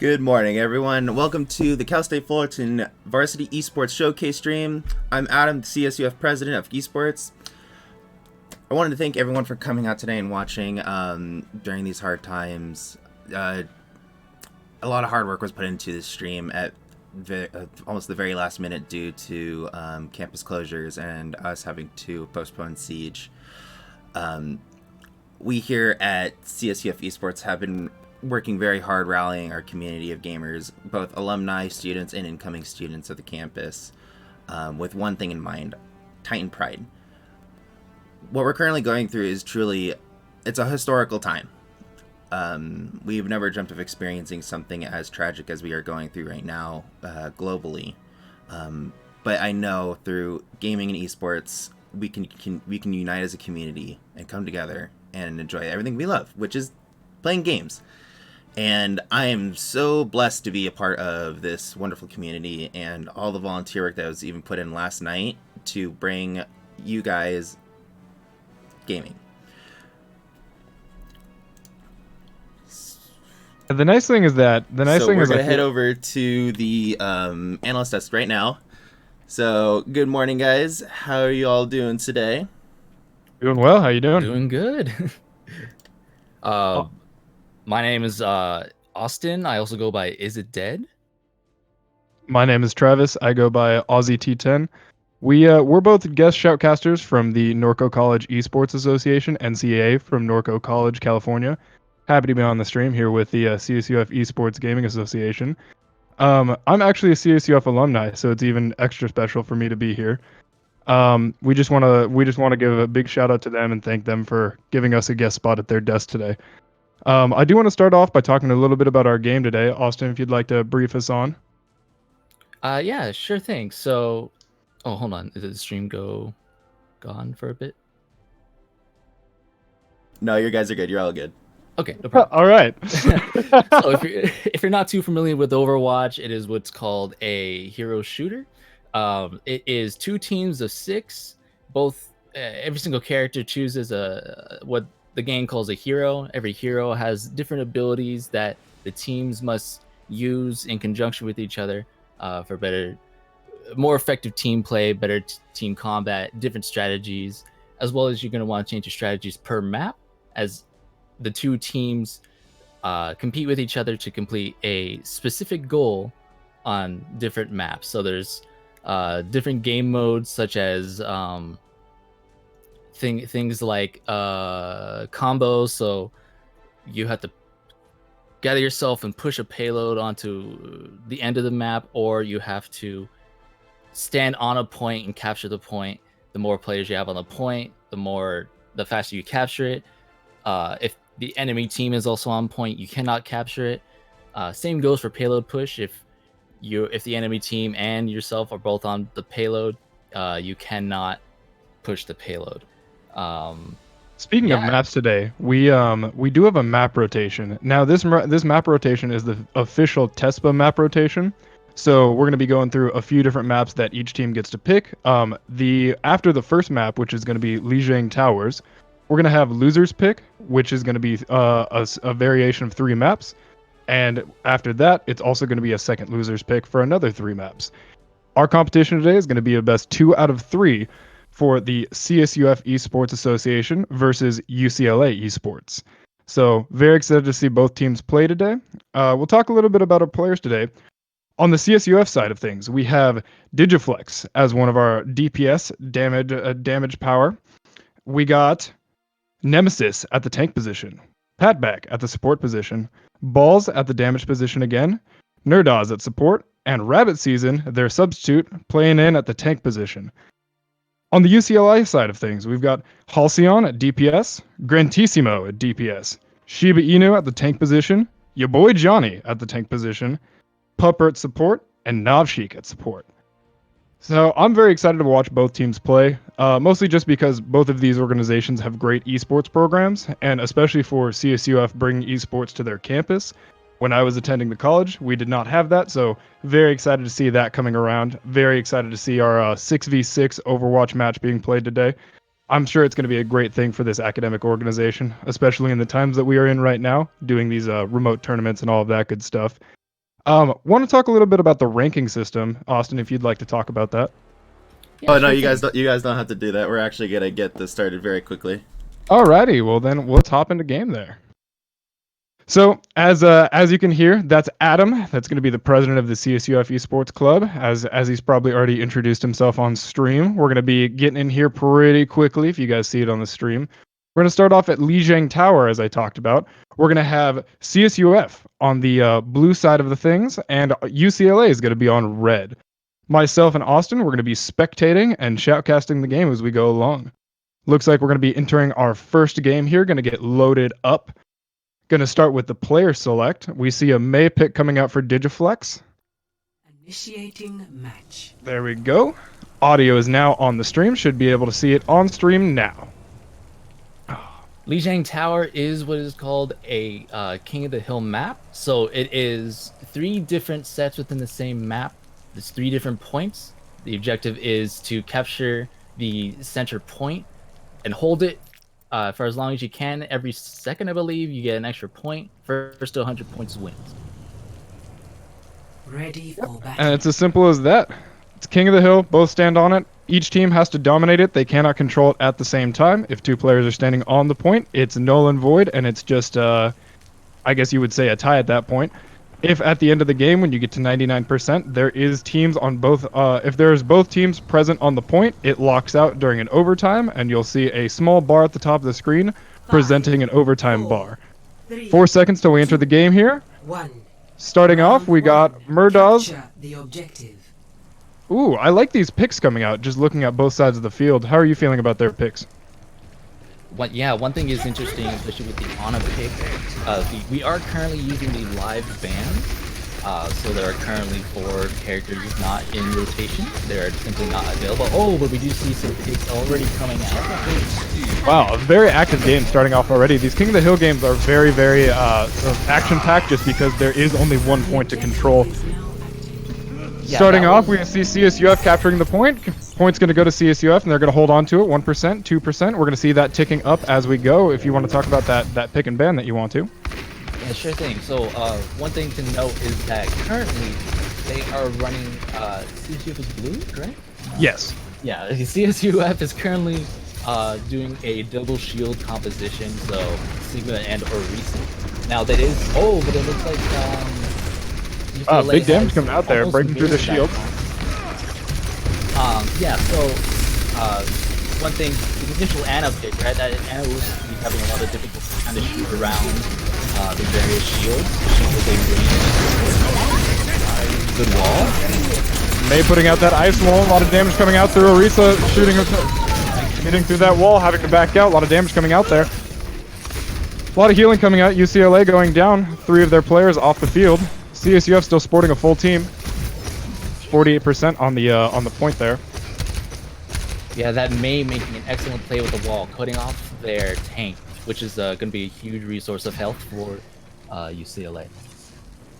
Good morning, everyone. Welcome to the Cal State Fullerton Varsity Esports Showcase stream. I'm Adam, the CSUF President of Esports. I wanted to thank everyone for coming out today and watching during these hard times. A lot of hard work was put into this stream at almost the very last minute due to campus closures and us having to postpone Seige. We here at CSUF Esports have been working very hard rallying our community of gamers, both alumni, students, and incoming students of the campus, with one thing in mind: Titan Pride. What we're currently going through is truly, it's a historical time. We've never dreamt of experiencing something as tragic as we are going through right now, globally. But I know through gaming and esports, we can unite as a community and come together and enjoy everything we love, which is playing games. And I am so blessed to be a part of this wonderful community and all the volunteer work that was even put in last night to bring you guys gaming. The nice thing is that We're gonna head over to the analyst desk right now. So good morning, guys. How are you all doing today? Doing well. How you doing? Doing good. My name is Austin. I also go by Is It Dead? My name is Travis. I go by Aussie T10. We're both guest shoutcasters from the Norco College Esports Association, NCAA, from Norco College, California. Happy to be on the stream here with the CSUF Esports Gaming Association. I'm actually a CSUF alumni, so it's even extra special for me to be here. We just want to give a big shout out to them and thank them for giving us a guest spot at their desk today. I do want to start off by talking a little bit about our game today. Austin, if you'd like to brief us on. Yeah, sure thing. So, hold on. Did the stream gone for a bit? No, you guys are good. You're all good. Okay, no problem. All right. So if you're not too familiar with Overwatch, it is what's called a hero shooter. It is 2 teams of 6. Both every single character chooses what the game calls a hero. Every hero has different abilities that the teams must use in conjunction with each other for more effective team play, better team combat, different strategies, as well as you're going to want to change your strategies per map as the 2 teams compete with each other to complete a specific goal on different maps. So there's different game modes such as things like combos. So you have to gather yourself and push a payload onto the end of the map, or you have to stand on a point and capture the point. The more players you have on the point, the faster you capture it. If the enemy team is also on point, you cannot capture it. Same goes for payload push. If the enemy team and yourself are both on the payload, you cannot push the payload. Speaking of maps today, we do have a map rotation. Now this map rotation is the official TESPA map rotation. So we're going to be going through a few different maps that each team gets to pick. After the first map, which is going to be Lijiang Towers, we're going to have losers pick, which is going to be a variation of 3 maps. And after that, it's also going to be a second losers pick for another 3 maps. Our competition today is going to be a best 2 out of 3 for the CSUF Esports Association versus UCLA Esports. So very excited to see both teams play today. We'll talk a little bit about our players today. On the CSUF side of things, we have Digiflex as one of our DPS damage power. We got Nemesis at the tank position, Patback at the support position, Balls at the damage position again, Nerdaz at support, and Rabbit Season, their substitute, playing in at the tank position. On the UCLA side of things, we've got Halcyon at DPS, Grandissimo at DPS, Shiba Inu at the tank position, your boy Johnny at the tank position, Pupper at support, and Navshik at support. So I'm very excited to watch both teams play, mostly just because both of these organizations have great esports programs, and especially for CSUF bringing esports to their campus. When I was attending the college, we did not have that, so very excited to see that coming around. Very excited to see our 6v6 Overwatch match being played today. I'm sure it's going to be a great thing for this academic organization, especially in the times that we are in right now, doing these remote tournaments and all of that good stuff. Want to talk a little bit about the ranking system, Austin, if you'd like to talk about that. Yeah, Oh no, sure you guys thing. don't. You guys don't have to do that. We're actually gonna get this started very quickly. Alrighty, well then let's hop into game there. So as you can hear, that's Adam. That's going to be the president of the CSUF Esports Club. As he's probably already introduced himself on stream, we're going to be getting in here pretty quickly. If you guys see it on the stream, we're going to start off at Lijiang Tower, as I talked about. We're going to have CSUF on the blue side of the things, and UCLA is going to be on red. Myself and Austin, we're going to be spectating and shoutcasting the game as we go along. Looks like we're going to be entering our first game here. Going to get loaded up. Going to start with the player select. We see a May pick coming out for Digiflex. Initiating match. There we go. Audio is now on the stream. Should be able to see it on stream now. Lijiang Tower is what is called a King of the Hill map. So it is 3 different sets within the same map. There's 3 different points. The objective is to capture the center point and hold it for as long as you can. Every second, I believe, you get an extra point. First to 100 points wins. Ready for battle. And it's as simple as that. It's King of the Hill. Both stand on it. Each team has to dominate it. They cannot control it at the same time. If 2 players are standing on the point, it's null and void, and it's just, I guess you would say, a tie at that point. If at the end of the game, when you get to 99%, there is teams on both, if there's both teams present on the point, it locks out during an overtime, and you'll see a small bar at the top of the screen presenting an overtime bar. 4 seconds till we enter the game here. 1. Starting off, we got Murdaz. Capture the objective. Ooh, I like these picks coming out, just looking at both sides of the field. How are you feeling about their picks? One thing is interesting, especially with the Ana pick. We are currently using the live ban, so there are currently 4 characters not in rotation. They're simply not available. Oh, but we do see some picks already coming out. Wow, a very active game starting off already. These King of the Hill games are very, very action-packed just because there is only 1 point to control. Yeah, Starting off, we see CSUF capturing the point. Point's going to go to CSUF, and they're going to hold on to it. 1%, 2%. We're going to see that ticking up as we go. If you want to talk about that pick and ban that you want to. Yeah, sure thing. So one thing to note is that currently they are running CSUF is blue, correct? Yes. Yeah, CSUF is currently doing a double shield composition, so Sigma and Orisa. Now that is, but it looks like big damage coming out there, breaking through the shield. Yeah, so one thing, the initial Ana pick, right? That Ana was having a lot of difficulty trying to shoot around the various shields. She was a good wall. May putting out that ice wall, a lot of damage coming out through Orisa, hitting through that wall, having to back out, a lot of damage coming out there. A lot of healing coming out, UCLA going down, 3 of their players off the field. CSUF still sporting a full team. 48% on the point there. Yeah, that May making an excellent play with the wall, cutting off their tank, which is going to be a huge resource of health for UCLA.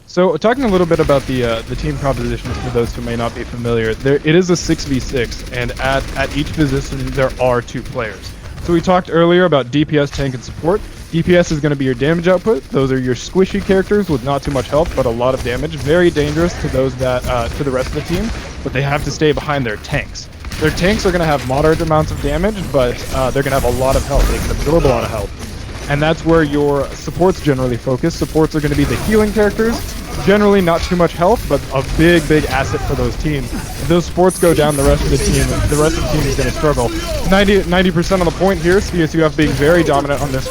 So, talking a little bit about the team compositions for those who may not be familiar, it is a 6v6, and at each position there are 2 players. So we talked earlier about DPS, tank, and support. DPS is going to be your damage output. Those are your squishy characters with not too much health, but a lot of damage. Very dangerous to those to the rest of the team, but they have to stay behind their tanks. Their tanks are going to have moderate amounts of damage, but they're going to have a lot of health. They can absorb a lot of health. And that's where your supports generally focus. Supports are going to be the healing characters. Generally not too much health, but a big, big asset for those teams. If those supports go down, the rest of the team is going to struggle. 90% on the point here. CSUF being very dominant on this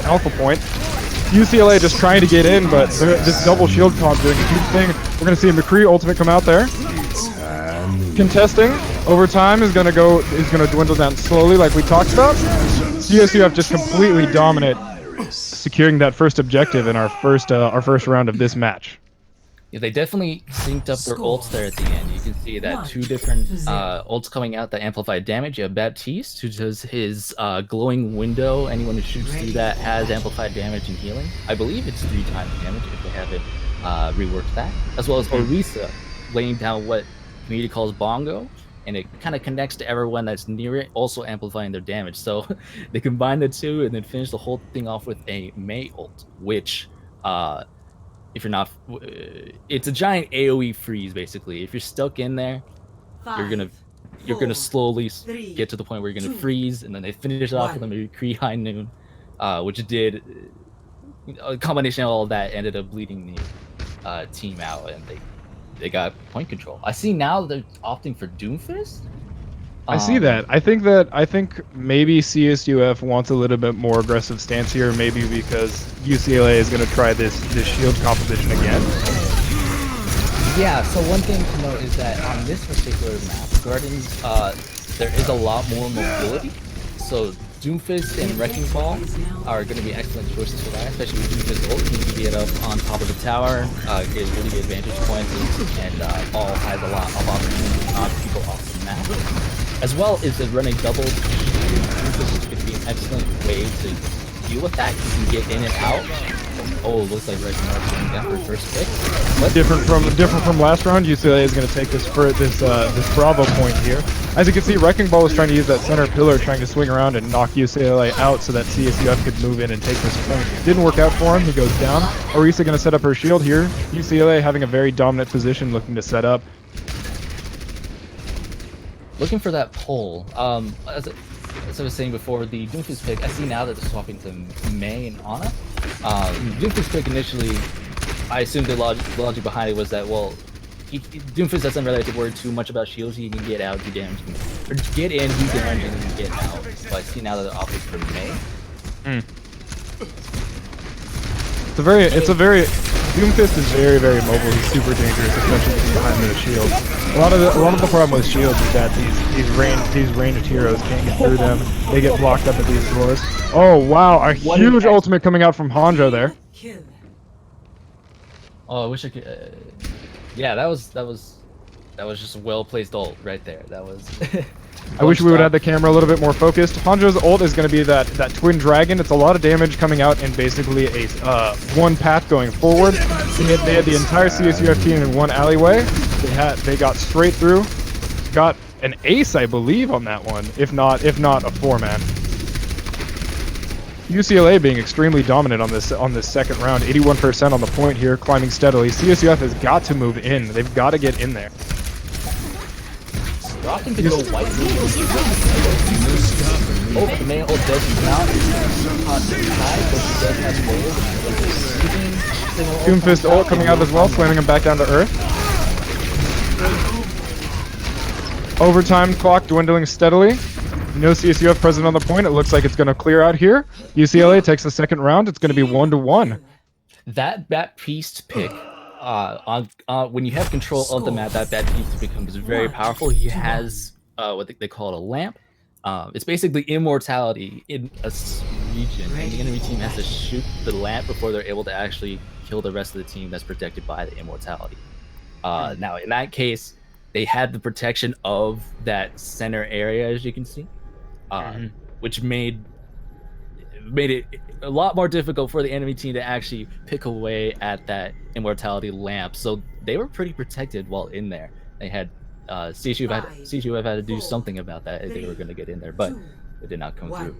alpha point. UCLA just trying to get in, but this double shield comp doing a huge thing. We're going to see a McCree ultimate come out there. Contesting over time is going to dwindle down slowly, like we talked about. CSUF just completely dominant, securing that first objective in our first round of this match. Yeah, they definitely synced up their ults there at the end. You can see that 2 different ults coming out that amplify damage. You have Baptiste, who does his glowing window. Anyone who shoots through that has amplified damage and healing. I believe it's 3 times damage if they haven't reworked that. As well as Orisa, laying down what community calls bongo, and it kind of connects to everyone that's near it, also amplifying their damage. So they combine the 2 and then finish the whole thing off with a May ult, which if you're not, it's a giant AOE freeze basically. If you're stuck in there, you're gonna slowly get to the point where you're gonna freeze, and then they finish it off with a McCree High Noon, which did a combination of all of that ended up bleeding the team out, and they got point control. I see now they're opting for Doomfist. I see that. I think maybe CSUF wants a little bit more aggressive stance here, maybe because UCLA is going to try this shield composition again. Yeah, so one thing to note is that on this particular map, Gardens, there is a lot more mobility. So Doomfist and Wrecking Ball are going to be excellent choices for that, especially with Doomfist ult. You can get up on top of the tower, get really good vantage points, and Ball has a lot of opportunity to knock people off the map. As well as running double Doomfist is going to be an excellent way to deal with that. You can get in and out. Oh, it looks like Wrecking Ball's going down for first pick. What? Different from last round, UCLA is going to take this Bravo point here. As you can see, Wrecking Ball is trying to use that center pillar, trying to swing around and knock UCLA out so that CSUF could move in and take this point. Didn't work out for him. He goes down. Orisa going to set up her shield here. UCLA having a very dominant position, looking to set up. Looking for that pull. As I was saying before, the Doomfist pick, I see now that they're swapping to May and Ana. Doomfist pick initially, I assumed the logic behind it was that, well, Doomfist doesn't really have to worry too much about shields. He can get out, do damage, or get in, do damage, and then get out. But I see now that they're opting for May. Doomfist is very mobile. He's super dangerous, especially behind the shield. A lot of the problem with shields is that these ranged heroes can't get through them. They get blocked up at these doors. Oh wow, a huge ultimate coming out from Hanjo there. Oh, I wish I could. Yeah, that was just a well-placed ult right there. That was. I wish we would have the camera a little bit more focused. Hanjo's ult is going to be that twin dragon. It's a lot of damage coming out in basically a one path going forward. They had the entire CSUF team in one alleyway. They got straight through, got an ace, I believe, on that one. If not a 4-man. UCLA being extremely dominant on this second round. 81% on the point here, climbing steadily. CSUF has got to move in. They've got to get in there. They're opting to go white. Oh, the main ult does come out. Doomfist ult coming out as well, slamming him back down to earth. Overtime clock dwindling steadily. No CSUF present on the point. It looks like it's going to clear out here. UCLA takes the second round. It's going to be 1-1. That Baptiste pick, when you have control of the map, that Baptiste becomes very powerful. He has what they call a lamp. It's basically immortality in a region, and the enemy team has to shoot the lamp before they're able to actually kill the rest of the team that's protected by the immortality. Now, in that case, they had the protection of that center area, as you can see, which made it a lot more difficult for the enemy team to actually pick away at that immortality lamp. So they were pretty protected while in there. They had CSUF had to do something about that if they were going to get in there, but it did not come through.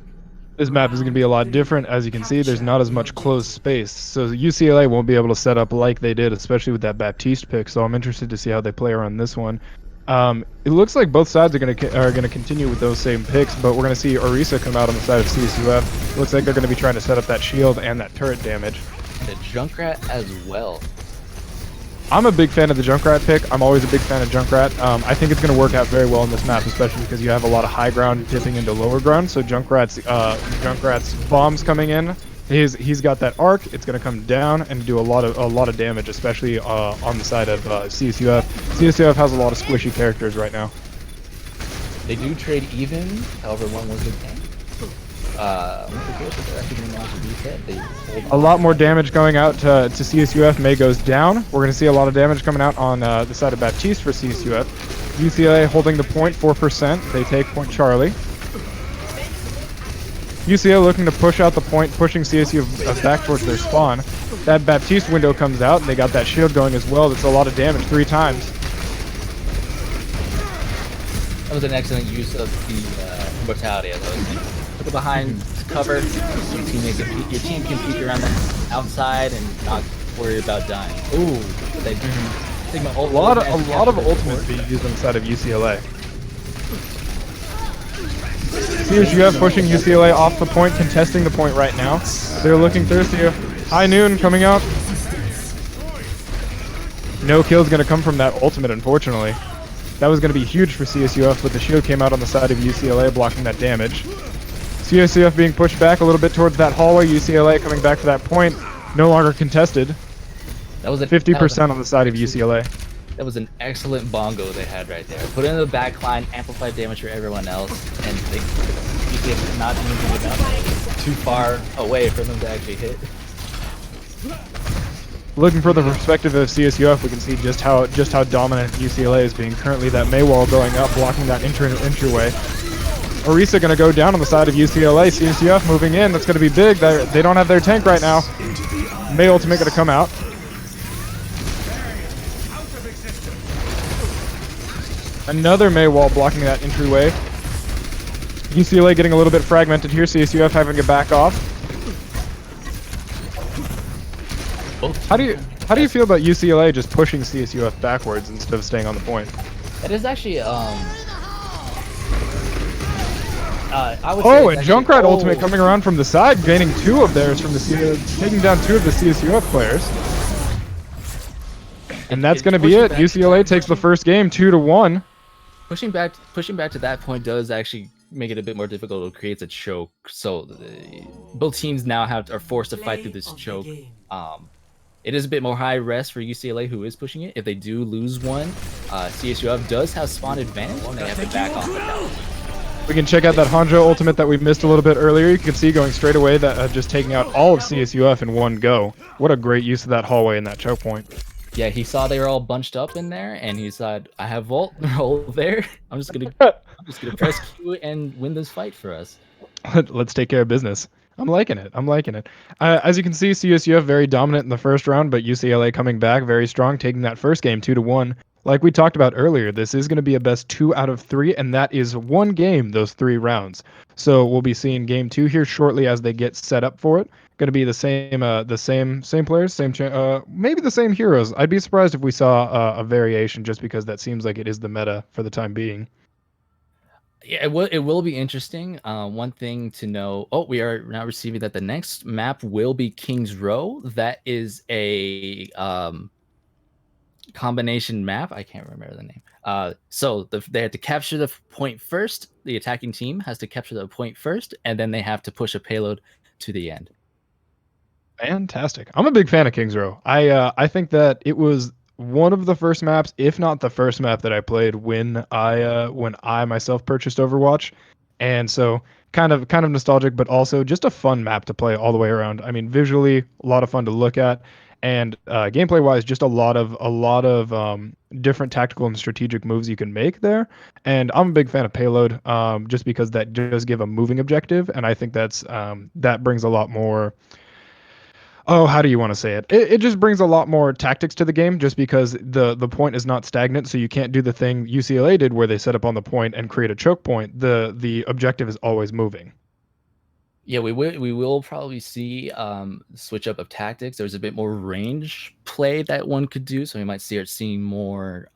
This map is going to be a lot different. As you can see, there's not as much closed space, so UCLA won't be able to set up like they did, especially with that Baptiste pick. So I'm interested to see how they play around this one. It looks like both sides are going to continue with those same picks, but we're going to see Orisa come out on the side of CSUF. Looks like they're going to be trying to set up that shield and that turret damage. The Junkrat as well. I'm a big fan of the Junkrat pick. I'm always a big fan of Junkrat. I think it's going to work out very well in this map, especially because you have a lot of high ground dipping into lower ground. So Junkrat's bombs coming in. He's got that arc. It's going to come down and do a lot of damage, especially on the side of CSUF. CSUF has a lot of squishy characters right now. They do trade even. However, one was a tank. A lot more damage going out to CSUF. May goes down. We're going to see a lot of damage coming out on the side of Baptiste for CSUF. UCLA holding the point, 4%. They take point Charlie. UCLA looking to push out the point, pushing CSU back towards their spawn. That Baptiste window comes out, and they got that shield going as well. That's a lot of damage, 3 times. That was an excellent use of the immortality, as I was saying. Put it behind cover. Your team can peek around the outside and not worry about dying. Ooh, they Sigma A lot of ultimates being used on the side of UCLA. CSUF pushing UCLA off the point, contesting the point right now. They're looking thirsty. High Noon coming out. No kill's going to come from that ultimate, unfortunately. That was going to be huge for CSUF, but the shield came out on the side of UCLA, blocking that damage. CSUF being pushed back a little bit towards that hallway. UCLA coming back to that point, no longer contested. That was 50% on the side of UCLA. That was an excellent bongo they had right there. Put it in the back line, amplified damage for everyone else, and they UCLA not moving enough, too far away for them to actually hit. Looking for the perspective of CSUF, we can see just how dominant UCLA is being. Currently, that May wall going up, blocking that entryway. Orisa going to go down on the side of UCLA. CSUF moving in. That's going to be big. They don't have their tank right now. May ultimate going to come out. Another May wall blocking that entryway. UCLA getting a little bit fragmented here. CSUF having to back off. How do you feel about UCLA just pushing CSUF backwards instead of staying on the point? It is actually I would and Junkrat ultimate coming around from the side, gaining two of theirs from taking down two of the CSUF players. And that's going to be it. UCLA takes the first game 2-1. Pushing back to that point does actually make it a bit more difficult. It creates a choke, so both teams now are forced to fight through this choke. It is a bit more high rest for UCLA, who is pushing it. If they do lose one, CSUF does have spawn advantage, and they have to back off of that. We can check out that Hanjo ultimate that we missed a little bit earlier. You can see going straight away that just taking out all of CSUF in one go. What a great use of that hallway and that choke point. Yeah, he saw they were all bunched up in there, and he said, "I have Vault all there. I'm just gonna press Q and win this fight for us." Let's take care of business. I'm liking it. As you can see, CSUF very dominant in the first round, but UCLA coming back very strong, taking that first game 2-1. Like we talked about earlier, this is going to be a best 2 out of 3, and that is one game, those 3 rounds. So we'll be seeing game 2 here shortly as they get set up for it. Going to be the same players, maybe the same heroes. I'd be surprised if we saw a variation, just because that seems like it is the meta for the time being. Yeah, it will be interesting. One thing to know. Oh, we are now receiving that the next map will be King's Row. That is a combination map. I can't remember the name. So they have to capture the point first. The attacking team has to capture the point first, and then they have to push a payload to the end. Fantastic. I'm a big fan of King's Row. I think that it was one of the first maps, if not the first map that I played when I myself purchased Overwatch, and so kind of nostalgic, but also just a fun map to play all the way around. I mean, visually a lot of fun to look at, and gameplay wise, just a lot of different tactical and strategic moves you can make there. And I'm a big fan of payload, just because that does give a moving objective, and I think that brings a lot more. Oh, how do you want to say it? It just brings a lot more tactics to the game, just because the point is not stagnant, so you can't do the thing UCLA did where they set up on the point and create a choke point. The objective is always moving. Yeah, we will probably see switch up of tactics. There's a bit more range play that one could do, so we might start seeing more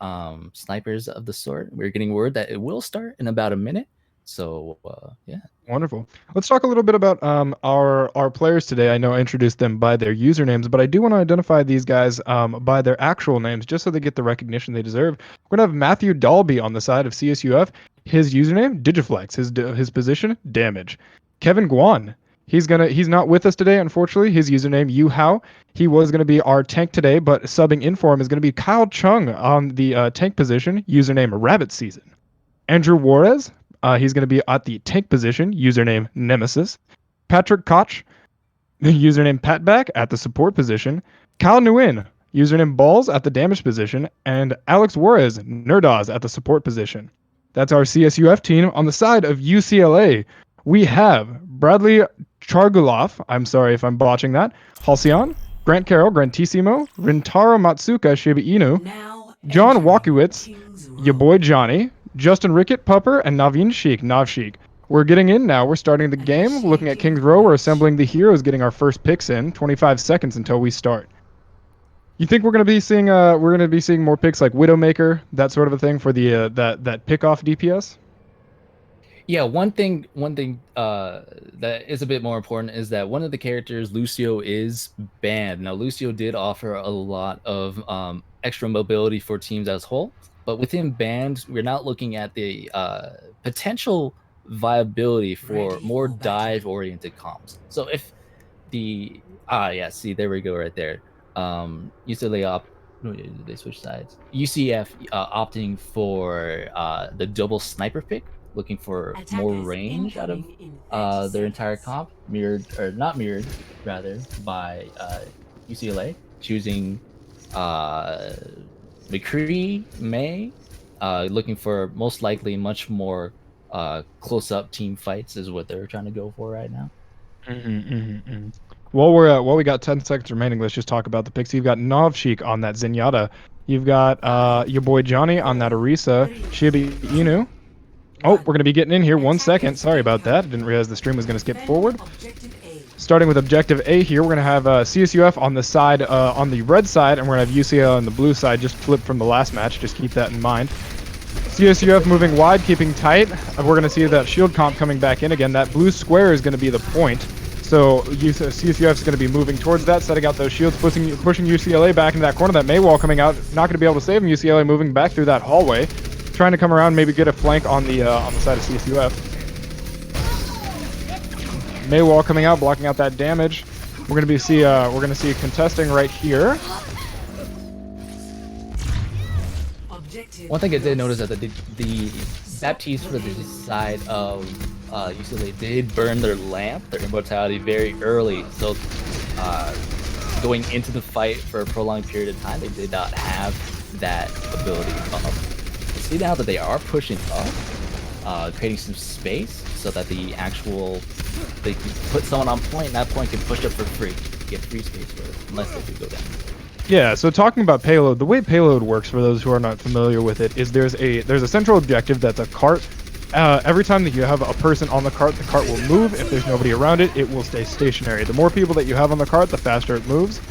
snipers of the sort. We're getting word that it will start in about a minute. So yeah, wonderful. Let's talk a little bit about our players today. I know I introduced them by their usernames, but I do want to identify these guys by their actual names, just so they get the recognition they deserve. We're gonna have Matthew Dalby on the side of CSUF. His username Digiflex. His position Damage. Kevin Guan. He's not with us today, unfortunately. His username Yuhao. He was gonna be our tank today, but subbing in for him is gonna be Kyle Chung on the tank position. Username Rabbit Season. Andrew Juarez. He's going to be at the tank position, username Nemesis. Patrick Koch, username Patback at the support position. Kyle Nguyen, username Balls at the damage position. And Alex Juarez, Nerdoz at the support position. That's our CSUF team. On the side of UCLA, we have Bradley Chargulov, I'm sorry if I'm botching that, Halcyon, Grant Carroll, Grantissimo, Rintaro Matsuka, Shiba Inu, John Wakowitz, your boy Johnny, Justin Rickett, Pupper, and Naveen Sheik, Nav Sheik. We're getting in now. We're starting the game. Looking at King's Row, we're assembling the heroes, getting our first picks in. 25 seconds until we start. You think we're gonna be seeing more picks like Widowmaker, that sort of a thing for the that pick off DPS? Yeah, one thing that is a bit more important is that one of the characters, Lucio, is banned. Now, Lucio did offer a lot of extra mobility for teams as whole, but with him banned, we're not looking at the potential viability for Ready more for battle. dive-oriented comps. So if the yeah, see, there we go, right there. UCLA no, they switch sides. UCF opting for the double sniper pick, looking for more Attackers range out of incoming in 30 their entire seconds. comp, mirrored or not mirrored, rather, by UCLA choosing uh, McCree, May, looking for most likely much more close-up team fights is what they're trying to go for right now. While we got 10 seconds remaining, let's just talk about the picks. You've got Novshik on that Zenyatta. You've got your boy Johnny on that Orisa. Shibi Inu. Oh, we're gonna be getting in here. 1 second. Sorry about that. Didn't realize the stream was gonna skip forward. Starting with objective A here, we're gonna have CSUF on the side, on the red side, and we're gonna have UCL on the blue side. Just flipped from the last match. Just keep that in mind. CSUF moving wide, keeping tight. We're going to see that shield comp coming back in again. That blue square is going to be the point. So CSUF is going to be moving towards that, setting out those shields, pushing UCLA back into that corner. That Maywall coming out, not going to be able to save him. UCLA moving back through that hallway, trying to come around, maybe get a flank on the side of CSUF. Maywall coming out, blocking out that damage. We're going to see contesting right here. One thing I did notice is that the Baptiste for the side of UCLA did burn their lamp, their immortality, very early. So going into the fight for a prolonged period of time, they did not have that ability up. See now that they are pushing up, creating some space so that they can put someone on point, and that point can push up for free, get free space for it, unless they do go down. Yeah, so talking about payload, the way payload works for those who are not familiar with it is there's a central objective that's a cart. Every time that you have a person on the cart will move. If there's nobody around it, it will stay stationary. The more people that you have on the cart, the faster it moves.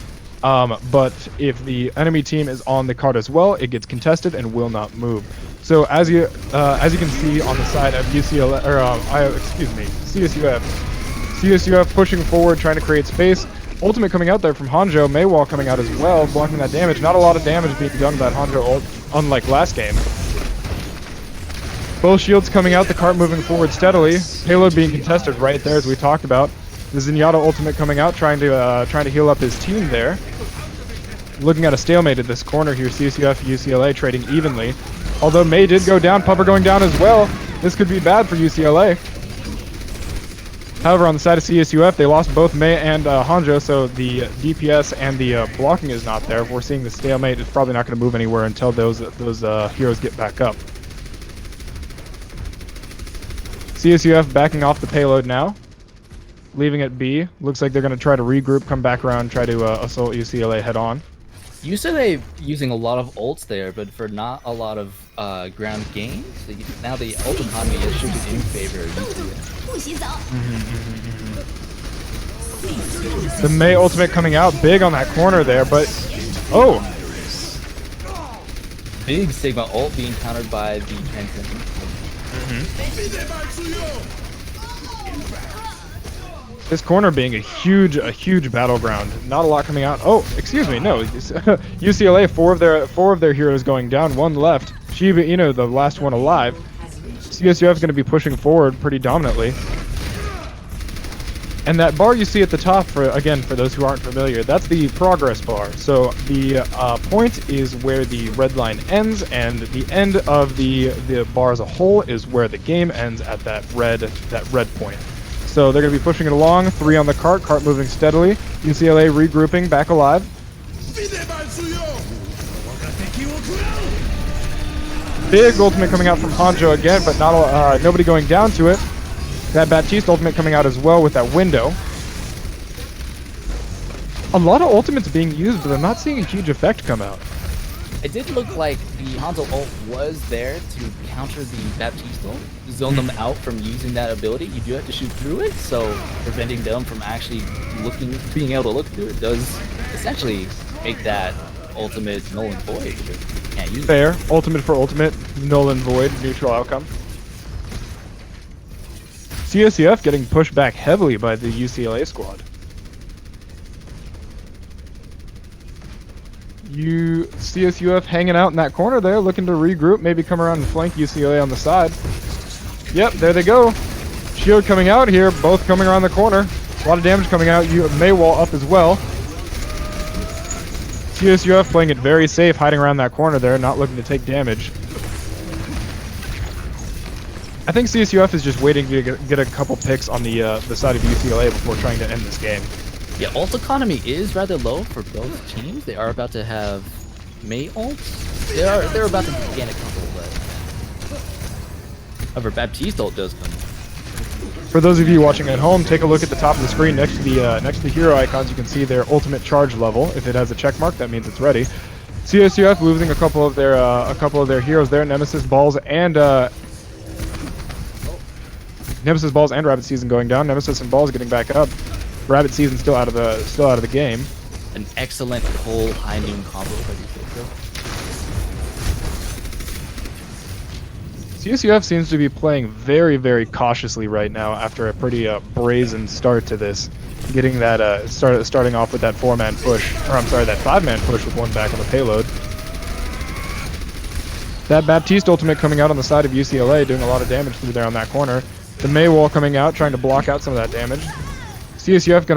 But if the enemy team is on the cart as well, it gets contested and will not move. So as you can see on the side of UCLA, or CSUF pushing forward, trying to create space. Ultimate coming out there from Hanjo, Maywall coming out as well, blocking that damage. Not a lot of damage being done by Hanjo ult, unlike last game. Both shields coming out, the cart moving forward steadily. Payload being contested right there, as we talked about. The Zenyatta ultimate coming out, trying to heal up his team there. Looking at a stalemate at this corner here, CSUF, UCLA trading evenly. Although May did go down, Pupper going down as well. This could be bad for UCLA. However, on the side of CSUF, they lost both May and Hanjo, so the DPS and the blocking is not there. If we're seeing the stalemate, it's probably not going to move anywhere until those heroes get back up. CSUF backing off the payload now, leaving it B. Looks like they're going to try to regroup, come back around, try to assault UCLA head on. UCLA using a lot of ults there, but for not a lot of ground gains. Now the ult economy is shifted in favor of UCLA. The May ultimate coming out big on that corner there, but oh, big Sigma ult being countered by the Transcendent. This corner being a huge battleground. Not a lot coming out. Oh, excuse me, no. UCLA, four of their heroes going down, one left. Shiba Inu, the last one alive. CSUF is going to be pushing forward pretty dominantly. And that bar you see at the top, for those who aren't familiar, that's the progress bar. So the point is where the red line ends, and the end of the bar as a whole is where the game ends at that red point. So they're going to be pushing it along. 3 on the cart moving steadily. UCLA regrouping, back alive. Big ultimate coming out from Hanjo again, but not nobody going down to it. That Baptiste ultimate coming out as well with that window. A lot of ultimates being used, but I'm not seeing a huge effect come out. It did look like the Hanzo ult was there to counter the Baptiste ult, zone them out from using that ability. You do have to shoot through it, so preventing them from actually being able to look through it does essentially make that ultimate null and void. Can't use it. Fair. Ultimate for ultimate, null and void, neutral outcome. CSUF getting pushed back heavily by the UCLA squad. CSUF hanging out in that corner there, looking to regroup, maybe come around and flank UCLA on the side. Yep, there they go. Shield coming out here, both coming around the corner. A lot of damage coming out. You have Maywall up as well. CSUF playing it very safe, hiding around that corner there, not looking to take damage. I think CSUF is just waiting to get a couple picks on the side of UCLA before trying to end this game. Yeah, ult economy is rather low for both teams. They are about to have May ults. They're about to gain a couple, but however, Baptiste ult does come. For those of you watching at home, take a look at the top of the screen next to the hero icons. You can see their ultimate charge level. If it has a check mark, that means it's ready. CSUF losing a couple of their heroes there. Nemesis Balls and Rabbit Season going down. Nemesis and Balls getting back up. Rabbit Season still out of the game. An excellent whole high noon combo by these. CSUF seems to be playing very, very cautiously right now after a pretty brazen start to this. Getting that starting off with that 4-man push, or I'm sorry, that 5-man push with one back on the payload. That Baptiste ultimate coming out on the side of UCLA, doing a lot of damage through there on that corner. The May wall coming out, trying to block out some of that damage. CSUF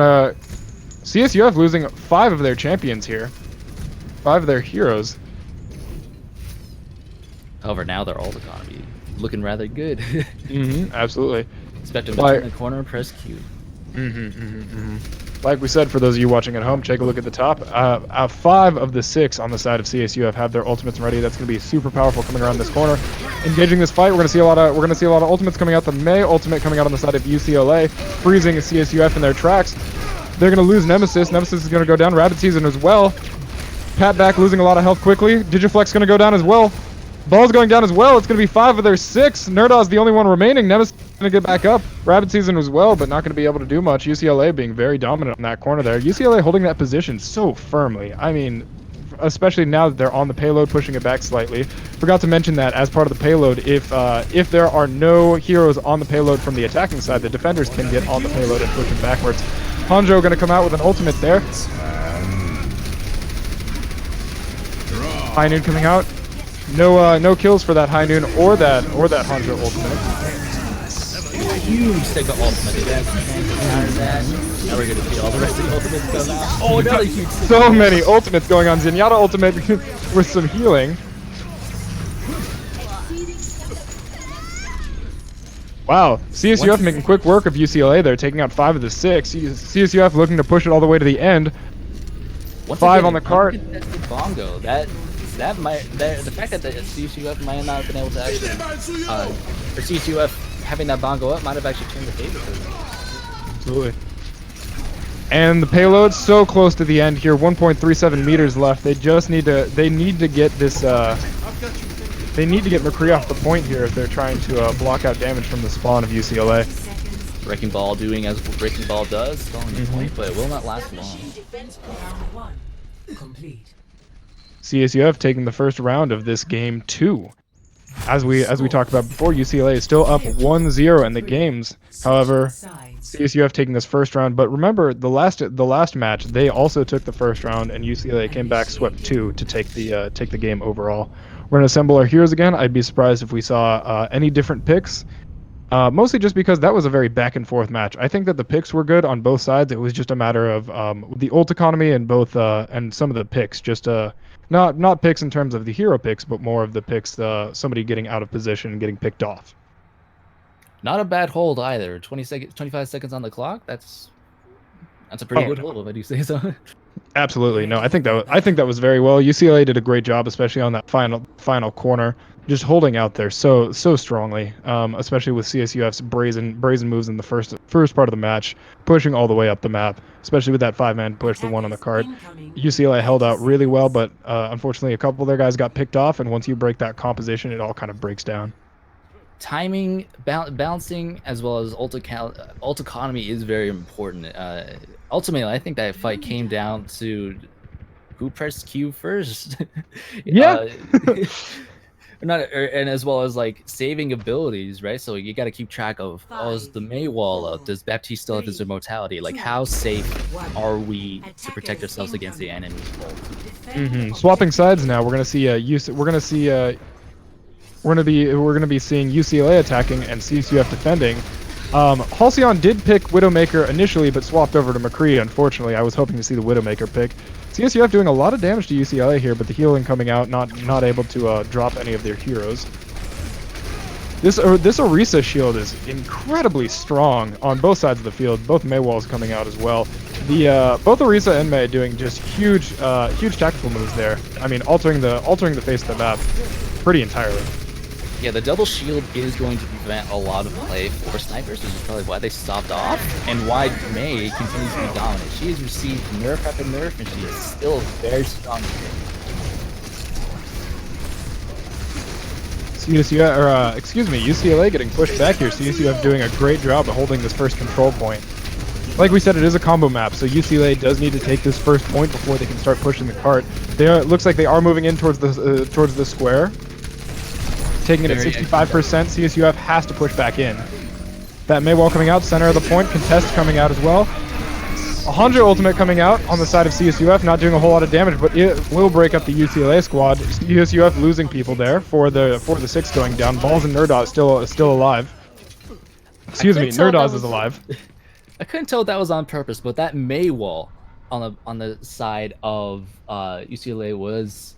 losing 5 of their champions here. 5 of their heroes. However, now their ult economy looking rather good. Absolutely. Expect them to turn the corner and press Q. Like we said, for those of you watching at home, take a look at the top. 5 of the 6 on the side of CSUF have their ultimates ready. That's going to be super powerful coming around this corner, engaging this fight. We're going to see a lot of ultimates coming out. The May ultimate coming out on the side of UCLA, freezing CSUF in their tracks. They're going to lose Nemesis. Nemesis is going to go down. Rabbit Season as well. Pat back losing a lot of health quickly. Digiflex going to go down as well. Ball's going down as well. It's going to be 5 of their 6. Nerdaw's the only one remaining. Nemesis is going to get back up. Rabbit Season as well, but not going to be able to do much. UCLA being very dominant on that corner there. UCLA holding that position so firmly. I mean, especially now that they're on the payload, pushing it back slightly. Forgot to mention that as part of the payload, if there are no heroes on the payload from the attacking side, the defenders can get on the payload and push it backwards. Hanjo going to come out with an ultimate there. High Noon coming out. No kills for that High Noon or that Hanjo ultimate. Huge Sega ultimate. Now we're gonna see all the rest of the ultimates come out. Oh, another huge. So many ultimates going on. Zenyatta ultimate with some healing. Wow, CSUF making quick work of UCLA there, taking out 5 of the 6. CSUF looking to push it all the way to the end. 5 on the cart. Bongo. That might the fact that the CSUF might not have been able to actually or CSUF having that bongo up might have actually turned the favor for them. Absolutely. And the payload so close to the end here. 1.37 meters left. They need to get this. They need to get McCree off the point here if they're trying to block out damage from the spawn of UCLA. Wrecking Ball doing as Wrecking Ball does, stalling the point, but it will not last long. CSUF taking the first round of this game 2. As we talked about before, UCLA is still up 1-0 in the games. However, CSUF taking this first round. But remember, the last match, they also took the first round, and UCLA came back, swept 2 to take the game overall. We're gonna assemble our heroes again. I'd be surprised if we saw any different picks. Mostly just because that was a very back and forth match. I think that the picks were good on both sides. It was just a matter of the ult economy and both and some of the picks. Just not picks in terms of the hero picks, but more of the picks somebody getting out of position and getting picked off. Not a bad hold either. 25 seconds on the clock. That's a pretty good hold if I do say so. Absolutely. No, I think that was very well. UCLA did a great job, especially on that final corner, just holding out there so strongly, especially with CSUF's brazen moves in the first part of the match, pushing all the way up the map, especially with that 5-man push, the one on the cart. UCLA held out really well, but unfortunately a couple of their guys got picked off, and once you break that composition, it all kind of breaks down. Timing, balancing, as well as ult economy is very important. Ultimately, I think that fight came down to who pressed Q first. Yeah. And as well as like saving abilities, right? So you got to keep track of, oh, is the May wall up? Does Baptiste still have his immortality? Like, how safe are we to protect ourselves against the enemy's ult? Swapping sides now. We're gonna see we're gonna be seeing UCLA attacking and CSUF defending. Halcyon did pick Widowmaker initially, but swapped over to McCree. Unfortunately, I was hoping to see the Widowmaker pick. CSUF doing a lot of damage to UCLA here, but the healing coming out, not able to drop any of their heroes. This Orisa shield is incredibly strong on both sides of the field. Both Mei walls coming out as well. Both Orisa and Mei doing just huge tactical moves there. I mean, altering the face of the map pretty entirely. Yeah, the double shield is going to prevent a lot of play for snipers, which is probably why they stopped off, and why Mei continues to be dominant. She has received nerf after nerf, and she is still very strong here. UCLA getting pushed back here. CSUF doing a great job of holding this first control point. Like we said, it is a combo map, so UCLA does need to take this first point before they can start pushing the cart. It looks like they are moving in towards the square. Taking it at 65%, CSUF has to push back in. That Mei wall coming out, center of the point, contest coming out as well. A Hanjo ultimate coming out on the side of CSUF, not doing a whole lot of damage, but it will break up the UCLA squad. CSUF losing people there for the 6 going down. Balls and Nerdaz still alive. Excuse me, Nerdaz is alive. I couldn't tell if that was on purpose, but that Mei wall on the side of UCLA was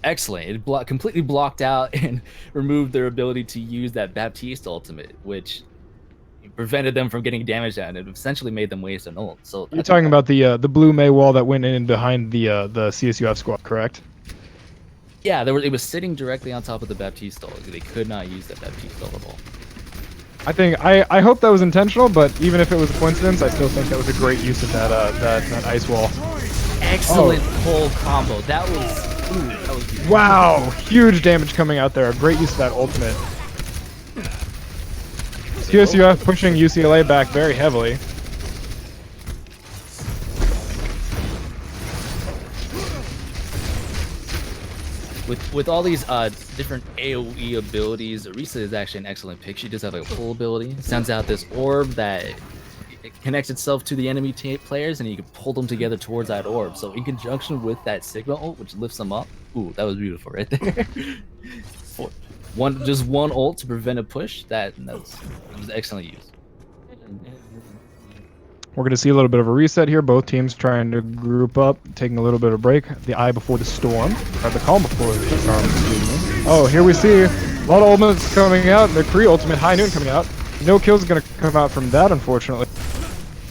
excellent. It completely blocked out and removed their ability to use that Baptiste ultimate, which prevented them from getting damage out, and it essentially made them waste an ult. So you're talking about the blue Mei wall that went in behind the CSUF squad, correct? Yeah, it was sitting directly on top of the Baptiste ult. They could not use that Baptiste ult at all. I hope that was intentional, but even if it was a coincidence, I still think that was a great use of that ice wall. Excellent pull combo. That was beautiful. Wow, huge damage coming out there. A great use of that ultimate. CSUF pushing UCLA back very heavily. With all these different AoE abilities, Orisa is actually an excellent pick. She does have a pull ability. Sends out this orb that it connects itself to the enemy players, and you can pull them together towards that orb. So in conjunction with that Sigma ult, which lifts them up, ooh, that was beautiful right there. Just one ult to prevent a push. That was excellent use. We're going to see a little bit of a reset here. Both teams trying to group up, taking a little bit of break. The eye before the storm, or the calm before the storm. Excuse me. Oh, here we see a lot of ultimates coming out. The Kree ultimate, High Noon coming out. No kills going to come out from that, unfortunately.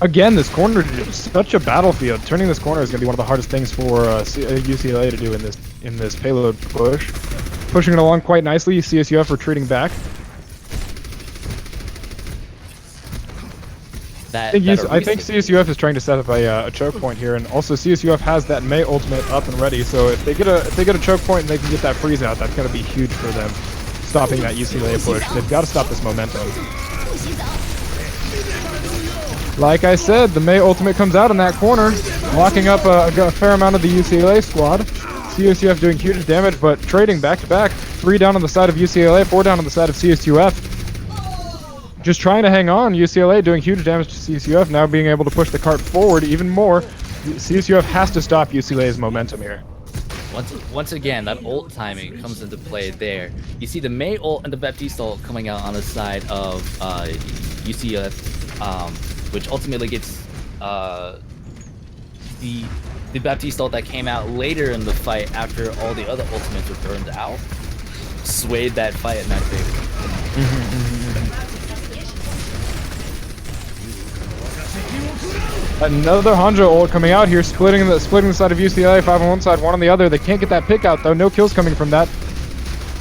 Again, this corner is such a battlefield. Turning this corner is going to be one of the hardest things for UCLA to do in this payload push. Pushing it along quite nicely. CSUF retreating back. I think CSUF is trying to set up a choke point here, and also CSUF has that Mei ultimate up and ready. So if they get a choke point and they can get that freeze out, that's going to be huge for them, stopping that UCLA push. They've got to stop this momentum. Like I said, the Mei ultimate comes out in that corner, locking up a fair amount of the UCLA squad. CSUF doing huge damage, but trading back to back. 3 down on the side of UCLA, 4 down on the side of CSUF. Just trying to hang on. UCLA doing huge damage to CSUF, now being able to push the cart forward even more. CSUF has to stop UCLA's momentum here. Once again, that ult timing comes into play there. You see the Mei ult and the Baptiste ult coming out on the side of UCF, which ultimately gets the Baptiste ult that came out later in the fight after all the other ultimates were burned out, swayed that fight in that favor. Another Hanjo ult coming out here, splitting the side of UCLA, 5 on one side, 1 on the other. They can't get that pick out though. No kills coming from that.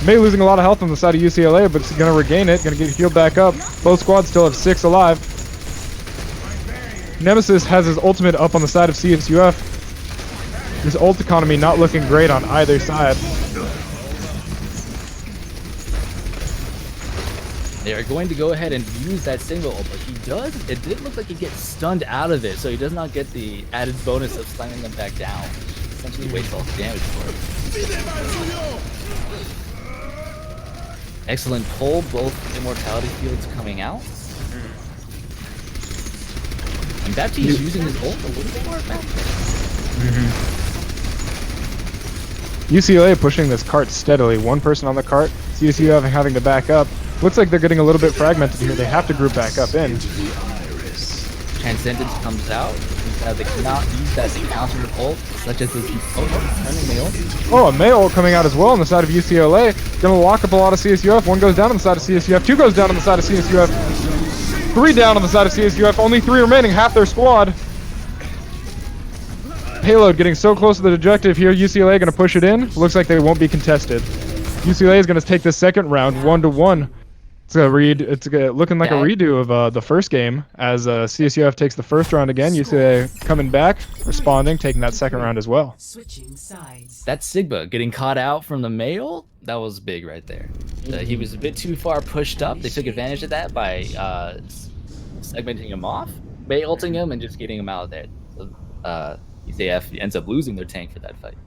Mei losing a lot of health on the side of UCLA, but it's gonna regain it, gonna get healed back up. Both squads still have 6 alive. Nemesis has his ultimate up on the side of CSUF. His ult economy not looking great on either side. They are going to go ahead and use that single ult, but it did look like he gets stunned out of it, so he does not get the added bonus of slamming them back down. essentially wastes all the damage for it. Excellent pull, both immortality fields coming out. And Baptiste's using his ult a little bit more effectively. UCLA pushing this cart steadily. One person on the cart. CSUF having to back up. Looks like they're getting a little bit fragmented here. They have to group back up in. Transcendence comes out. They cannot use that to counter with ult, such as this turning Mail. Oh, a Mail ult coming out as well on the side of UCLA. Gonna lock up a lot of CSUF. One goes down on the side of CSUF. Two goes down on the side of CSUF. Three down on the side of CSUF. Only three remaining. Half their squad. Payload getting so close to the objective here. UCLA gonna push it in. Looks like they won't be contested. UCLA is gonna take the second round 1-1. It's looking like a redo of the first game as CSUF takes the first round again. UCLA coming back, responding, taking that second round as well. Switching sides. That Sigma getting caught out from the Mail, that was big right there. He was a bit too far pushed up. They took advantage of that by segmenting him off, ulting him, and just getting him out of there. So, UCF ends up losing their tank for that fight.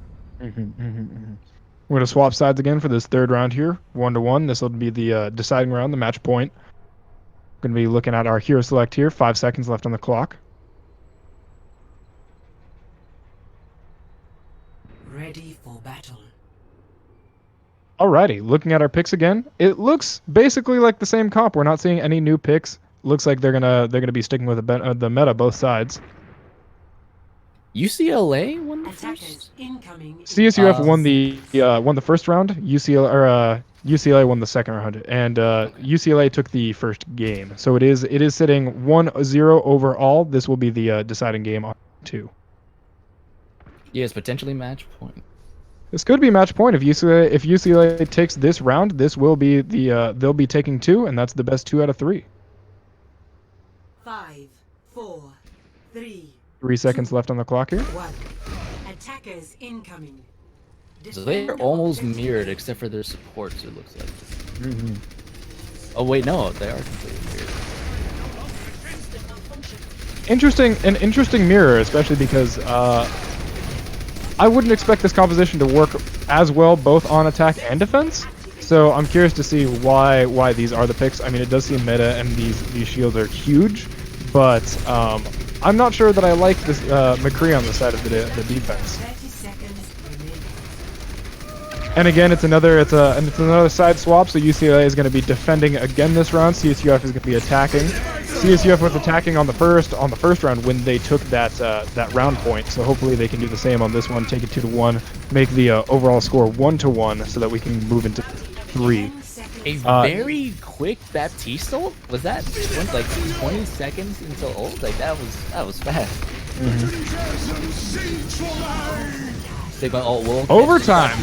We're going to swap sides again for this third round here, 1-1. This will be the deciding round, the match point. Going to be looking at our hero select here. 5 seconds left on the clock. Ready for battle. Alrighty, looking at our picks again. It looks basically like the same comp. We're not seeing any new picks. Looks like they're gonna be sticking with the meta both sides. UCLA won the Attackers first. incoming. CSUF won the first round. UCLA won the second round, and UCLA took the first game. So it is sitting 1-0 overall. This will be the deciding game on 2. Yes, potentially match point. This could be match point if UCLA takes this round. This will be they'll be taking 2, and that's the best 2 out of 3. 5, 4, 3. 3 seconds left on the clock here. 1. Attackers incoming. So they're almost mirrored except for their supports, it looks like. Oh wait, no, they are completely mirrored. An interesting mirror, especially because I wouldn't expect this composition to work as well both on attack and defense. So I'm curious to see why these are the picks. I mean, it does seem meta, and these shields are huge, but I'm not sure that I like this McCree on the side of the defense. 30 seconds remaining. And again, it's another side swap. So UCLA is going to be defending again this round. CSUF is going to be attacking. CSUF was attacking on the first round when they took that round point. So hopefully they can do the same on this one. Take it 2-1, make the overall score 1-1, so that we can move into 3. A very quick Baptiste ult? Was that like 20 seconds until ult? Like that was fast. Sigma ult will Overtime.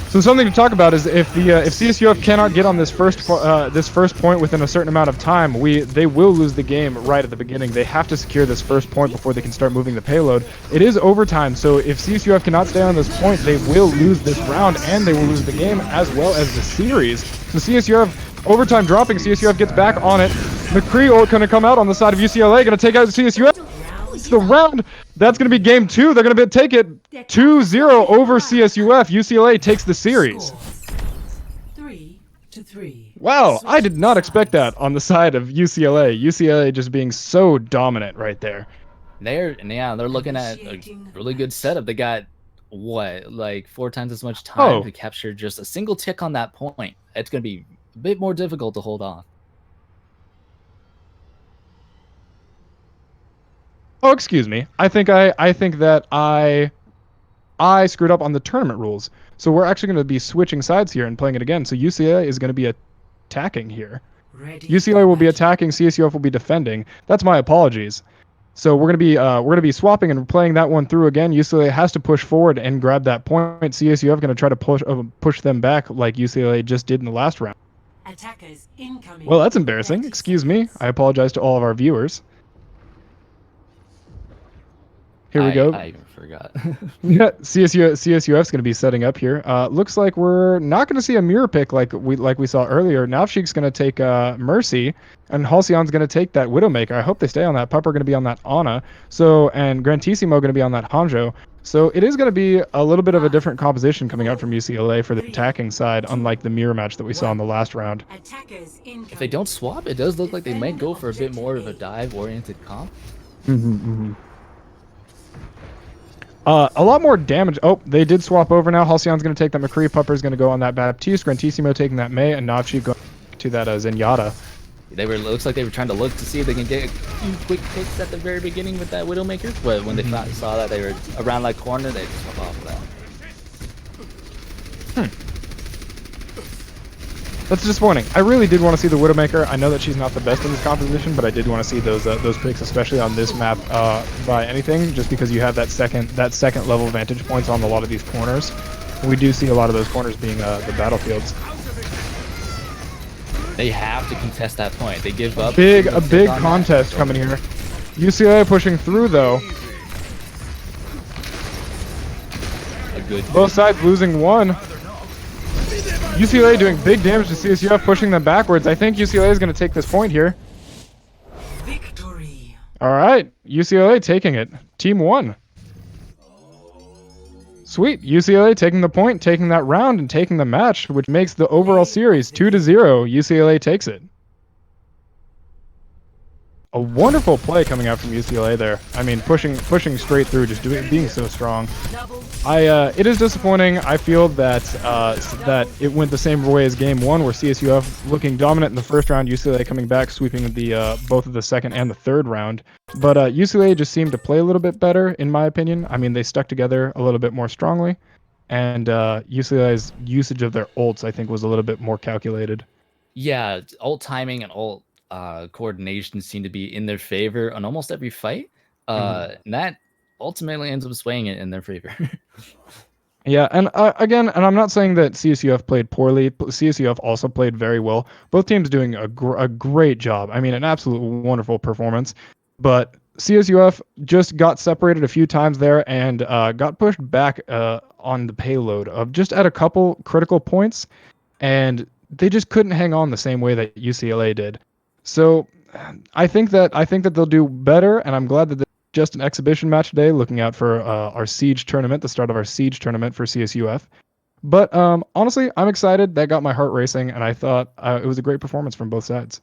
So something to talk about is if CSUF cannot get on this first point within a certain amount of time, they will lose the game right at the beginning. They have to secure this first point before they can start moving the payload. It is overtime, so if CSUF cannot stay on this point, they will lose this round and they will lose the game as well as the series. So CSUF overtime dropping. CSUF gets back on it. McCree going to come out on the side of UCLA, going to take out CSUF. It's the round. That's going to be game 2. They're going to take it 2-0 over CSUF. UCLA takes the series. 3-3. Wow, I did not expect that on the side of UCLA. UCLA just being so dominant right there. They're looking at a really good setup. They got like 4 times as much time to capture just a single tick on that point. It's going to be a bit more difficult to hold off. Oh, excuse me. I think that I screwed up on the tournament rules. So we're actually going to be switching sides here and playing it again. So UCLA is going to be attacking here. UCLA will be attacking. CSUF will be defending. That's my apologies. So we're going to be swapping and playing that one through again. UCLA has to push forward and grab that point. CSUF going to try to push them back like UCLA just did in the last round. Attackers incoming. Well, that's embarrassing. Excuse me. I apologize to all of our viewers. Here we go. I even forgot. Yeah, CSUF is going to be setting up here. Looks like we're not going to see a mirror pick like we saw earlier. Navshik's going to take Mercy, and Halcyon's going to take that Widowmaker. I hope they stay on that. Pupper going to be on that Ana. So and Grantissimo going to be on that Hanjo. So it is going to be a little bit of a different composition coming out from UCLA for the attacking side, unlike the mirror match that we saw in the last round. Attackers incoming. If they don't swap, it does look like they might go for a bit more of a dive-oriented comp. A lot more damage. Oh, they did swap over now. Halcyon's going to take that McCree. Pupper's going to go on that Baptiste. Grantissimo taking that Mei, and Navshi going to that Zenyatta. Looks like they were trying to look to see if they can get a few quick picks at the very beginning with that Widowmaker, but when they saw that they were around that corner, they just went off of that. That's disappointing. I really did want to see the Widowmaker. I know that she's not the best in this composition, but I did want to see those picks, especially on this map, by anything, just because you have that second level vantage points on a lot of these corners. We do see a lot of those corners being the battlefields. They have to contest that point. They give up. A big contest coming here. UCLA pushing through though. Both sides losing one. UCLA doing big damage to CSUF, pushing them backwards. I think UCLA is going to take this point here. Victory. All right, UCLA taking it. Team 1. Sweet, UCLA taking the point, taking that round, and taking the match, which makes the overall series 2-0. UCLA takes it. A wonderful play coming out from UCLA there. I mean, pushing straight through, just being so strong. It is disappointing. I feel that that it went the same way as Game 1, where CSUF looking dominant in the first round, UCLA coming back, sweeping the both of the second and the third round. But UCLA just seemed to play a little bit better, in my opinion. I mean, they stuck together a little bit more strongly, and UCLA's usage of their ults, I think, was a little bit more calculated. Yeah, ult timing and ult coordination seem to be in their favor on almost every fight. And that ultimately ends up swaying it in their favor. Yeah, and again, and I'm not saying that CSUF played poorly. CSUF also played very well. Both teams doing a great job. I mean, an absolute wonderful performance. But CSUF just got separated a few times there and got pushed back on the payload of just at a couple critical points, and they just couldn't hang on the same way that UCLA did. So I think that they'll do better, and I'm glad that it's just an exhibition match today, looking out for our Siege tournament, the start of our Siege tournament for CSUF. But honestly, I'm excited. That got my heart racing, and I thought it was a great performance from both sides.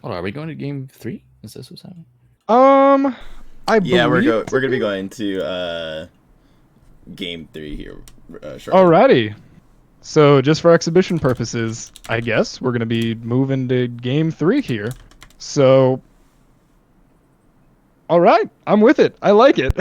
Hold on, are we going to Game 3? Is this what's happening? I believe... Yeah, we're gonna be going to Game 3 here shortly. Alrighty. So just for exhibition purposes, I guess we're going to be moving to Game 3 here. So, all right, I'm with it. I like it.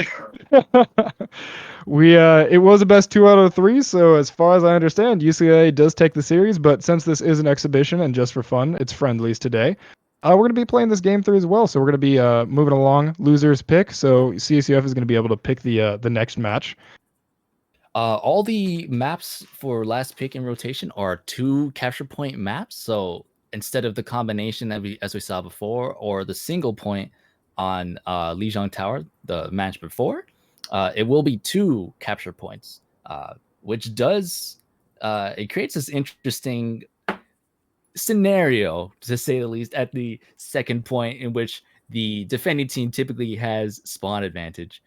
It was a best 2 out of 3, so as far as I understand, UCLA does take the series, but since this is an exhibition and just for fun, it's friendlies today, we're going to be playing this Game 3 as well, so we're going to be moving along losers pick, so CSUF is going to be able to pick the next match. All the maps for last pick in rotation are 2 capture point maps. So instead of the combination that as we saw before, or the single point on Lijiang Tower, the match before, it will be 2 capture points, which does it creates this interesting scenario, to say the least, at the second point, in which the defending team typically has spawn advantage.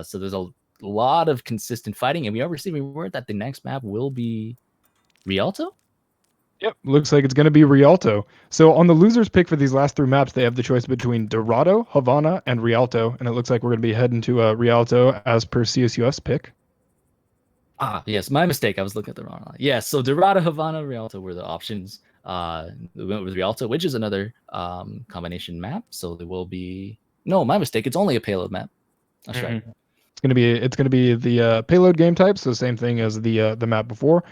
So there's a lot of consistent fighting, and we are receiving word that the next map will be Rialto. Yep, looks like it's going to be Rialto. So on the losers pick for these last 3 maps, they have the choice between Dorado, Havana, and Rialto, and it looks like we're going to be heading to Rialto as per CSUF's pick. Yes, my mistake. I was looking at the wrong line. Yes, so Dorado, Havana, Rialto were the options. We went with Rialto, which is another combination map. So there will be my mistake. It's only a payload map. That's right. It's gonna be the payload game type, so same thing as the map before.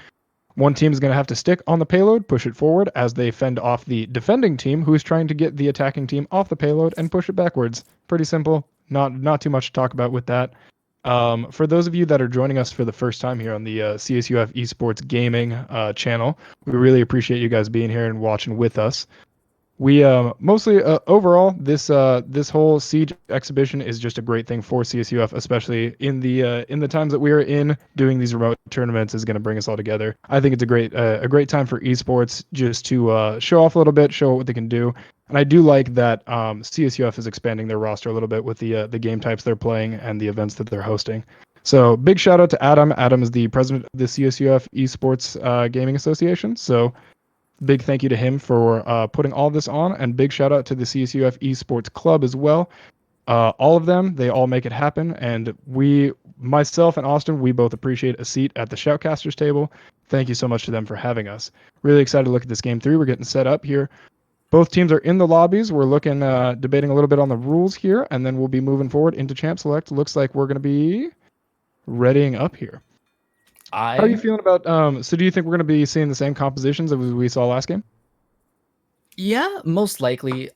One team is gonna have to stick on the payload, push it forward as they fend off the defending team, who is trying to get the attacking team off the payload and push it backwards. Pretty simple. Not too much to talk about with that. For those of you that are joining us for the first time here on the CSUF Esports Gaming channel, we really appreciate you guys being here and watching with us. We mostly overall this whole Siege exhibition is just a great thing for CSUF, especially in the times that we are in. Doing these remote tournaments is going to bring us all together. I think it's a great time for esports just to show off a little bit, show what they can do. And I do like that CSUF is expanding their roster a little bit with the game types they're playing and the events that they're hosting. So big shout out to Adam. Adam is the president of the CSUF Esports Gaming Association. So big thank you to him for putting all this on, and big shout out to the CSUF Esports Club as well. All of them, they all make it happen, and myself and Austin, we both appreciate a seat at the Shoutcasters table. Thank you so much to them for having us. Really excited to look at this game 3. We're getting set up here. Both teams are in the lobbies. We're looking, debating a little bit on the rules here, and then we'll be moving forward into Champ Select. Looks like we're going to be readying up here. How are you feeling about so do you think we're going to be seeing the same compositions that we saw last game? Yeah, most likely.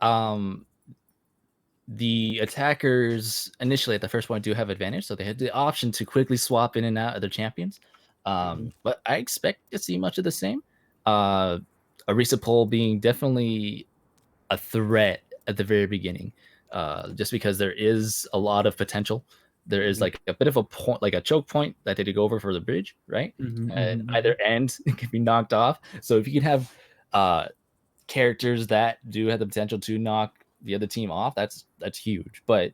The attackers initially at the first point do have advantage, so they had the option to quickly swap in and out of their champions. But I expect to see much of the same. Arisa Pole being definitely a threat at the very beginning, just because there is a lot of potential. There is like a bit of a point, like a choke point that they did go over for the bridge, right? And either end it can be knocked off. So if you can have characters that do have the potential to knock the other team off, that's huge. But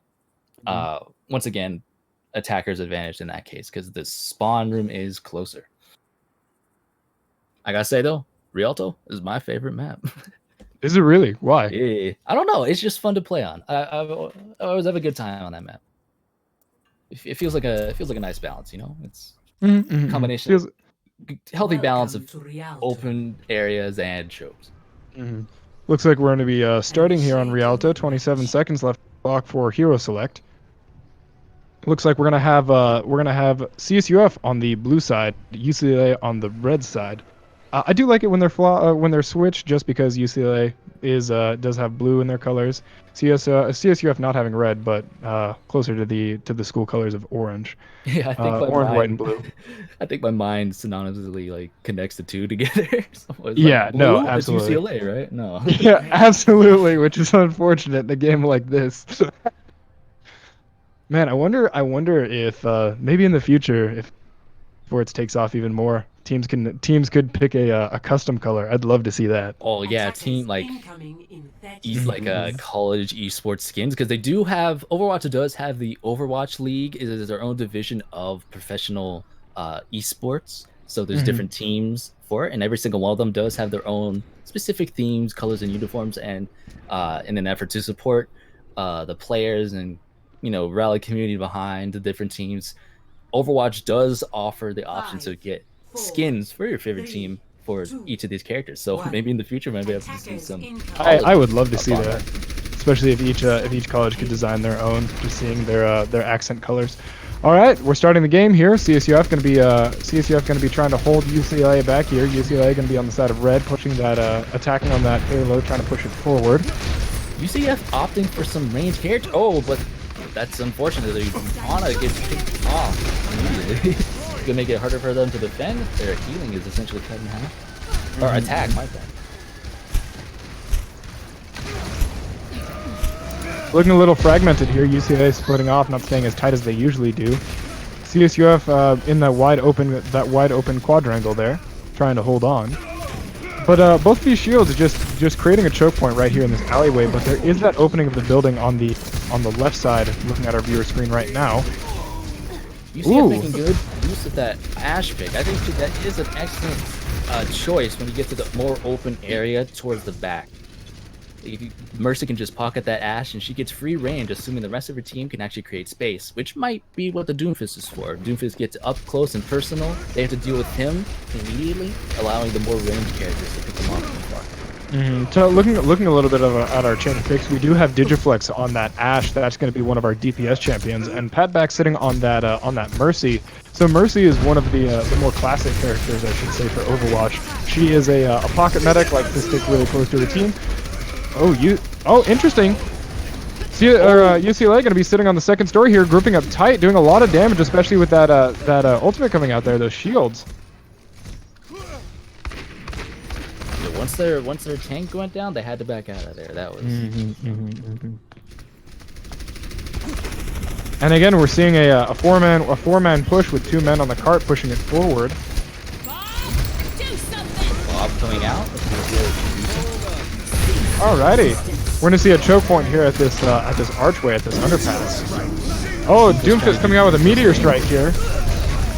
once again, attackers advantage in that case because the spawn room is closer. I gotta say though, Rialto is my favorite map. Is it really? Why? Yeah, I don't know. It's just fun to play on. I always have a good time on that map. It feels like a nice balance, you know. It's combination, healthy balance of open areas and chokes. Looks like we're going to be starting here on Rialto. 27 seconds left clock for hero select. Looks like we're going to have CSUF on the blue side, UCLA on the red side. I do like it when they're switched, just because UCLA does have blue in their colors. CSUF not having red, but closer to the school colors of orange. Yeah, I think orange, white, and blue. I think my mind synonymously like connects the two together. So yeah, like, no, absolutely. It's UCLA, right? No. Yeah, absolutely, which is unfortunate in a game like this. Man, I wonder if maybe in the future, if sports takes off even more, teams could pick a custom color. I'd love to see that. Oh yeah, team like college esports skins, because they do have Overwatch does have the Overwatch League is their own division of professional esports. So there's different teams for it, and every single one of them does have their own specific themes, colors, and uniforms, and in an effort to support the players and rally community behind the different teams. Overwatch does offer the option to get skins for your favorite team for each of these characters. So maybe in the future, maybe have to see some. I would love to see that, especially if each college could design their own. Just seeing their accent colors. All right, we're starting the game here. CSUF going to be trying to hold UCLA back here. UCLA going to be on the side of red, pushing that attacking on that payload, trying to push it forward. UCF opting for some ranged character. Oh, but that's unfortunate that you want to get kicked off immediately. It's gonna make it harder for them to defend. Their healing is essentially cut in half. Or attack, my bad. Looking a little fragmented here. UCLA splitting off, not staying as tight as they usually do. CSUF in that wide open quadrangle there, trying to hold on. But both of these shields are just creating a choke point right here in this alleyway. But there is that opening of the building on the left side, looking at our viewer screen right now. UCF making good use of that ash pick. I think that is an excellent choice when you get to the more open area towards the back. Mercy can just pocket that ash and she gets free range, assuming the rest of her team can actually create space, which might be what the Doomfist is for. Doomfist gets up close and personal. They have to deal with him immediately, allowing the more ranged characters to pick them off from far. So looking a little bit at our champion picks, we do have Digiflex on that Ashe. That's going to be one of our DPS champions, and Patback sitting on that Mercy. So Mercy is one of the more classic characters, I should say, for Overwatch. She is a pocket medic, likes to stick really close to the team. Interesting. UCLA going to be sitting on the second story here, grouping up tight, doing a lot of damage, especially with that ultimate coming out there, those shields. Once their tank went down, they had to back out of there. That was. And again, we're seeing a four-man push with 2 men on the cart pushing it forward. Bob coming out. Alrighty, we're gonna see a choke point here at this archway, at this underpass. Oh, Doomfist coming out with a meteor strike here,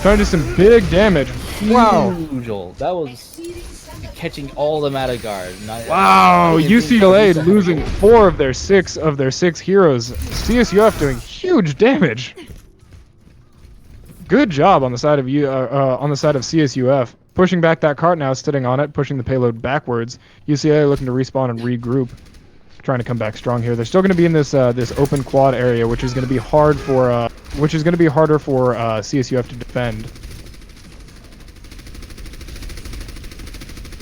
trying to do some big damage. Wow. Huge. That was catching all the meta guard. Wow, UCLA losing 4 of their 6 heroes. CSUF doing huge damage. Good job on the side of CSUF. Pushing back that cart now, sitting on it, pushing the payload backwards. UCLA looking to respawn and regroup, trying to come back strong here. They're still going to be in this this open quad area, which is going to be hard for harder for CSUF to defend.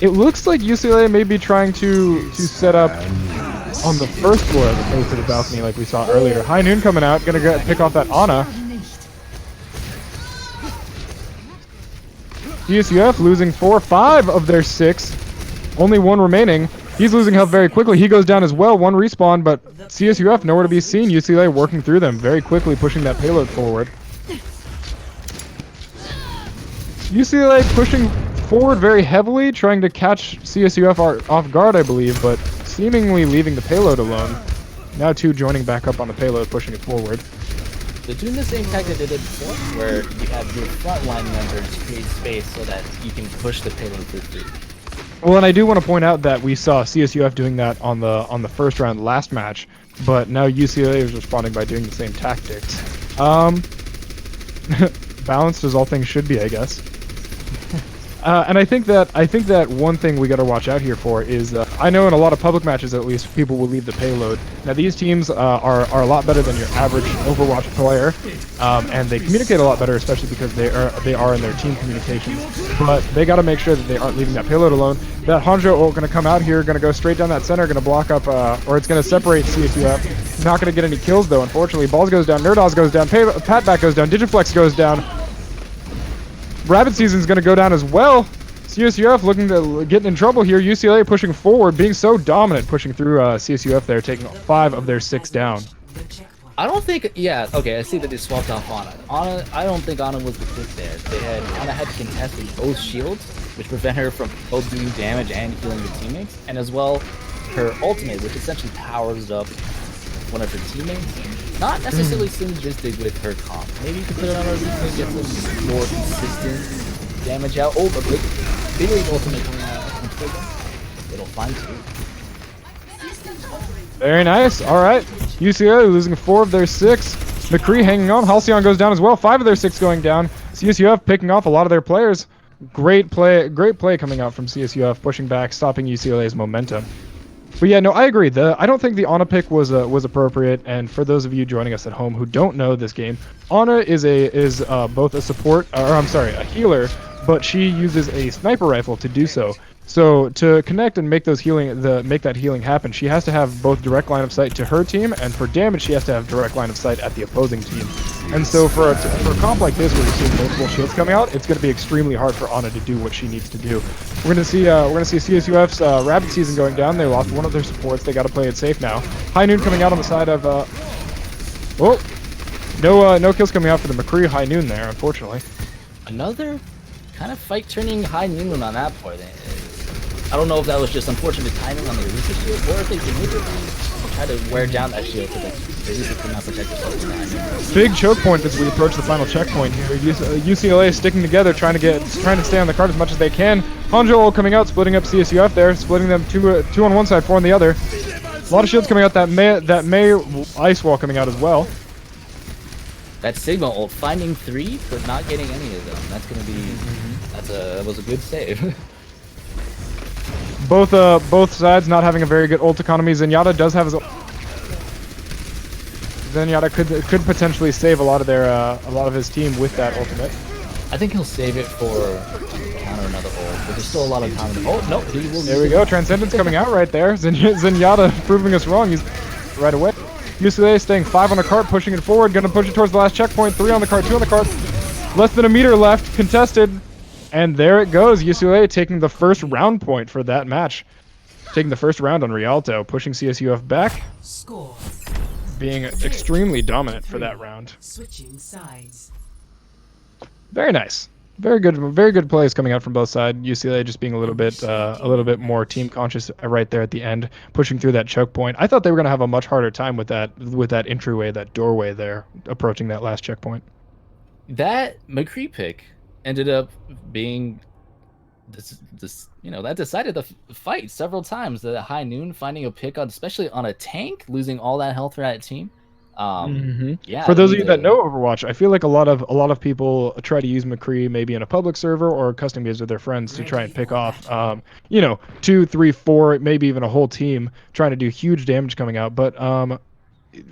It looks like UCLA may be trying to set up on the first floor as opposed to the balcony like we saw earlier. High Noon coming out, gonna pick off that Ana. CSUF losing 4-5 of their 6. Only 1 remaining. He's losing health very quickly. He goes down as well. 1 respawn, but CSUF nowhere to be seen. UCLA working through them very quickly, pushing that payload forward. UCLA pushing forward very heavily, trying to catch CSUF off guard, I believe, but seemingly leaving the payload alone. Now 2 joining back up on the payload, pushing it forward. They're doing the same tactic they did before, where you have your frontline members create space so that you can push the payload through. Well, and I do want to point out that we saw CSUF doing that on the first round last match, but now UCLA is responding by doing the same tactics. Balanced as all things should be, I guess. And I think that one thing we got to watch out here for is I know in a lot of public matches at least people will leave the payload. Now these teams are a lot better than your average Overwatch player, and they communicate a lot better, especially because they are in their team communications. But they got to make sure that they aren't leaving that payload alone. That Hanjo ult going to come out here, going to go straight down that center, going to block up, or it's going to separate CSUF. Not going to get any kills though, unfortunately. Balls goes down, Nerdoz goes down, Patback goes down, Digiflex goes down. Rabbit Season's going to go down as well. CSUF looking to get in trouble here. UCLA pushing forward, being so dominant, pushing through CSUF there, taking 5 of their 6 down. I don't think, yeah, okay, I see that they swapped off Ana. I don't think Ana was the pick there. Ana had to contest with both shields, which prevent her from both doing damage and healing her teammates, and as well, her ultimate, which essentially powers up one of her teammates. Not necessarily synergistic with her comp. Maybe you could put it on her and get some more consistent damage out. Oh, but big league ultimate coming out from it'll find 2. Very nice. All right. UCLA losing 4 of their 6. McCree hanging on. Halcyon goes down as well. 5 of their 6 going down. CSUF picking off a lot of their players. Great play coming out from CSUF, pushing back, stopping UCLA's momentum. But yeah, no, I agree. I don't think the Ana pick was appropriate. And for those of you joining us at home who don't know this game, Ana is both a support, a healer, but she uses a sniper rifle to do so. So to connect and make that healing happen, she has to have both direct line of sight to her team, and for damage, she has to have direct line of sight at the opposing team. And so for a comp like this, where you're seeing multiple shields coming out, it's going to be extremely hard for Ana to do what she needs to do. We're going to see CSUF's Rabbit Season going down. They lost one of their supports. They got to play it safe now. High Noon coming out on the side of. No kills coming out for the McCree High Noon there, unfortunately. Another kind of fight turning High Noon on that point. I don't know if that was just unfortunate timing on the Arisa shield, or if they deliberately tried to wear down that shield so that Arisa could not protect herself from that. Big choke point as we approach the final checkpoint here. UCLA is sticking together, trying to stay on the card as much as they can. Hanjo coming out, splitting up CSUF there, splitting them two on one side, 4 on the other. A lot of shields coming out. That May ice wall coming out as well. That Sigma ult finding 3 but not getting any of them. That's gonna be that was a good save. Both sides not having a very good ult economy. Zenyatta does have his ult. Zenyatta could potentially save a lot of his team with that ultimate. I think he'll save it for counter another ult, but there's still a lot of time. Oh no, he will. There we go. Transcendence coming out right there. Zenyatta proving us wrong. He's right away. UCLA staying 5 on the cart, pushing it forward. Gonna push it towards the last checkpoint. 3 on the cart, 2 on the cart. Less than a meter left. Contested. And there it goes. UCLA taking the first round point for that match. Taking the first round on Rialto, pushing CSUF back, Score. being extremely dominant for that round. Switching sides. Very nice. Very good plays coming out from both sides. UCLA just being a little bit more team conscious right there at the end, pushing through that choke point. I thought they were going to have a much harder time with that entryway, that doorway there, approaching that last checkpoint. That McCree pick ended up being that decided the fight several times. The high noon finding a pick on, especially on a tank, losing all that health for that team. Yeah. For those of you that know Overwatch, I feel like a lot of people try to use McCree maybe in a public server or custom games with their friends to try and pick off, 2, 3, 4, maybe even a whole team trying to do huge damage coming out. But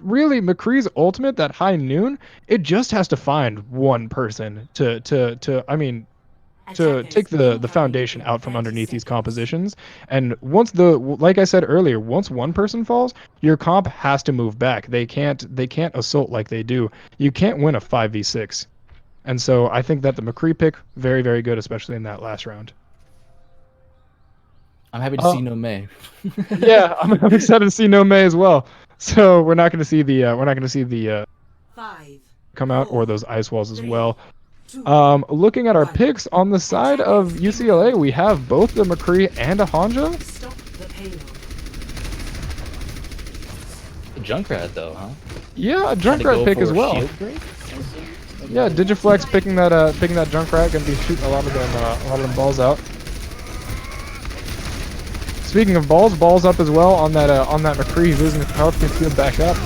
really, McCree's ultimate, that high noon, it just has to find one person to take the foundation out from underneath these compositions. And like I said earlier, once one person falls, your comp has to move back. They can't assault like they do. You can't win a 5v6. And so I think that the McCree pick, very, very good, especially in that last round. I'm happy to see No May. Yeah, I'm excited to see No May as well. So we're not going to see the 5 come out, or those ice walls as well. Looking at our picks on the side of UCLA, we have both the McCree and a Hanja. Stop the payload. Junkrat though, huh? Yeah, a Junkrat pick as well. Yeah, Digiflex picking that Junkrat, gonna be shooting a lot of them balls out. Speaking of balls up as well on that McCree. He's losing his health, gets healed back up.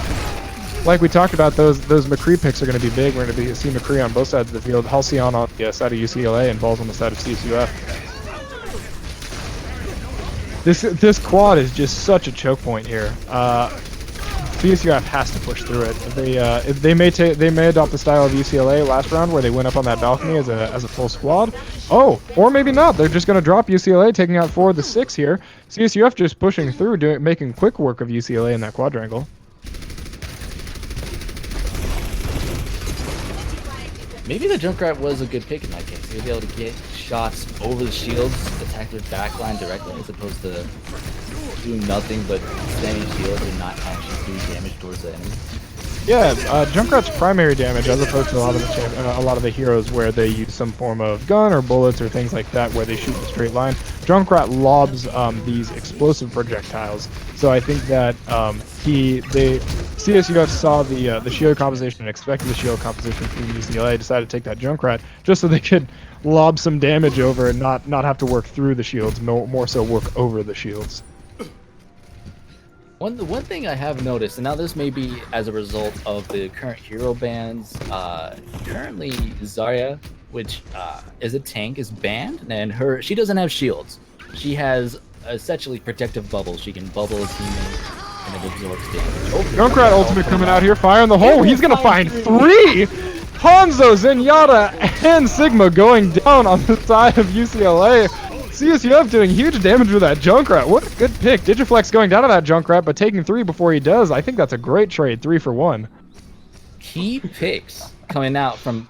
Like we talked about, those McCree picks are going to be big. We're going to see McCree on both sides of the field. Halcyon on the side of UCLA and Balls on the side of CSUF. This quad is just such a choke point here. CSUF has to push through it. They may adopt the style of UCLA last round, where they went up on that balcony as a full squad. Oh, or maybe not. They're just going to drop UCLA, taking out 4 of the 6 here. CSUF just pushing through, making quick work of UCLA in that quadrangle. Maybe the Junkrat was a good pick in that case. He'd be able to get shots over the shields, attack their backline directly, as opposed to doing nothing but standing shields and not actually doing damage towards the enemy. Yeah, Junkrat's primary damage, as opposed to a lot of the heroes where they use some form of gun or bullets or things like that, where they shoot in a straight line. Junkrat lobs these explosive projectiles. So I think that CSUF saw the shield composition and expected the shield composition from UCLA, decided to take that Junkrat just so they could lob some damage over and not have to work through the shields, more so work over the shields. One thing I have noticed, and now this may be as a result of the current hero bans, currently Zarya, which is a tank, is banned, and she doesn't have shields. She has essentially protective bubbles. She can bubble a teammate and it absorbs damage. Junkrat ultimate coming out here, fire in the hole. He's gonna find 3! Hanzo, Zenyatta, and Sigma going down on the side of UCLA. CSUF doing huge damage with that Junkrat. What a good pick. Digiflex going down to that Junkrat, but taking 3 before he does. I think that's a great trade, 3 for 1. Key picks coming out from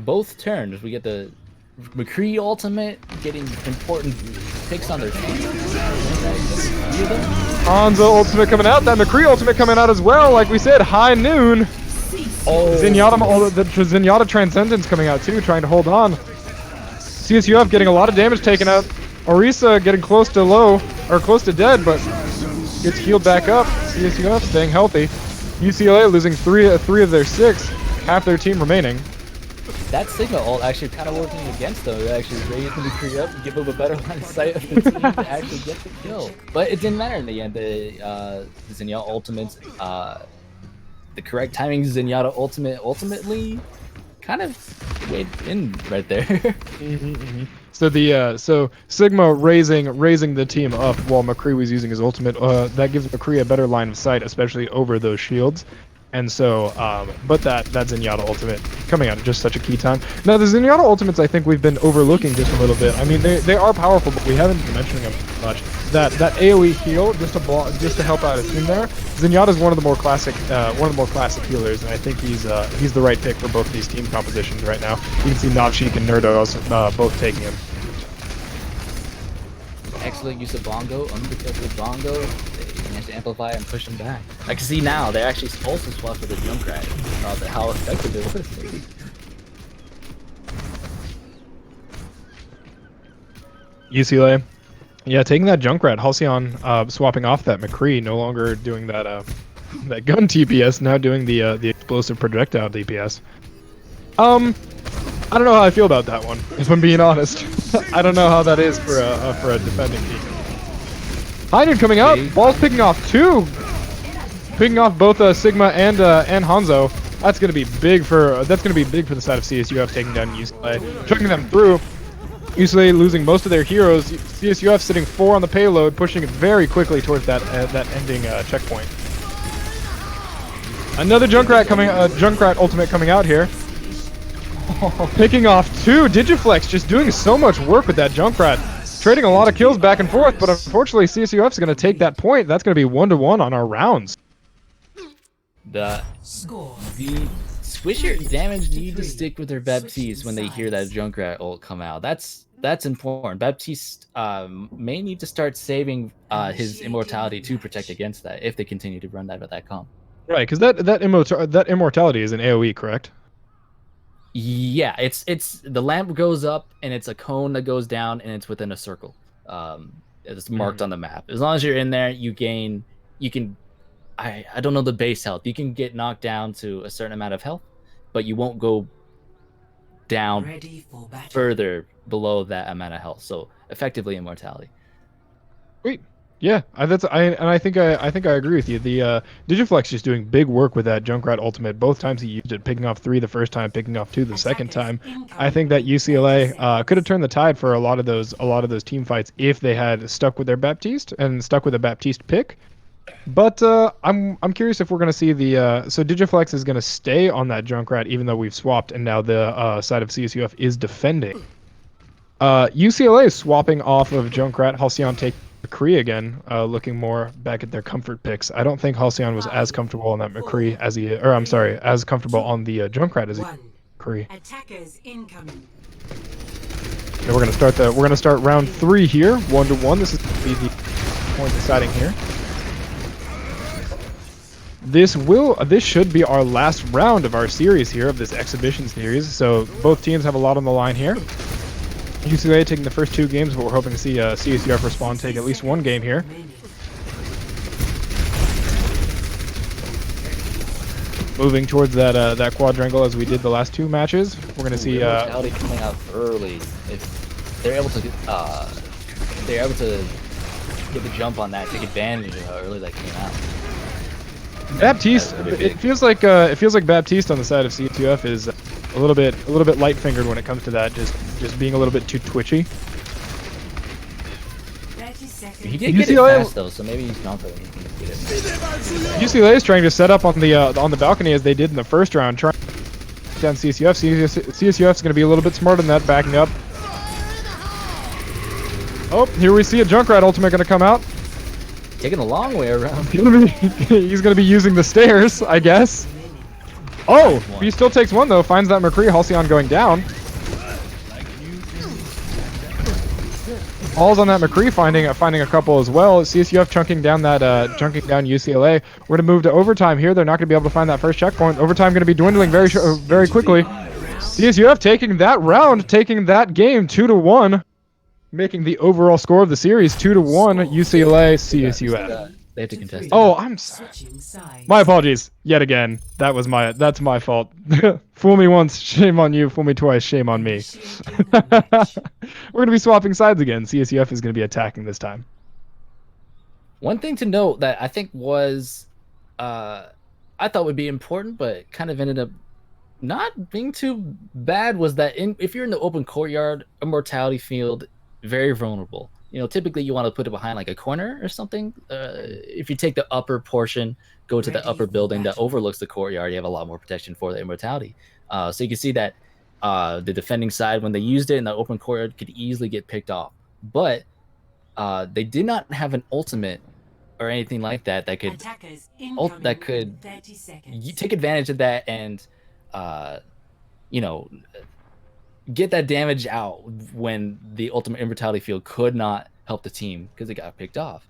both turns. We get the McCree ultimate getting important picks on their team. Hanzo ultimate coming out. That McCree ultimate coming out as well. Like we said, high noon. Oh, the Zenyatta Transcendence coming out too, trying to hold on. CSUF getting a lot of damage taken out. Orisa getting close to dead, but gets healed back up. CSUF staying healthy. UCLA losing 3 of their 6, half their team remaining. That Sigma ult actually kind of working against them. It actually raised the McCree up and give them a better line of sight of the team to actually get the kill. But it didn't matter in the end. The Zenyatta ultimates, the correct timing Zenyatta ultimately kind of weighed in right there. So Sigma raising the team up while McCree was using his ultimate. That gives McCree a better line of sight, especially over those shields. And so, but that Zenyatta ultimate coming out at just such a key time. Now, the Zenyatta ultimates, I think we've been overlooking just a little bit. I mean, they are powerful, but we haven't been mentioning them much. That AOE heal just to help out a team there. Zenyatta is one of the more classic healers, and I think he's the right pick for both these team compositions right now. You can see Navshik and Nerdos both taking him. Excellent use of Bongo, unprotected Bongo. They managed to amplify and push him back. I can see now they're actually also swapped with a Junkrat. How effective it was. UCLA. Yeah, taking that Junkrat. Halcyon swapping off that McCree, no longer doing that that gun TPS, now doing the explosive projectile DPS. I don't know how I feel about that one, if I'm being honest. I don't know how that is for a defending team. Heinen coming out, Ball's picking off two, picking off both Sigma and Hanzo. That's gonna be big for the side of CSUF, taking down UCLA, chucking them through. UCLA losing most of their heroes. CSUF sitting 4 on the payload, pushing it very quickly towards that ending checkpoint. Another Junkrat ultimate coming out here. Picking off 2. Digiflex just doing so much work with that Junkrat. Trading a lot of kills back and forth, but unfortunately CSUF is going to take that point. That's going to be 1-1 on our rounds. The Swisher damage need to stick with their Baptiste when they hear that Junkrat ult come out. That's important. Baptiste may need to start saving his immortality to protect against that if they continue to run that comp. Right, because that immortality is an AOE, correct? Yeah, it's the lamp goes up and it's a cone that goes down and it's within a circle. It's marked on the map. As long as you're in there, you can. I don't know the base health. You can get knocked down to a certain amount of health, but you won't go down further below that amount of health. So effectively immortality. Sweet. Yeah, I think I agree with you. The Digiflex just doing big work with that Junkrat ultimate. Both times he used it, picking off 3 the first time, picking off 2 the second time. I think that UCLA could have turned the tide for a lot of those team fights if they had stuck with their Baptiste and stuck with a Baptiste pick. But I'm curious if we're going to see the so Digiflex is going to stay on that Junkrat even though we've swapped and now the side of CSUF is defending. UCLA is swapping off of Junkrat. Halcyon take McCree again, looking more back at their comfort picks. I don't think Halcyon was as comfortable on that McCree as comfortable on the Junkrat as McCree. Attackers incoming. And we're gonna start round 3 here, 1-1. This is going to be the point deciding here. This should be our last round of our series here, of this exhibition series. So both teams have a lot on the line here. UCLA taking the first 2 games, but we're hoping to see CSUF Respawn take at least 1 game here. Moving towards that quadrangle as we did the last 2 matches. We're gonna see Mortality coming out early. If they're able to get the jump on that, take advantage of how early that came out. Baptiste, it feels like Baptiste on the side of CSUF is a little bit light-fingered when it comes to that, just being a little bit too twitchy. He did get it fast though, so maybe he's not going to get it. UCLA is trying to set up on the balcony as they did in the first round, trying down CSUF. CSUF is going to be a little bit smarter than that, backing up. Oh, here we see a Junkrat ultimate going to come out. Taking a long way around. He's going to be using the stairs, I guess. Oh, he still takes 1 though. Finds that McCree. Halcyon going down. All's on that McCree, finding a couple as well. CSUF chunking down UCLA. We're gonna move to overtime here. They're not gonna be able to find that first checkpoint. Overtime gonna be dwindling very quickly. CSUF taking that round, taking that game 2-1, making the overall score of the series 2-1. UCLA CSUF. They have to contest. Oh, I'm sorry. My apologies. Yet again, that's my fault. Fool me once, shame on you. Fool me twice, shame on me. We're gonna be swapping sides again. CSUF is gonna be attacking this time. One thing to note that I think was, I thought would be important, but kind of ended up not being too bad, was that if you're in the open courtyard, immortality field, very vulnerable. You know, typically you want to put it behind like a corner or something. If you take the upper portion, go to the upper building that overlooks the courtyard, you have a lot more protection for the immortality. So you can see that the defending side, when they used it in the open courtyard, could easily get picked off. But they did not have an ultimate or anything like that that could take advantage of that and get that damage out when the ultimate immortality field could not help the team because it got picked off.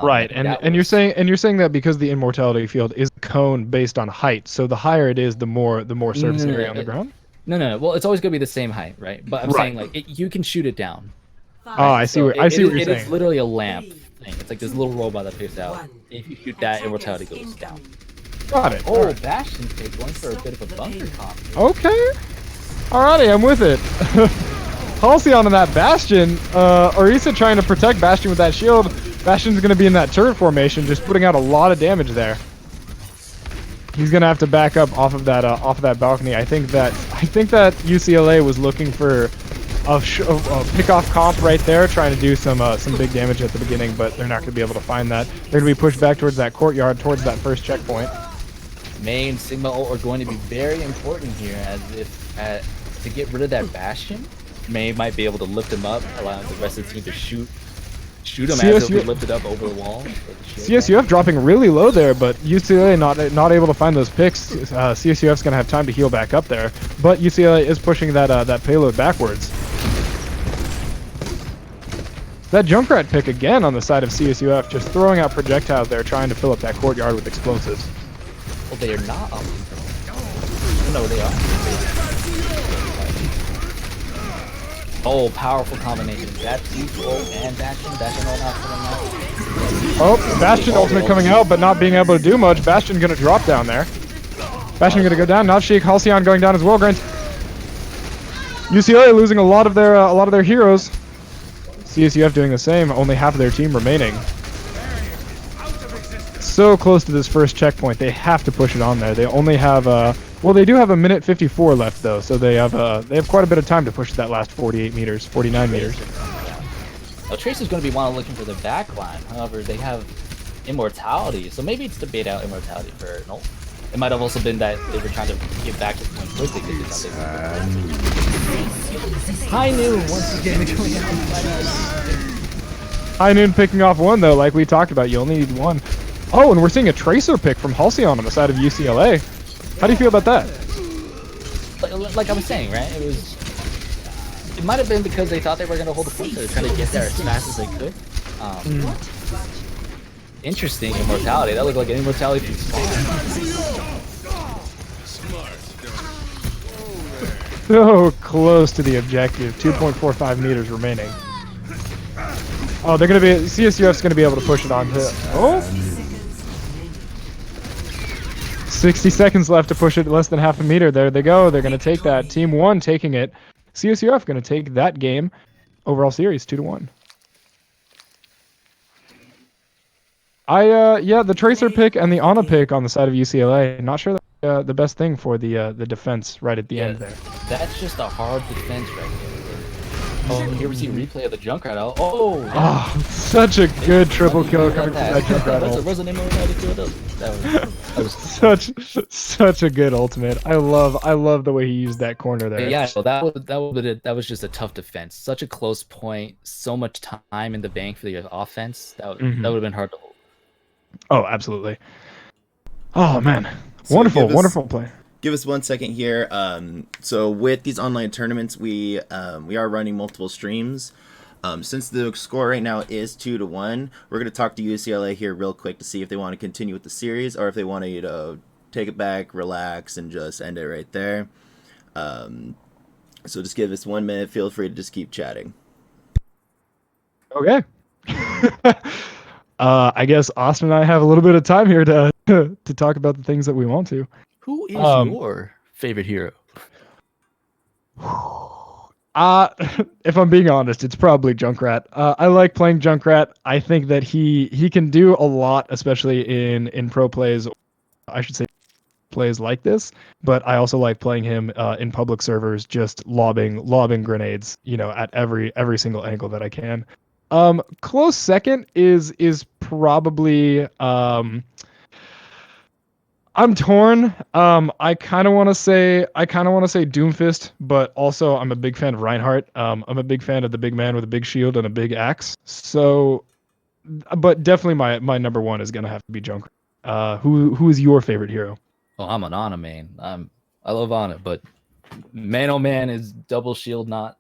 Right, and you're saying that because the immortality field is a cone based on height, so the higher it is, the more surface area on the ground. No. Well, it's always gonna be the same height, right? But I'm saying you can shoot it down. Oh, I see what you're saying. It's literally a lamp thing. It's like this little robot that picks out. If you shoot that, immortality goes down. Got it. Oh, Bastion pick going for a bit of a bunker comp. Okay. Alrighty, I'm with it. Halcyon on that Bastion. Orisa trying to protect Bastion with that shield. Bastion's going to be in that turret formation, just putting out a lot of damage there. He's going to have to back up off of that balcony. I think that UCLA was looking for a pick-off comp right there, trying to do some big damage at the beginning, but they're not going to be able to find that. They're going to be pushed back towards that courtyard, towards that first checkpoint. May and Sigma ult are going to be very important here, as if to get rid of that Bastion, May might be able to lift him up, allowing the rest of the team to shoot him as he'll be lifted up over the wall. CSUF dropping really low there, but UCLA not able to find those picks. CSUF's going to have time to heal back up there, but UCLA is pushing that payload backwards. That Junkrat pick again on the side of CSUF, just throwing out projectiles there, trying to fill up that courtyard with explosives. Well, they are not up. No, they are. Oh, powerful combination. That's useful and Bastion all not coming out. Oh, Bastion ultimate coming out, but not being able to do much. Bastion gonna drop down there. Bastion gonna go down. Navshik, Halcyon going down as well. UCLA losing a lot of their heroes. CSUF doing the same. Only half of their team remaining. So close to this first checkpoint, they have to push it on there. They only have well, they do have a minute 54 left though, so they have quite a bit of time to push that last 49 meters. Well, Tracer's going to be looking for the back line. However, they have immortality, so maybe it's to bait out immortality for an ult. It might have also been that they were trying to get back to the point quickly because they thought they were. High Noon once again going out. High Noon picking off one though, like we talked about. You only need one. Oh, and we're seeing a Tracer pick from Halcyon on the side of UCLA. How do you feel about that? Like I was saying, right? It might have been because they thought they were going to hold the point, so they're trying to get there as fast as they could. Interesting immortality. That looked like an immortality from Spawn. So close to the objective. 2.45 meters remaining. Oh, CSUF's gonna be able to push it on to. Oh. 60 seconds left to push it less than half a meter. There they go. They're going to take that. Team 1 taking it. CSUF going to take that game. Overall series 2-1. Yeah, the Tracer pick and the Ana pick on the side of UCLA. Not sure that's the best thing for the defense right at the end there. That's just a hard defense right there. Oh, here we see a replay of the Junkrat ult. Oh, such a good triple kill coming from that Junkrat ult. That was such a good ultimate. I love the way he used that corner there. Yeah, so that was just a tough defense. Such a close point, so much time in the bank for the offense. That would have been hard to hold. Oh, absolutely. Oh man, so wonderful play. Give us 1 second here. So with these online tournaments, we are running multiple streams. Since the score right now is 2-1, we're going to talk to UCLA here real quick to see if they want to continue with the series or if they want to take it back, relax, and just end it right there. So just give us 1 minute. Feel free to just keep chatting. Okay. I guess Austin and I have a little bit of time here to talk about the things that we want to. Who is your favorite hero? If I'm being honest, it's probably Junkrat. I like playing Junkrat. I think that he can do a lot, especially in pro plays. I should say plays like this. But I also like playing him in public servers, just lobbing grenades, at every single angle that I can. Close second is probably I'm torn. I kind of want to say Doomfist, but also I'm a big fan of Reinhardt. I'm a big fan of the big man with a big shield and a big axe. So, but definitely my number one is gonna have to be Junkrat. Who is your favorite hero? Well, I'm an Ana main. I love Ana, but man, oh man, is double shield not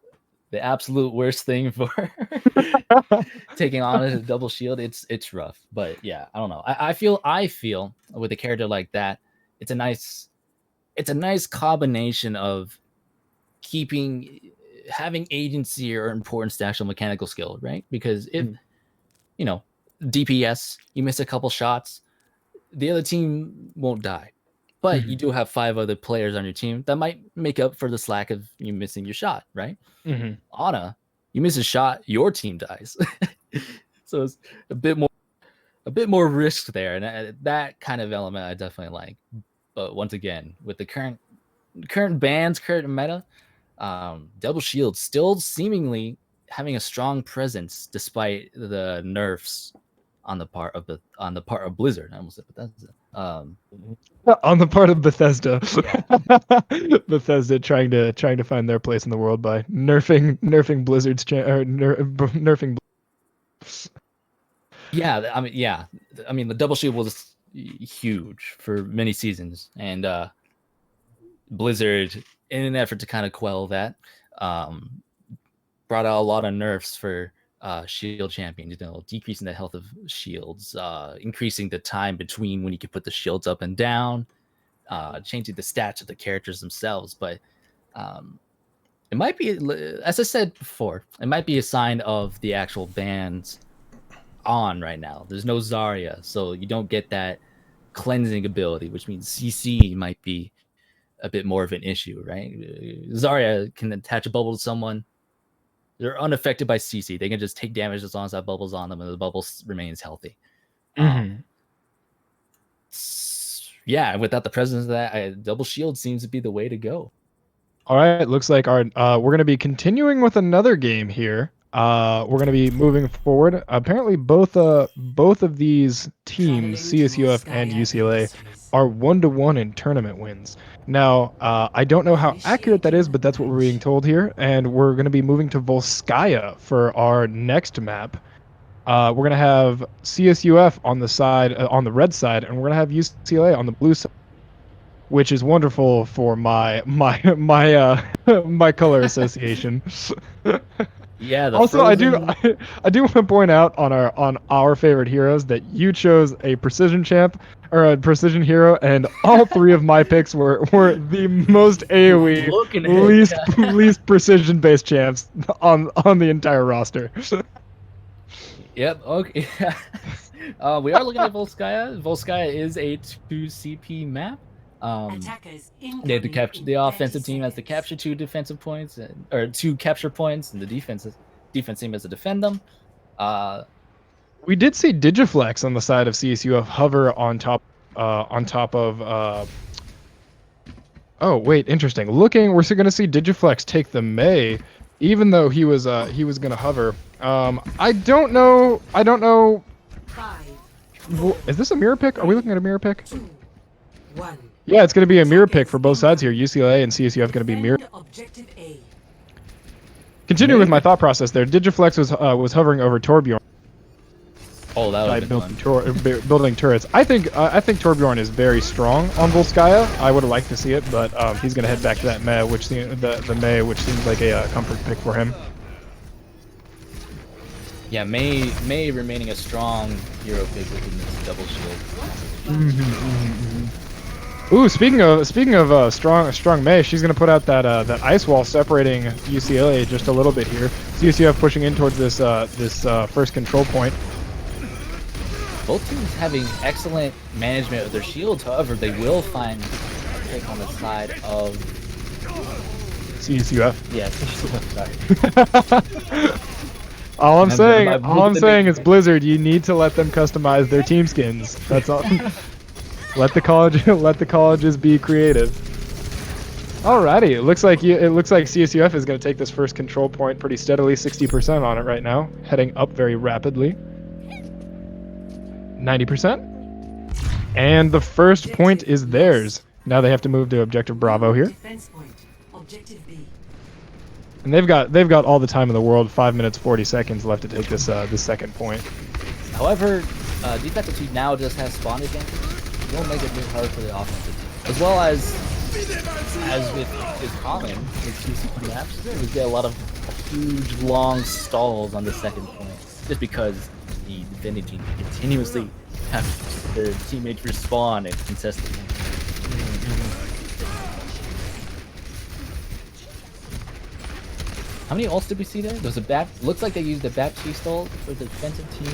the absolute worst thing for taking on a double shield? It's rough, but yeah, I don't know. I feel with a character like that, it's a nice combination of having agency or importance to actual mechanical skill, right? Because if you know DPS, you miss a couple shots, the other team won't die. But you do have 5 other players on your team that might make up for the slack of you missing your shot, right? Ana, you miss a shot, your team dies. So it's a bit more risk there, and that kind of element I definitely like. But once again, with the current bans, current meta, double shield still seemingly having a strong presence despite the nerfs on the part of Blizzard. I almost said Bethesda. On the part of Bethesda. Yeah. Bethesda trying to find their place in the world by nerfing Blizzard's nerfing. Yeah, I mean the double shield was huge for many seasons, and Blizzard, in an effort to kind of quell that, brought out a lot of nerfs for shield champions, decreasing the health of shields, increasing the time between when you can put the shields up and down, changing the stats of the characters themselves. But it might be, as I said before, it might be a sign of the actual bans on right now. There's no Zarya, so you don't get that cleansing ability, which means CC might be a bit more of an issue, right? Zarya can attach a bubble to someone. They're unaffected by CC. They can just take damage as long as that bubble's on them and the bubble remains healthy. Yeah, without the presence of that, double shield seems to be the way to go. All right, looks like we're going to be continuing with another game here. We're going to be moving forward. Apparently, both of these teams, CSUF and UCLA, are 1-1 in tournament wins. Now, I don't know how accurate that is, but that's what we're being told here. And we're going to be moving to Volskaya for our next map. We're going to have CSUF on the side, on the red side, and we're going to have UCLA on the blue side, which is wonderful for my my color association. Yeah. Also, I do want to point out on our favorite heroes that you chose a precision champ or a precision hero, and all 3 of my picks were the most AOE, least precision based champs on the entire roster. Yep. Okay. We are looking at Volskaya. Volskaya is a 2 CP map. They have to capture. The offensive team has to capture 2 defensive points, or 2 capture points, and the defense team has to defend them. We did see Digiflex on the side of CSUF hover on top of. Oh wait, interesting. We're going to see Digiflex take the Mei, even though he was going to hover. I don't know. Is this a mirror pick? Are we looking at a mirror pick? 2, 1. Yeah, it's going to be a mirror pick for both sides here. UCLA and CSUF going to be mirror. Continuing with my thought process there, Digiflex was hovering over Torbjorn. Oh, that was building turrets. I think Torbjorn is very strong on Volskaya. I would have liked to see it, but he's going to head back to that Mei, which the Mei, which seems like a comfort pick for him. Yeah, Mei remaining a strong hero pick within this double shield. Ooh, speaking of strong Mei, she's gonna put out that ice wall separating UCLA just a little bit here. CSUF pushing in towards this first control point. Both teams having excellent management of their shields. However, they will find a pick on the side of CSUF. Yes. Sorry. All I'm saying is Blizzard, you need to let them customize their team skins. That's all. Let the colleges be creative. Alrighty, it looks like CSUF is going to take this first control point pretty steadily, 60% on it right now, heading up very rapidly. 90%. And the first point is theirs. Now they have to move to objective Bravo here. Defense point. Objective B. And they've got all the time in the world, 5 minutes 40 seconds left to take this second point. However, defensive team now just has spawn advantage. It will make it really hard for the offensive team. As well as is common with TCP maps, we get a lot of huge long stalls on the second point, just because the defending team continuously have their teammates respawn and contest the point. How many ults did we see there? There's a bat. Looks like they used a bat cheese ult for the defensive team.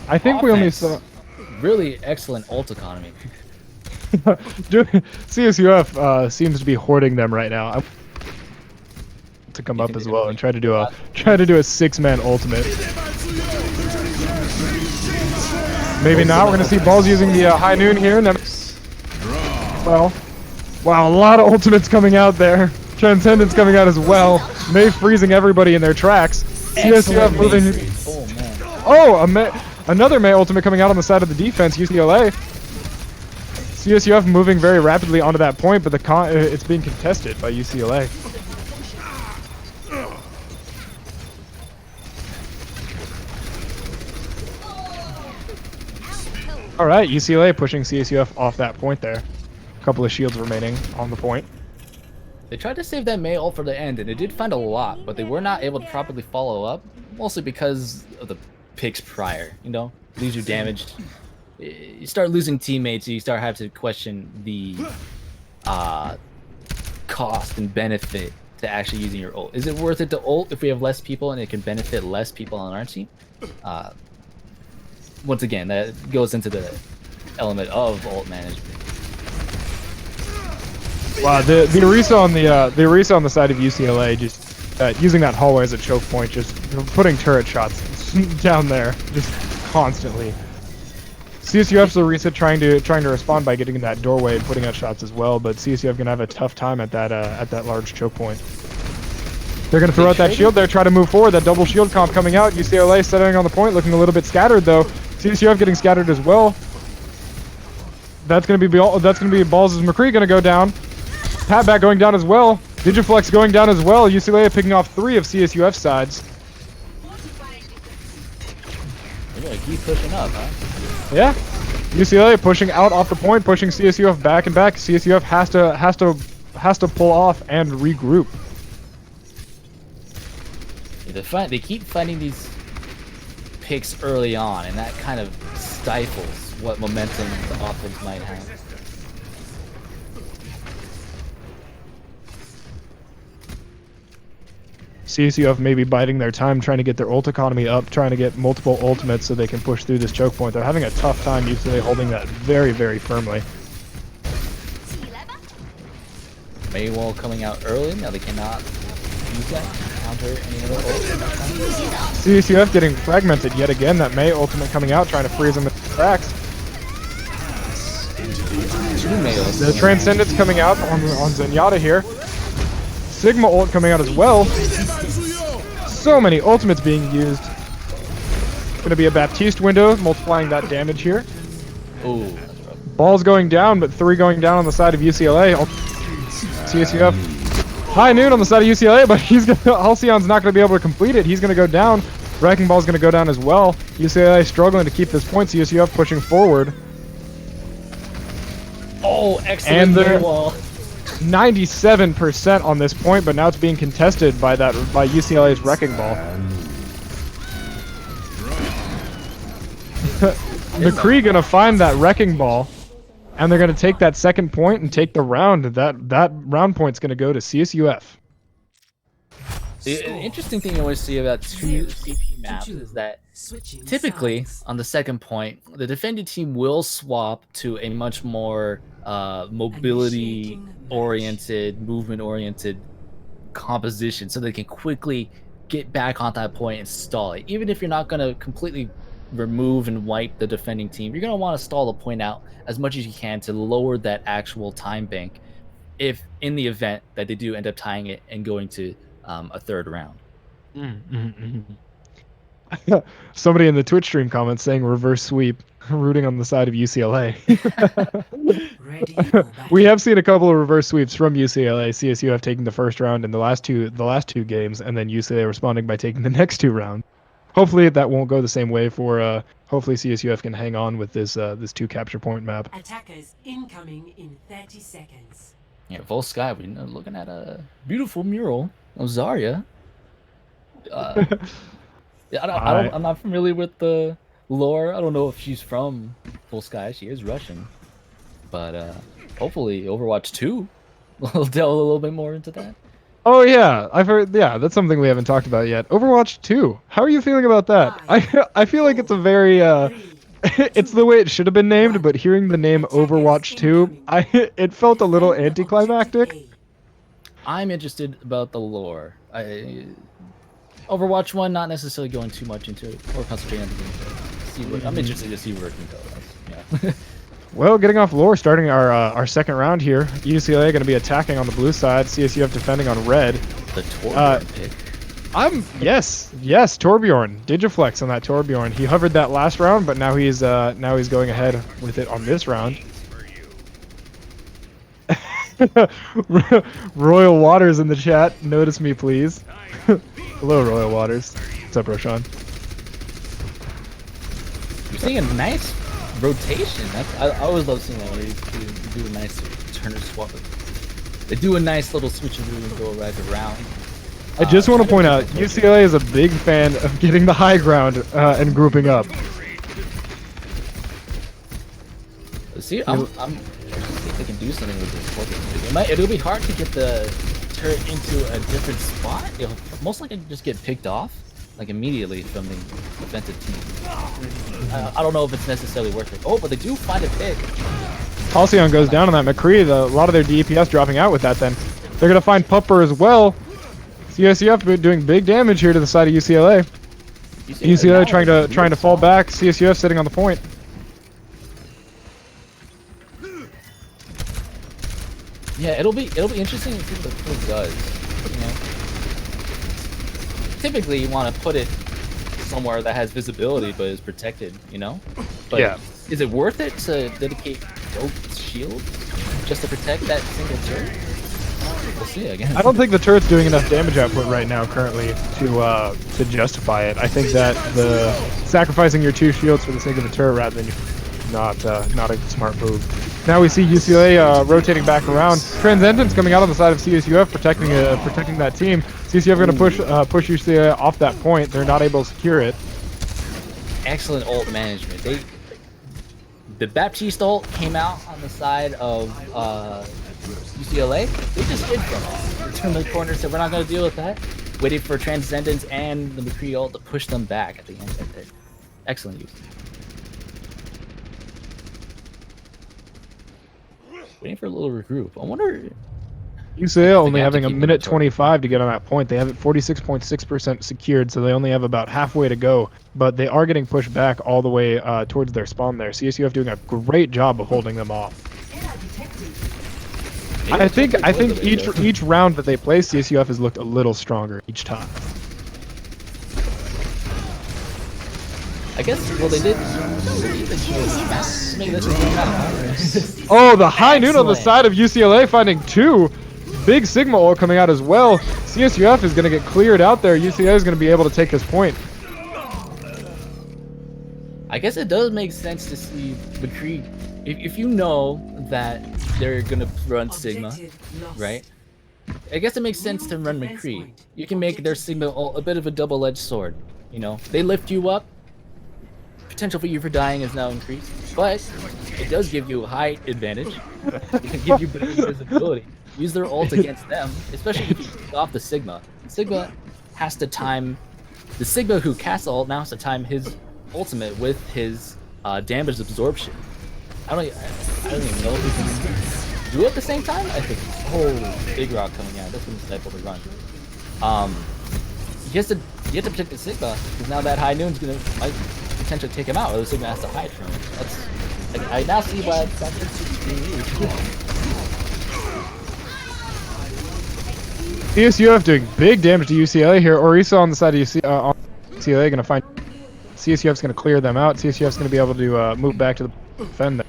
I think we only saw really excellent ult economy. CSUF seems to be hoarding them right now. To come up as well and try to do a 6-man ultimate. Maybe not. We're gonna see Balls using the high noon here. And then, well, wow, a lot of ultimates coming out there. Transcendence coming out as well. May freezing everybody in their tracks. CSUF moving. Oh man. Oh, another May ultimate coming out on the side of the defense. UCLA. CSUF moving very rapidly onto that point, but it's being contested by UCLA. All right, UCLA pushing CSUF off that point there. A couple of shields remaining on the point. They tried to save that May ult for the end, and it did find a lot, but they were not able to properly follow up, mostly because of the picks prior. You know, leaves you damaged. You start losing teammates, you start having to question the cost and benefit to actually using your ult. Is it worth it to ult if we have less people and it can benefit less people on our team? Once again, that goes into the element of ult management. Wow, the Orisa on the side of UCLA just using that hallway as a choke point, just putting turret shots down there just constantly. CSUF's Orisa trying to respond by getting in that doorway and putting out shots as well, but CSUF gonna have a tough time at that large choke point. They're gonna throw out that shield there, try to move forward. That double shield comp coming out. UCLA settling on the point, looking a little bit scattered though. CSUF getting scattered as well. That's gonna be Balls' McCree gonna go down. Patback going down as well. Digiflex going down as well. UCLA picking off 3 of CSUF's sides. They're gonna keep pushing up, huh? Yeah. UCLA pushing out off the point, pushing CSUF back and back. CSUF has to pull off and regroup. They keep finding these picks early on, and that kind of stifles what momentum the offense might have. CSUF maybe biding their time, trying to get their ult economy up, trying to get multiple ultimates so they can push through this choke point. They're having a tough time, UCLA holding that very, very firmly. Maywall coming out early, now they cannot use that to counter any other ult. CSUF getting fragmented yet again. That May ultimate coming out, trying to freeze them in the cracks. The Transcendence coming out on Zenyatta here. Sigma ult coming out as well. So many ultimates being used. Gonna be a Baptiste window, multiplying that damage here. Ooh, that's rough. Balls going down, but 3 going down on the side of UCLA. CSUF. High noon on the side of UCLA, but Halcyon's not gonna be able to complete it. He's gonna go down. Wrecking Ball's gonna go down as well. UCLA struggling to keep this point. CSUF pushing forward. Oh, excellent wall. 97% on this point, but now it's being contested by UCLA's Wrecking Ball. McCree gonna find that Wrecking Ball, and they're gonna take that second point and take the round. That round point's gonna go to CSUF. The interesting thing you always see about 2 CP maps is that typically on the second point, the defending team will swap to a much more mobility-oriented, movement-oriented composition so they can quickly get back on that point and stall it. Even if you're not going to completely remove and wipe the defending team, you're going to want to stall the point out as much as you can to lower that actual time bank if in the event that they do end up tying it and going to a third round. Somebody in the Twitch stream comments saying reverse sweep, rooting on the side of UCLA. Ready for battle. We have seen a couple of reverse sweeps from UCLA. CSUF taking the first round in the last two games, and then UCLA responding by taking the next 2 rounds. Hopefully that won't go the same way for. Hopefully CSUF can hang on with this 2 capture point map. Attackers incoming in 30 seconds. Yeah, full sky. We're looking at a beautiful mural of Zarya. Yeah, I'm not familiar with the lore. I don't know if she's from Full Sky. She is Russian, but hopefully Overwatch 2 will delve a little bit more into that. Oh yeah, I've heard. Yeah, that's something we haven't talked about yet. Overwatch 2. How are you feeling about that? I feel like it's a very it's the way it should have been named, but hearing the name Overwatch 2, it felt a little anticlimactic. I'm interested about the lore. Overwatch 1, not necessarily going too much into it, or concentrating on the gameplay. I'm interested to see where it can go. Yeah. Well, getting off lore, starting our second round here. UCLA going to be attacking on the blue side. CSUF defending on red. The Torbjorn pick. Yes, Torbjorn. Digiflex on that Torbjorn. He hovered that last round, but now he's going ahead with it on this round. Royal Waters in the chat. Notice me, please. Hello, Royal Waters. What's up, Roshan? You're seeing a nice rotation. I always love seeing that when you do a nice turner swap. They do a nice little switcheroo and go right around. I just want to point out, UCLA is a big fan of getting the high ground and grouping up. See, I'm see if they can do something with this. It'll be hard to get the turret into a different spot. It'll most likely just get picked off, like immediately from the defensive team. I don't know if it's necessarily worth it. Oh, but they do find a pick. Halcyon goes down on that. McCree, a lot of their DPS dropping out with that then. They're going to find Pupper as well. CSUF doing big damage here to the side of UCLA. UCLA trying to fall back. CSUF sitting on the point. Yeah, it'll be interesting to see what the pick does. You know, typically you want to put it somewhere that has visibility but is protected. You know, but yeah. Is it worth it to dedicate rope shield just to protect that single turret? We'll see again. I don't think the turret's doing enough damage output right now currently to justify it. I think that the sacrificing your 2 shields for the sake of the turret rather than not a smart move. Now we see UCLA rotating back around. Transcendence coming out on the side of CSUF, protecting that team. CSUF going to push UCLA off that point. They're not able to secure it. Excellent ult management. The Baptiste ult came out on the side of UCLA. They just hid from it. They turned the corner, said we're not going to deal with that. Waited for Transcendence and the McCree ult to push them back at the end of it. Excellent use. Waiting for a little regroup. I wonder. UCLA only having a minute 25 to get on that point. They have it 46.6% secured, so they only have about halfway to go. But they are getting pushed back all the way towards their spawn there. CSUF doing a great job of holding them off. I think each round that they play, CSUF has looked a little stronger each time. I guess, well, they did. Oh, the high noon on the side of UCLA finding 2. Big Sigma ult coming out as well. CSUF is going to get cleared out there. UCLA is going to be able to take this point. I guess it does make sense to see McCree. If you know that they're going to run Sigma, right? I guess it makes sense to run McCree. You can make their Sigma ult a bit of a double-edged sword. You know, they lift you up. Potential for you for dying is now increased, but it does give you a height advantage. It can give you better visibility. Use their ult against them, especially if you pick off the Sigma. Sigma has to time. The Sigma who casts ult now has to time his ultimate with his damage absorption. I don't even know if we can do it at the same time. I think. Oh, big rock coming out. That's gonna stifle the run. You have to protect the Sigma because now that high noon's might potentially take him out, or the Sigma has to hide from him. That's I now see why that's being used. CSUF doing big damage to UCLA here. Orisa on the side of UCLA going to find CSUF's going to clear them out. CSUF's going to be able to move back to the defend them.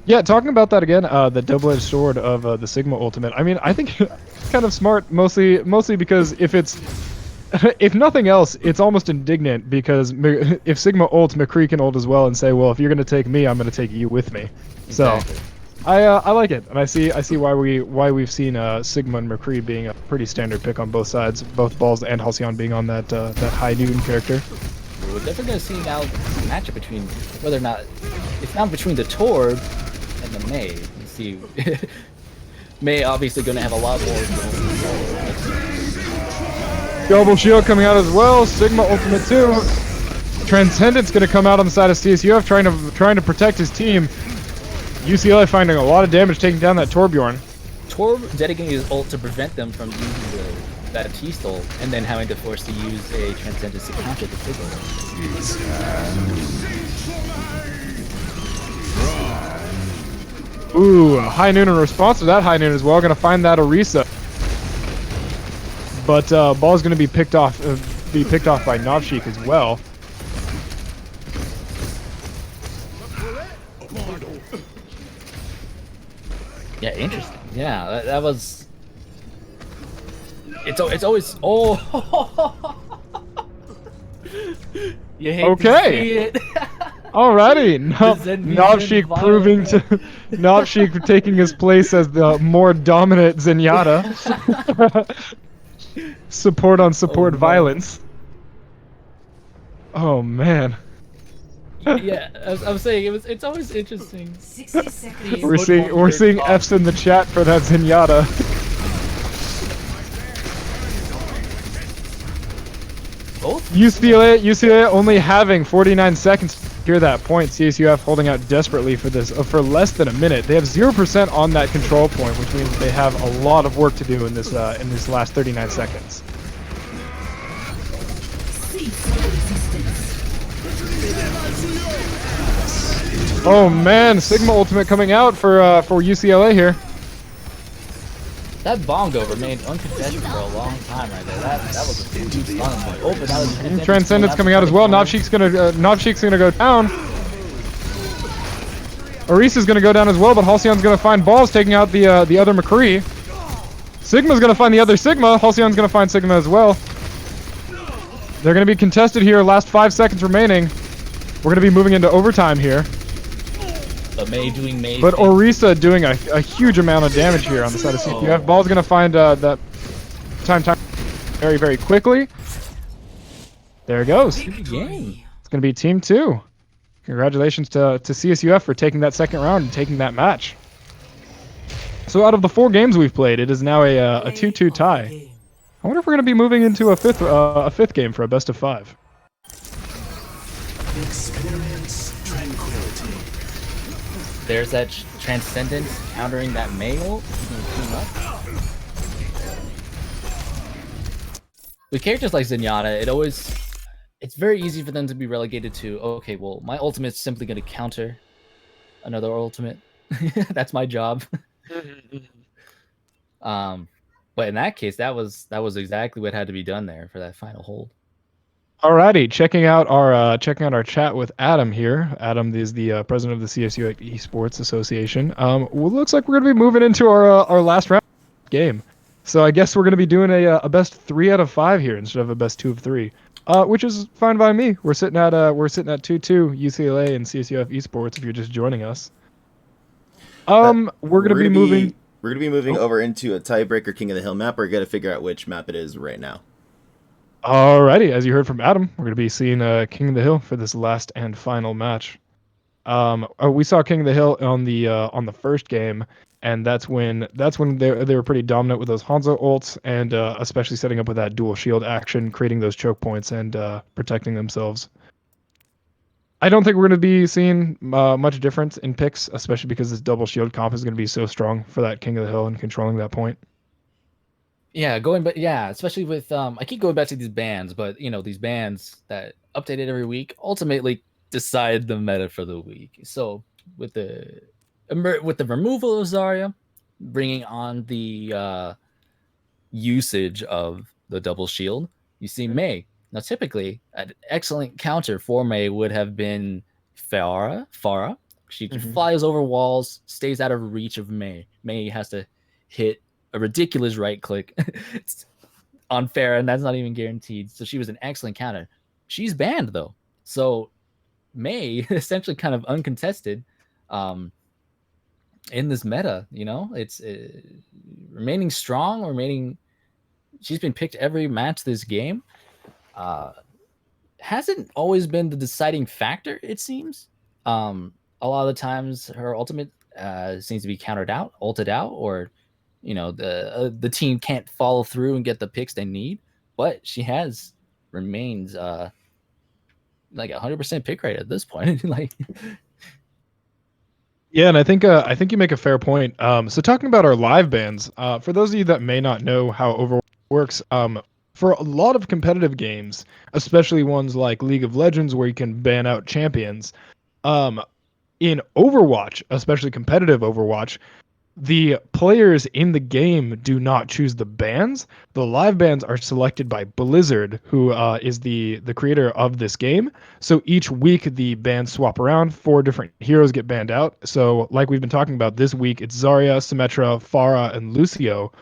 Yeah, talking about that again, the double-edged sword of the Sigma ultimate. I mean, I think it's kind of smart, mostly because if nothing else, it's almost indignant because if Sigma ult, McCree can ult as well and say, well, if you're going to take me, I'm going to take you with me. Exactly. So I like it, and I see why we've seen Sigma and McCree being a pretty standard pick on both sides, both Balls and Halcyon being on that high noon character. We're definitely going to see now the matchup between whether or not it's not between the Torb and the Mei. You see, Mei obviously going to have a lot more. Double shield coming out as well. Sigma ultimate too. Transcendent's going to come out on the side of CSUF, trying to protect his team. UCLA finding a lot of damage taking down that Torbjorn. Torb dedicating his ult to prevent them from using that Baptiste ult, and then having to force to use a Transcendence to counter the Sigma. Ooh, a high noon in response to that high noon as well. Going to find that Orisa. But Ball's going to be picked off by Novshik as well. Yeah, interesting. Yeah, that was. It's always You hate to see it. Alrighty, Novshik proving to Novshik taking his place as the more dominant Zenyatta. Support on support violence. Oh man. Yeah, I was saying it's always interesting. 60 seconds. We're seeing F's in the chat for that Zenyatta. UCLA only having 49 seconds to secure that point. CSUF holding out desperately for this for less than a minute. They have 0% on that control point, which means they have a lot of work to do in this last 39 seconds. Oh man, Sigma ultimate coming out for UCLA here. That bongo remained uncontested for a long time right there. That was a huge stun point. Oh, but that was Transcendence coming out as well. Novshik's gonna go down. Orisa's gonna go down as well, but Halcyon's gonna find Balls taking out the other McCree. Sigma's gonna find the other Sigma. Halcyon's gonna find Sigma as well. They're gonna be contested here. Last 5 seconds remaining. We're gonna be moving into overtime here. But Mei doing Mei. But Orisa doing a huge amount of damage here on the side of CSUF. Ball's gonna find that time very, very quickly. There it goes. It's gonna be Team 2. Congratulations to CSUF for taking that second round and taking that match. So out of the 4 games we've played, it is now a 2-2 tie. I wonder if we're gonna be moving into a fifth game for a best of 5. Experience tranquility. There's that Transcendence countering that Mei ult. With characters like Zenyatta, it's very easy for them to be relegated to, okay, well, my ultimate's simply going to counter another ultimate. That's my job. But in that case, that was exactly what had to be done there for that final hold. Alrighty, checking out our chat with Adam here. Adam is the president of the CSUF Esports Association. Well, looks like we're gonna be moving into our last round game. So I guess we're gonna be doing a best 3 out of 5 here instead of a best 2 of 3, which is fine by me. We're sitting at 2-2 UCLA and CSUF Esports. If you're just joining us, we're gonna be moving over into a tiebreaker King of the Hill map. We're gonna figure out which map it is right now. Alrighty, as you heard from Adam, we're going to be seeing King of the Hill for this last and final match. We saw King of the Hill on the first game, and that's when they were pretty dominant with those Hanzo ults, and especially setting up with that dual shield action, creating those choke points and protecting themselves. I don't think we're going to be seeing much difference in picks, especially because this double shield comp is going to be so strong for that King of the Hill and controlling that point. Yeah, especially with I keep going back to these bans, but these bans that updated every week ultimately decide the meta for the week. So with the removal of Zarya, bringing on the usage of the double shield, you see Mei Now, typically, an excellent counter for Mei would have been Farah. She flies over walls, stays out of reach of Mei. Mei has to hit a ridiculous right click on Farah, and that's not even guaranteed. So she was an excellent counter. She's banned, though. So Mei, essentially kind of uncontested in this meta, it's remaining strong, she's been picked every match this game. Hasn't always been the deciding factor, it seems. A lot of the times her ultimate seems to be ulted out, or the team can't follow through and get the picks they need. But she remains like 100% pick rate at this point. Yeah, and I think you make a fair point. So talking about our live bans, for those of you that may not know how Overwatch works, for a lot of competitive games, especially ones like League of Legends where you can ban out champions, in Overwatch, especially competitive Overwatch, the players in the game do not choose the bans. The live bans are selected by Blizzard, who is the creator of this game. So each week the bans swap around. 4 different heroes get banned out. So like we've been talking about this week, it's Zarya, Symmetra, Pharah, and Lucio.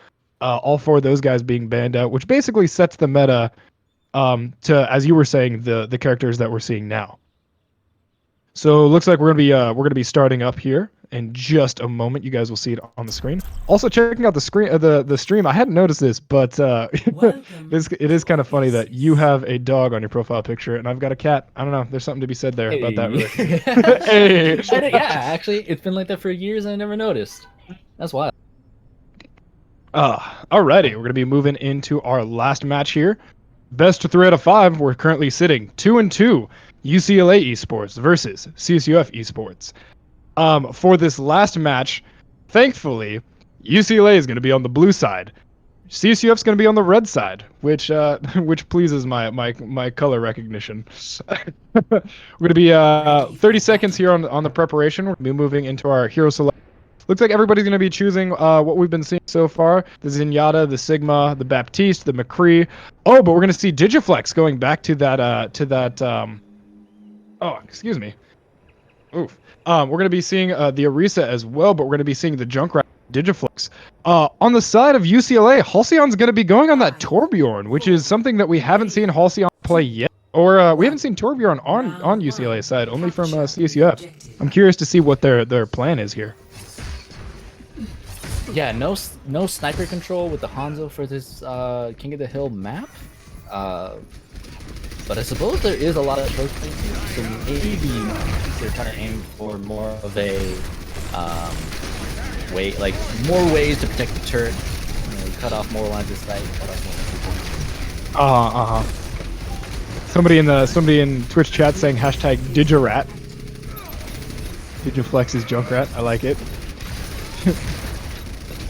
All 4 of those guys being banned out, which basically sets the meta to, as you were saying, the characters that we're seeing now. So it looks like we're gonna be starting up here in just a moment. You guys will see it on the screen. Also checking out the screen, the stream. I hadn't noticed this, but it is kind of funny that you have a dog on your profile picture and I've got a cat. I don't know. There's something to be said there about that. Really. Hey. Yeah, actually, it's been like that for years and I never noticed. That's wild. Alrighty, we're gonna be moving into our last match here. Best of 3 out of 5. We're currently sitting 2-2. UCLA Esports versus CSUF Esports. For this last match, thankfully, UCLA is going to be on the blue side. CSUF is going to be on the red side, which pleases my color recognition. We're going to be 30 seconds here on the preparation. We're going to be moving into our hero select. Looks like everybody's going to be choosing what we've been seeing so far. The Zenyatta, the Sigma, the Baptiste, the McCree. Oh, but we're going to see Digiflex going back to that oh, excuse me. Oof. We're going to be seeing the Orisa as well, but we're going to be seeing the Junkrat Digiflex. On the side of UCLA, Halcyon's going to be going on that Torbjorn, which is something that we haven't seen Halcyon play yet. Or we haven't seen Torbjorn on UCLA side, only from CSUF. I'm curious to see what their plan is here. Yeah, no sniper control with the Hanzo for this King of the Hill map. But I suppose there is a lot of choice points here, so maybe they're trying to aim for more of a more ways to protect the turret. Cut off more lines of sight, cut off more people. Somebody in Twitch chat saying hashtag Digirat. Digiflex is Junkrat. I like it.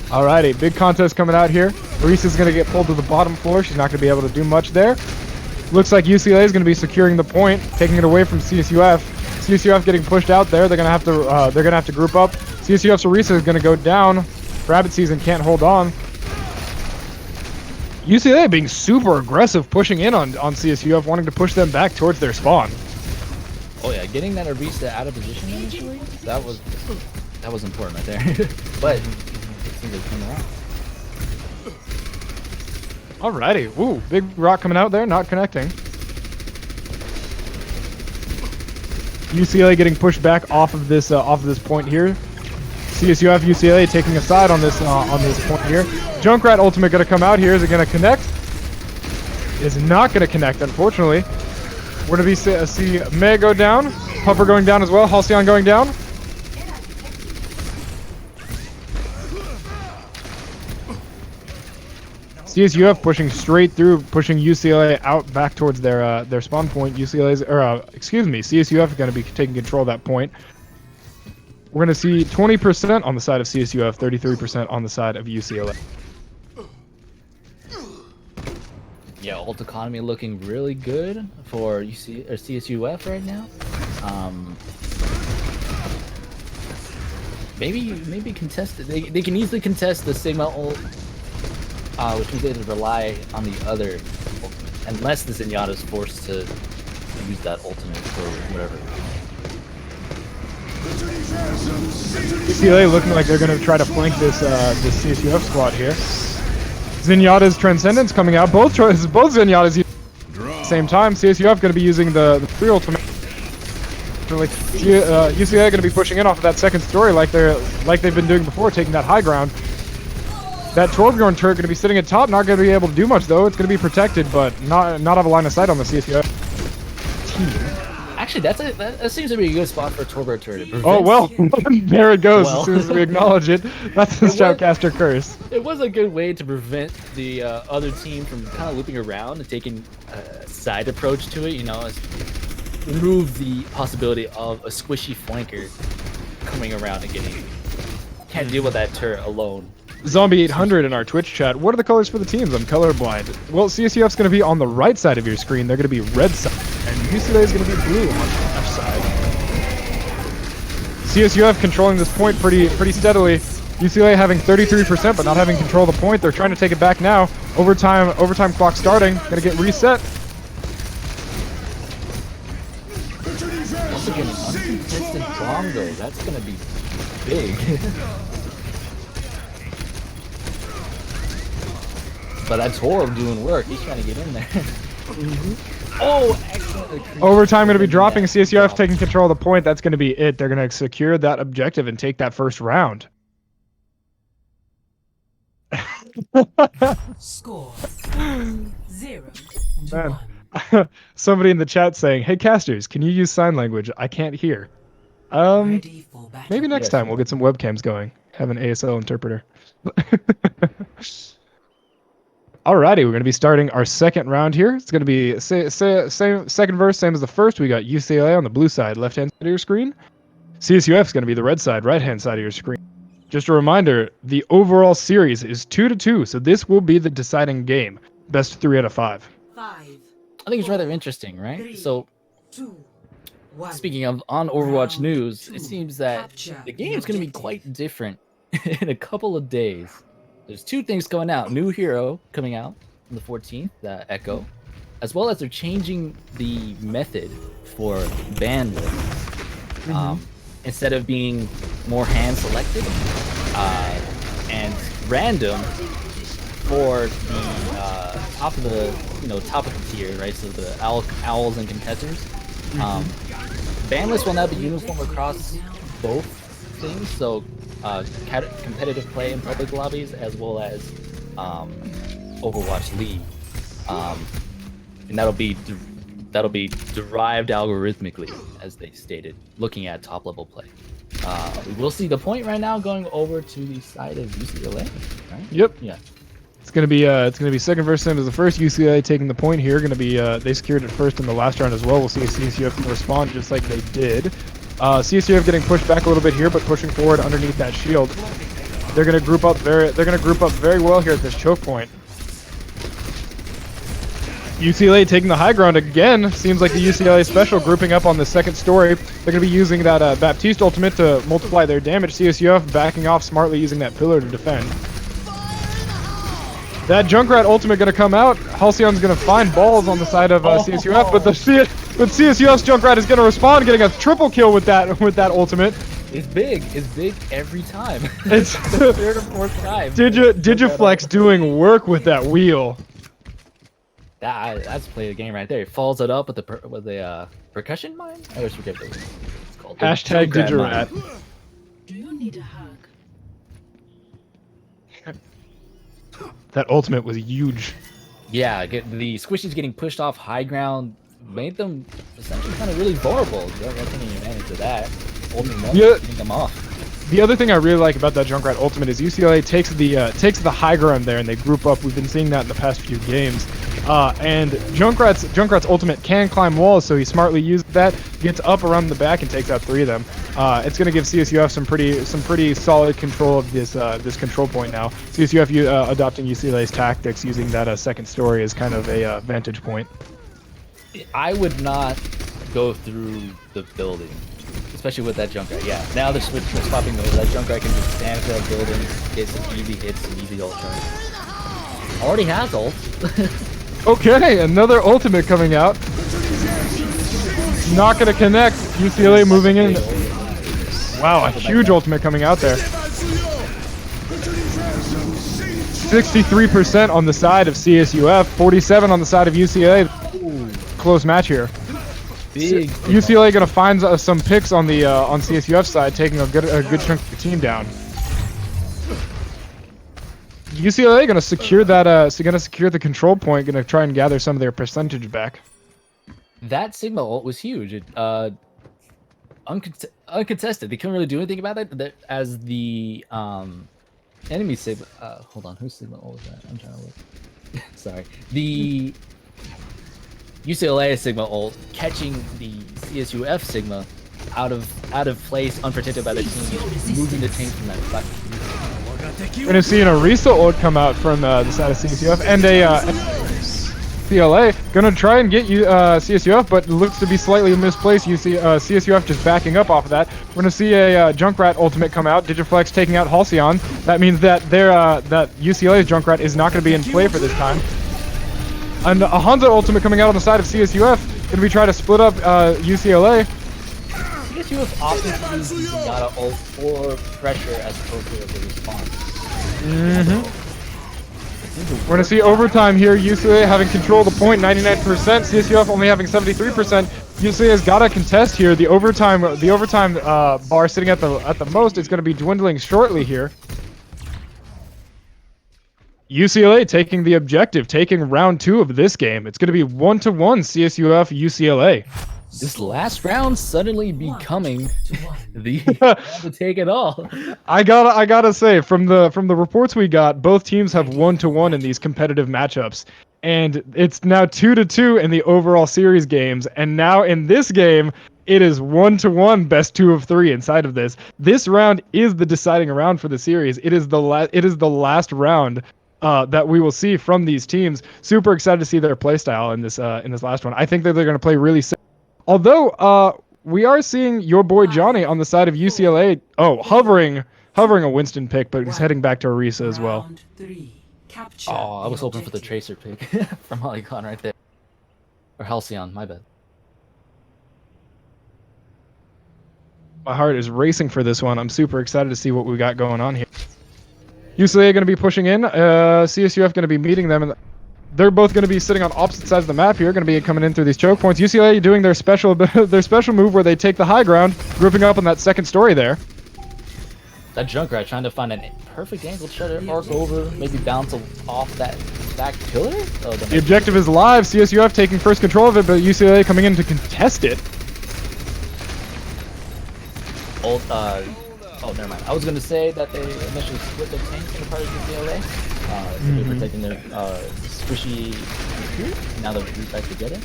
Alrighty, big contest coming out here. Orisa's gonna get pulled to the bottom floor. She's not gonna be able to do much there. Looks like UCLA is going to be securing the point, taking it away from CSUF. CSUF getting pushed out there. They're going to have to group up. CSUF's Orisa is going to go down. Rabbit Season can't hold on. UCLA being super aggressive, pushing in on CSUF, wanting to push them back towards their spawn. Oh yeah, getting that Orisa out of position initially, that was important right there. But it seems like coming around. Alrighty, ooh, big rock coming out there, not connecting. UCLA getting pushed back off of this point here. CSUF UCLA taking a side on this point here. Junkrat ultimate gonna come out here. Is it gonna connect? Is not gonna connect, unfortunately. We're gonna see Mei go down, Pupper going down as well, Halcyon going down. CSUF pushing straight through, pushing UCLA out back towards their spawn point. CSUF is going to be taking control of that point. We're going to see 20% on the side of CSUF, 33% on the side of UCLA. Yeah, ult economy looking really good for CSUF right now. Maybe contest. They can easily contest the Sigma ult. Which means they have to rely on the other ultimate. unless the Zenyatta is forced to use that ultimate or whatever. UCLA looking like they're going to try to flank this this CSUF squad here. Zenyatta's Transcendence coming out. Both Zenyatta's at the same time. CSUF going to be using the free ultimate. UCLA going to be pushing in off of that second story like they've been doing before, taking that high ground. That Torbjorn turret going to be sitting at top, not going to be able to do much though. It's going to be protected, but not have a line of sight on the CSUF team. Actually, that seems to be a good spot for a Torbjorn turret. Oh well, there it goes. As soon as we acknowledge it, that's the Shoutcaster curse. It was a good way to prevent the other team from kind of looping around and taking a side approach to it. You know, remove the possibility of a squishy flanker coming around and can't deal with that turret alone. Zombie 800 in our Twitch chat. What are the colors for the teams? I'm colorblind. Well, CSUF's going to be on the right side of your screen. They're going to be red side, and UCLA is going to be blue on the left side. CSUF controlling this point pretty steadily. UCLA having 33%, but not having control of the point. They're trying to take it back now. Overtime clock starting. Going to get reset. Also getting uncontested bomb though. That's going to be big. But that's Horror doing work. He's trying to get in there. Oh, excellent. Overtime going to be dropping. CSUF taking control of the point. That's going to be it. They're going to secure that objective and take that first round. Score 0-1. Somebody in the chat saying, "Hey casters, can you use sign language? I can't hear." Ready for battle. Maybe next time we'll get some webcams going. Have an ASL interpreter. Alrighty, we're going to be starting our second round here. It's going to be same second verse, same as the first. We got UCLA on the blue side, left-hand side of your screen. CSUF is going to be the red side, right-hand side of your screen. Just a reminder, the overall series is 2-2, so this will be the deciding game. Best of 3 out of 5. 5. I think it's rather interesting, right? 3, So, 2, 1. speaking of on Overwatch news, it seems that the game is going to be quite different in a couple of days. There's two things coming out. New hero coming out on the 14th, the Echo, as well as they're changing the method for bandwidth. Instead of being more hand selected and random for the top of the tier, right? So the owls and contesters. Bandless will now be uniform across both things. So competitive play in public lobbies as well as Overwatch League, and that'll be derived algorithmically, as they stated, looking at top level play. We will see the point right now going over to the side of UCLA. Right? Yep. Yeah. It's gonna be second versus same as the first. UCLA taking the point here. Gonna be they secured it first in the last round as well. We'll see if CSUF can respond just like they did. CSUF getting pushed back a little bit here, but pushing forward underneath that shield. They're gonna group up very well here at this choke point. UCLA taking the high ground again. Seems like the UCLA special grouping up on the second story. They're gonna be using that Baptiste ultimate to multiply their damage. CSUF backing off smartly, using that pillar to defend. That Junkrat ultimate gonna come out. Halcyon's gonna find balls on the side of CSUF, but CSUF's Junkrat is gonna respond, getting a triple kill with that ultimate. It's big. It's big every time. It's the third or fourth time. Digiflex doing work with that wheel. That's play the game right there. He follows it up with the percussion mine. I always forget what it's called. Hashtag Digirat. Do you need a hug? That ultimate was huge. Yeah, the squishies getting pushed off high ground made them essentially kind of really vulnerable. They're taking advantage of that. Getting them off. The other thing I really like about that Junkrat ultimate is UCLA takes the high ground there and they group up. We've been seeing that in the past few games. And Junkrat's ultimate can climb walls, so he smartly used that, gets up around the back and takes out 3 of them. It's going to give CSUF some pretty solid control of this control point now. CSUF adopting UCLA's tactics, using that second story as kind of a vantage point. I would not go through the building, especially with that Junkrat. Yeah, now they're swapping over. That Junkrat can just stand for that building, get some easy hits, some easy ult turns. Already has ult. Okay, another ultimate coming out. Not gonna connect. UCLA moving in. Wow, a huge ultimate coming out there. 63% on the side of CSUF, 47 on the side of UCLA. Close match here. Big. UCLA gonna find some picks on the on CSUF side, taking a good chunk of the team down. UCLA gonna secure that. Gonna secure the control point. Gonna try and gather some of their percentage back. That Sigma ult was huge. It, uncontested. They couldn't really do anything about that. As the enemy Sigma. Hold on, whose Sigma ult was that? I'm trying to look. Sorry. The UCLA Sigma ult catching the CSUF Sigma out of place, unprotected by the team, moving the tank from that spot. We're gonna see an Orisa ult come out from the side of CSUF and a CLA gonna try and get CSUF, but looks to be slightly misplaced. You see CSUF just backing up off of that. We're gonna see a Junkrat ultimate come out. Digiflex taking out Halcyon. That means that that UCLA's Junkrat is not gonna be in play for this time. And a Hanzo ultimate coming out on the side of CSUF. Gonna be trying to split up UCLA. CSUF opting to use the Zenyatta ult for pressure as opposed to the response. We're going to see overtime here. UCLA having control of the point, 99%. CSUF only having 73%. UCLA has got to contest here. The overtime bar sitting at the most is going to be dwindling shortly here. UCLA taking the objective, taking round 2 of this game. It's going to be 1-1 CSUF UCLA. This last round suddenly becoming the to take it all. I gotta say, from the reports we got, both teams have 1-1 in these competitive matchups, and it's now 2-2 in the overall series games. And now in this game, it is 1-1, best 2 of 3 inside of this. This round is the deciding round for the series. It is the last round that we will see from these teams. Super excited to see their playstyle in this last one. I think that they're going to play really sick. Although we are seeing your boy Johnny on the side of UCLA. Oh, hovering a Winston pick, but he's heading back to Orisa as well. Oh, I was hoping for the Tracer pick from Polygon right there. Or Halcyon, my bad. My heart is racing for this one. I'm super excited to see what we got going on here. UCLA going to be pushing in. CSUF going to be meeting them, and they're both going to be sitting on opposite sides of the map here. Going to be coming in through these choke points. UCLA doing their special move where they take the high ground, grouping up on that second story there. That Junkrat trying to find a perfect angle, try to arc over, maybe bounce off that back pillar. Oh, the objective is live. CSUF taking first control of it, but UCLA coming in to contest it. Oh, never mind. I was going to say that they initially split the tanks in the part of UCLA. So they're protecting their squishy recruit. Now they're back together.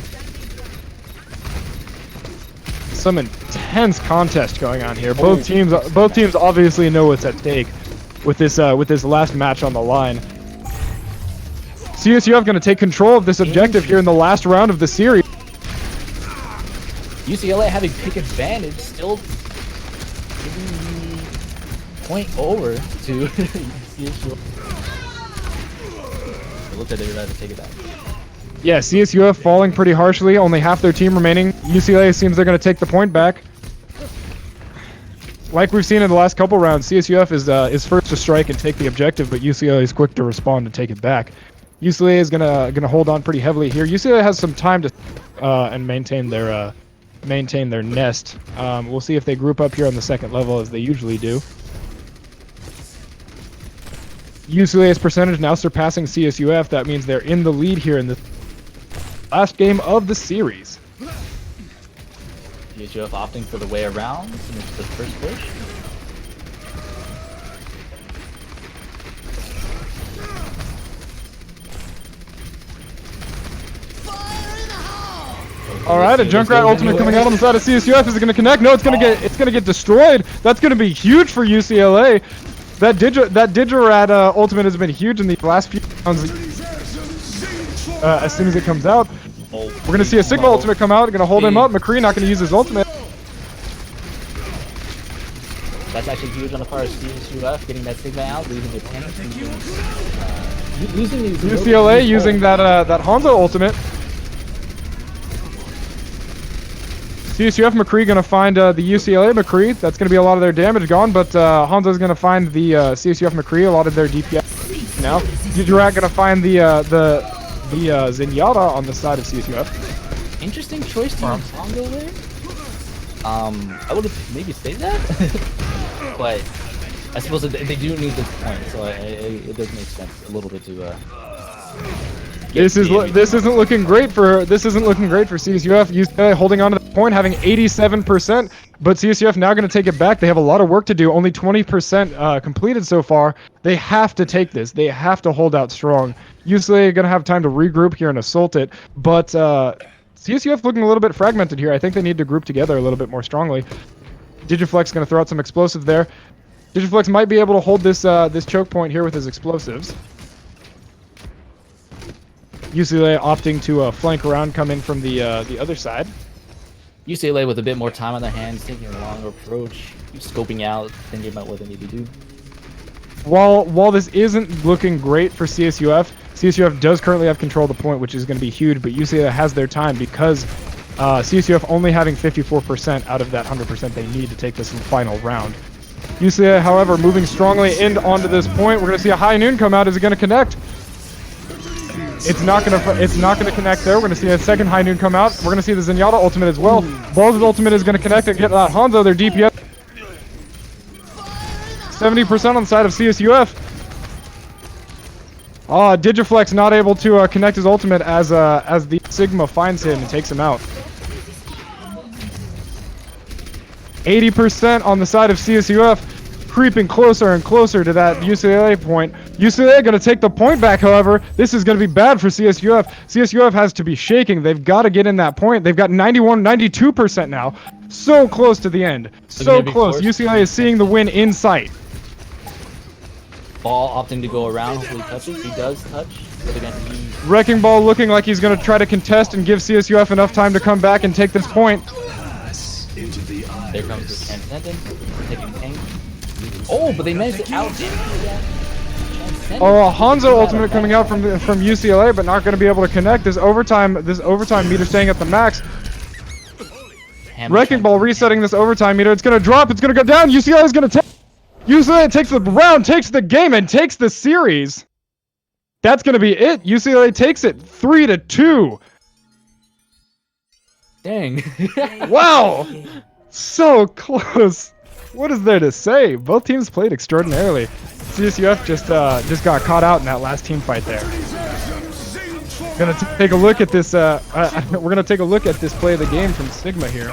Some intense contest going on here. Both teams obviously know what's at stake with this last match on the line. CSUF going to take control of this objective here in the last round of the series. UCLA having pick advantage, still giving the point over to CSUF. It looked like they were about to take it back. Yeah, CSUF falling pretty harshly. Only half their team remaining. UCLA seems they're going to take the point back. Like we've seen in the last couple rounds, CSUF is first to strike and take the objective, but UCLA is quick to respond and take it back. UCLA is gonna hold on pretty heavily here. UCLA has some time to and maintain their nest. We'll see if they group up here on the second level as they usually do. UCLA's percentage now surpassing CSUF. That means they're in the lead here in the last game of the series. CSUF opting for the way around and it's the first push. All right, a Junkrat ultimate coming out on the side of CSUF. Is it going to connect? No, it's going to get destroyed. That's going to be huge for UCLA. That Digirat ultimate has been huge in the last few rounds. As soon as it comes out, we're going to see a Sigma ultimate come out. Going to hold him up. McCree not going to use his ultimate. That's actually huge on the part of CSUF, getting that Sigma out, leaving the tank. Losing these UCLA using that Hanzo ultimate. CSUF McCree gonna find the UCLA McCree. That's gonna be a lot of their damage gone, but Hanzo's gonna find the CSUF McCree, a lot of their DPS now. Gujarat gonna find the Zenyatta on the side of CSUF. Interesting choice to use Hanzo there. I would have maybe saved that, but I suppose they do need this point, so it does make sense a little bit to. This isn't looking great for CSUF. UCLA holding on to the point, having 87%, but CSUF now going to take it back. They have a lot of work to do. Only 20% completed so far. They have to take this. They have to hold out strong. UCLA going to have time to regroup here and assault it, but CSUF looking a little bit fragmented here. I think they need to group together a little bit more strongly. Digiflex going to throw out some explosives there. Digiflex might be able to hold this this choke point here with his explosives. UCLA opting to flank around, come in from the other side. UCLA with a bit more time on their hands, taking a longer approach, scoping out, thinking about what they need to do. While this isn't looking great for CSUF, CSUF does currently have control of the point, which is going to be huge, but UCLA has their time because CSUF only having 54% out of that 100% they need to take this final round. UCLA, however, moving strongly in onto this point. We're going to see a high noon come out. Is it going to connect? It's not gonna connect there. We're gonna see a second high noon come out. We're gonna see the Zenyatta ultimate as well. Balls' ultimate is gonna connect and get Hanzo their DPS. 70% on the side of CSUF. Digiflex not able to connect his ultimate as the Sigma finds him and takes him out. 80% on the side of CSUF. Creeping closer and closer to that UCLA point. UCLA going to take the point back, however. This is going to be bad for CSUF. CSUF has to be shaking. They've got to get in that point. They've got 92% now. So close to the end. So close. UCLA is seeing the win in sight. Ball opting to go around. Hopefully touches. He does touch. But again, Wrecking Ball looking like he's going to try to contest and give CSUF enough time to come back and take this point. There comes the Transcendent. Taking tank. Oh, but they managed to out. Hanzo ultimate coming out from UCLA, but not going to be able to connect. This overtime meter staying at the max. Wrecking Ball resetting this overtime meter. It's going to drop. It's going to go down. UCLA is going to take. UCLA takes the round, takes the game, and takes the series. That's going to be it. UCLA takes it 3-2. Dang. Wow. So close. What is there to say? Both teams played extraordinarily. CSUF just got caught out in that last team fight there. Gonna take a look at this. We're gonna take a look at this play of the game from Sigma here.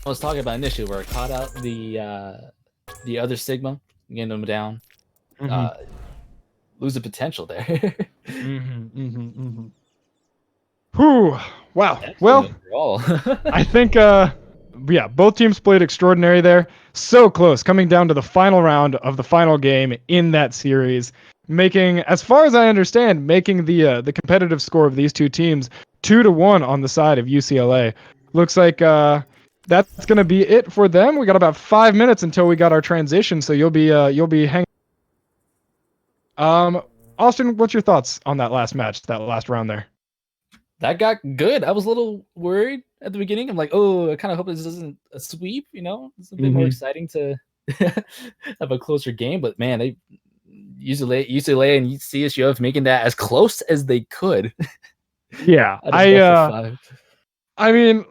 I was talking about initially where I caught out the other Sigma, getting them down. Lose the potential there. Whew. Wow. Well, I think yeah, both teams played extraordinary there. So close, coming down to the final round of the final game in that series, making, as far as I understand, making the competitive score of these two teams 2-1 on the side of UCLA. Looks like that's gonna be it for them. We got about 5 minutes until we got our transition, so you'll be hanging. Austin, what's your thoughts on that last match, that last round there? That got good. I was a little worried at the beginning. I'm like, oh, I kind of hope this isn't a sweep, you know? It's a bit more exciting to have a closer game. But man, they UCLA and CSUF making that as close as they could. Yeah. I mean,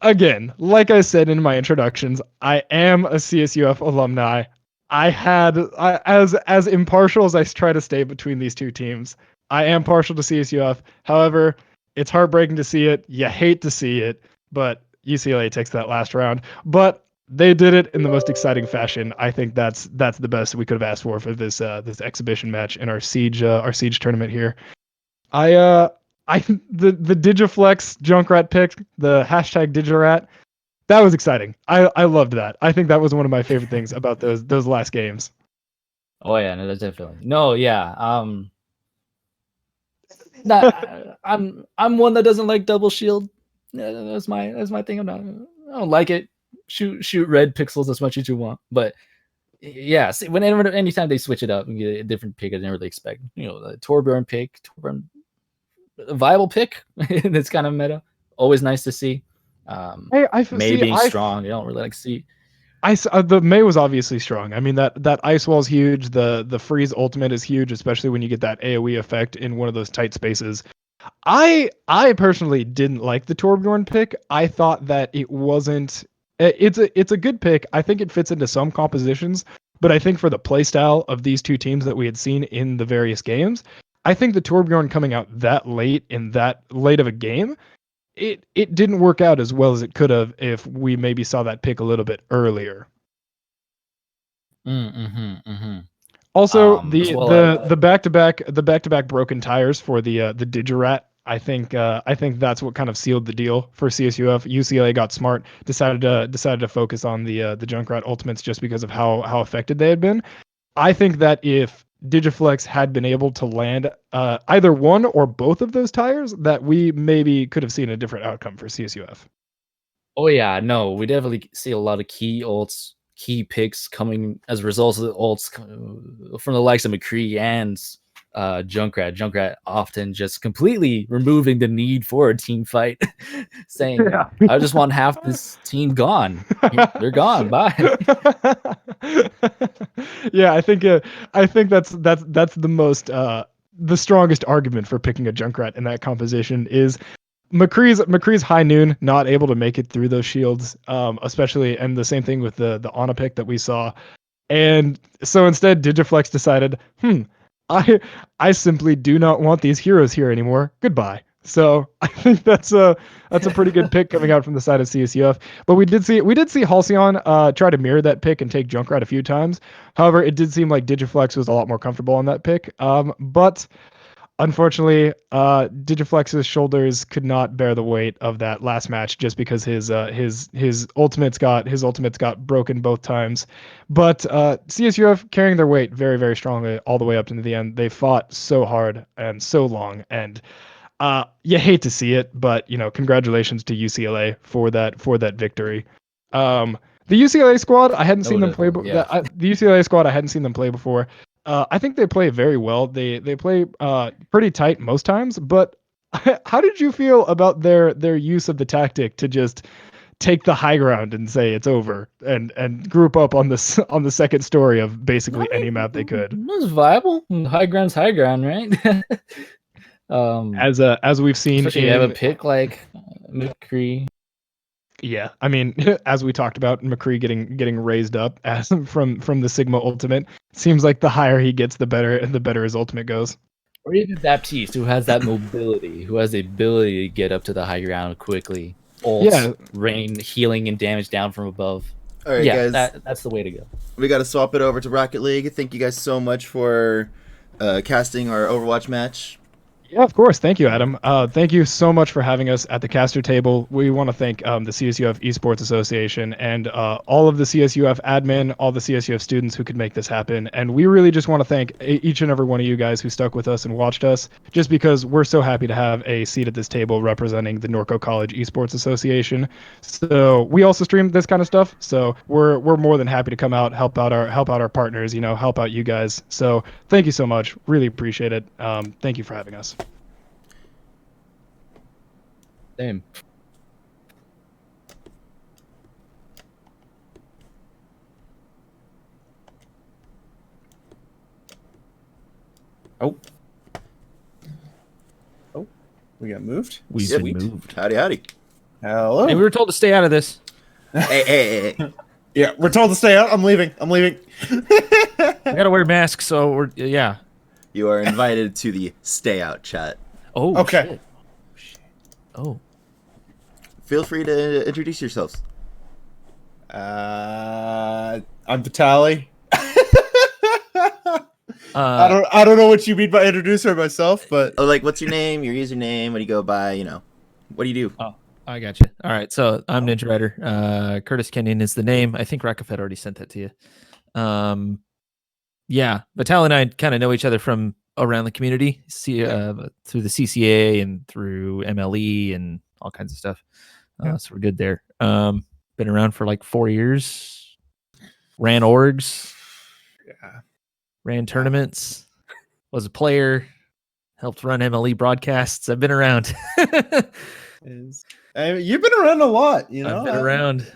again, like I said in my introductions, I am a CSUF alumni. As impartial as I try to stay between these two teams, I am partial to CSUF. However, it's heartbreaking to see it. You hate to see it, but UCLA takes that last round. But they did it in the most exciting fashion. I think that's the best we could have asked for this this exhibition match in our siege tournament here. The Digiflex Junkrat pick, the hashtag Digirat, that was exciting. I loved that. I think that was one of my favorite things about those last games. Oh yeah, no, that's definitely. No, yeah. I'm one that doesn't like double shield. That's my thing. I don't like it. Shoot red pixels as much as you want, but Yeah, see, whenever anytime they switch it up and get a different pick, I didn't really expect. The Torbjorn pick, a viable pick. That's kind of meta. Always nice to see. May being strong. You don't really like see. The May was obviously strong. I mean that ice wall is huge. The freeze ultimate is huge, especially when you get that AoE effect in one of those tight spaces. I personally didn't like the Torbjorn pick. I thought that it wasn't. It's a good pick. I think it fits into some compositions, but I think for the playstyle of these two teams that we had seen in the various games, I think the Torbjorn coming out that late in that late of a game, it didn't work out as well as it could have if we maybe saw that pick a little bit earlier. Also, the back-to-back broken tires for the Digirat. I think that's what kind of sealed the deal for CSUF. UCLA got smart, decided to focus on the Junkrat ultimates just because of how effective they had been. I think that if Digiflex had been able to land either one or both of those tires, that we maybe could have seen a different outcome for CSUF. Oh yeah, no, we definitely see a lot of key ults, key picks coming as a result of the ults from the likes of McCree and Junkrat. Junkrat often just completely removing the need for a team fight, saying, Yeah. "I just want half this team gone. They're gone. Bye." Yeah, I think that's the most the strongest argument for picking a Junkrat in that composition is McCree's high noon not able to make it through those shields, especially, and the same thing with the Ana pick that we saw. And so instead, Digiflex decided, I simply do not want these heroes here anymore. Goodbye. So I think that's a pretty good pick coming out from the side of CSUF. But we did see Halcyon try to mirror that pick and take Junkrat a few times. However, it did seem like Digiflex was a lot more comfortable on that pick. But unfortunately, Digiflex's shoulders could not bear the weight of that last match just because his ultimates got broken both times. But CSUF carrying their weight very, very strongly all the way up into the end. They fought so hard and so long, and you hate to see it, but congratulations to UCLA for that victory. The UCLA squad, I hadn't seen them play. The UCLA squad, I hadn't seen them play before. I think they play very well. They play pretty tight most times. But how did you feel about their use of the tactic to just take the high ground and say it's over and group up on the second story of basically any map they could? It was viable. High ground's high ground, right? As we've seen, especially you have a pick like McCree. Yeah, I mean, as we talked about, McCree getting raised up as from the Sigma ultimate. Seems like the higher he gets, the better his ultimate goes. Or even Baptiste, who has that mobility, who has the ability to get up to the high ground quickly. Ults, rain, healing, and damage down from above. All right, guys. That's the way to go. We got to swap it over to Rocket League. Thank you guys so much for casting our Overwatch match. Yeah, of course. Thank you, Adam. Thank you so much for having us at the caster table. We want to thank the CSUF Esports Association and all of the CSUF admin, all the CSUF students who could make this happen. And we really just want to thank each and every one of you guys who stuck with us and watched us, just because we're so happy to have a seat at this table representing the Norco College Esports Association. So we also stream this kind of stuff. So we're more than happy to come out, help out our partners, help out you guys. So thank you so much. Really appreciate it. Thank you for having us. Same. Oh, we got moved. We've been moved. Howdy. Hello. Hey, we were told to stay out of this. Hey. Yeah, we're told to stay out. I'm leaving. We gotta wear masks, so we're yeah. You are invited to the stay out chat. Oh, okay. Shit. Oh. Feel free to introduce yourselves. I'm Vitaly. I don't know what you mean by introduce myself, but Like, what's your name, your username, what do you go by, what do you do? Oh, I got you. All right, so I'm Ninja Rider. Curtis Kenyon is the name. I think Rakafet already sent that to you. Yeah, Vitaly and I kind of know each other from around the community, through the CCA and through MLE and all kinds of stuff. So we're good there. Been around for like 4 years. Ran orgs. Yeah. Ran tournaments, was a player, helped run MLE broadcasts. I've been around. You've been around a lot, you know. I've been around.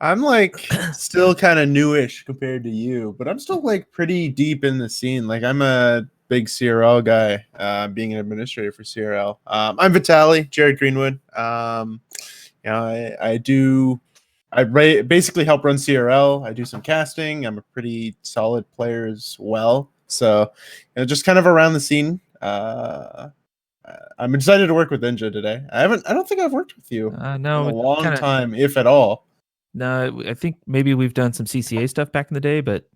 I'm like still kind of newish compared to you, but I'm still like pretty deep in the scene. Like I'm a big CRL guy, being an administrator for CRL. I'm Vitaly, Jared Greenwood. Basically help run CRL. I do some casting. I'm a pretty solid player as well. So, just kind of around the scene. I'm excited to work with Ninja today. I don't think I've worked with you No, in a long kinda, time, if at all. No, I think maybe we've done some CCA stuff back in the day, but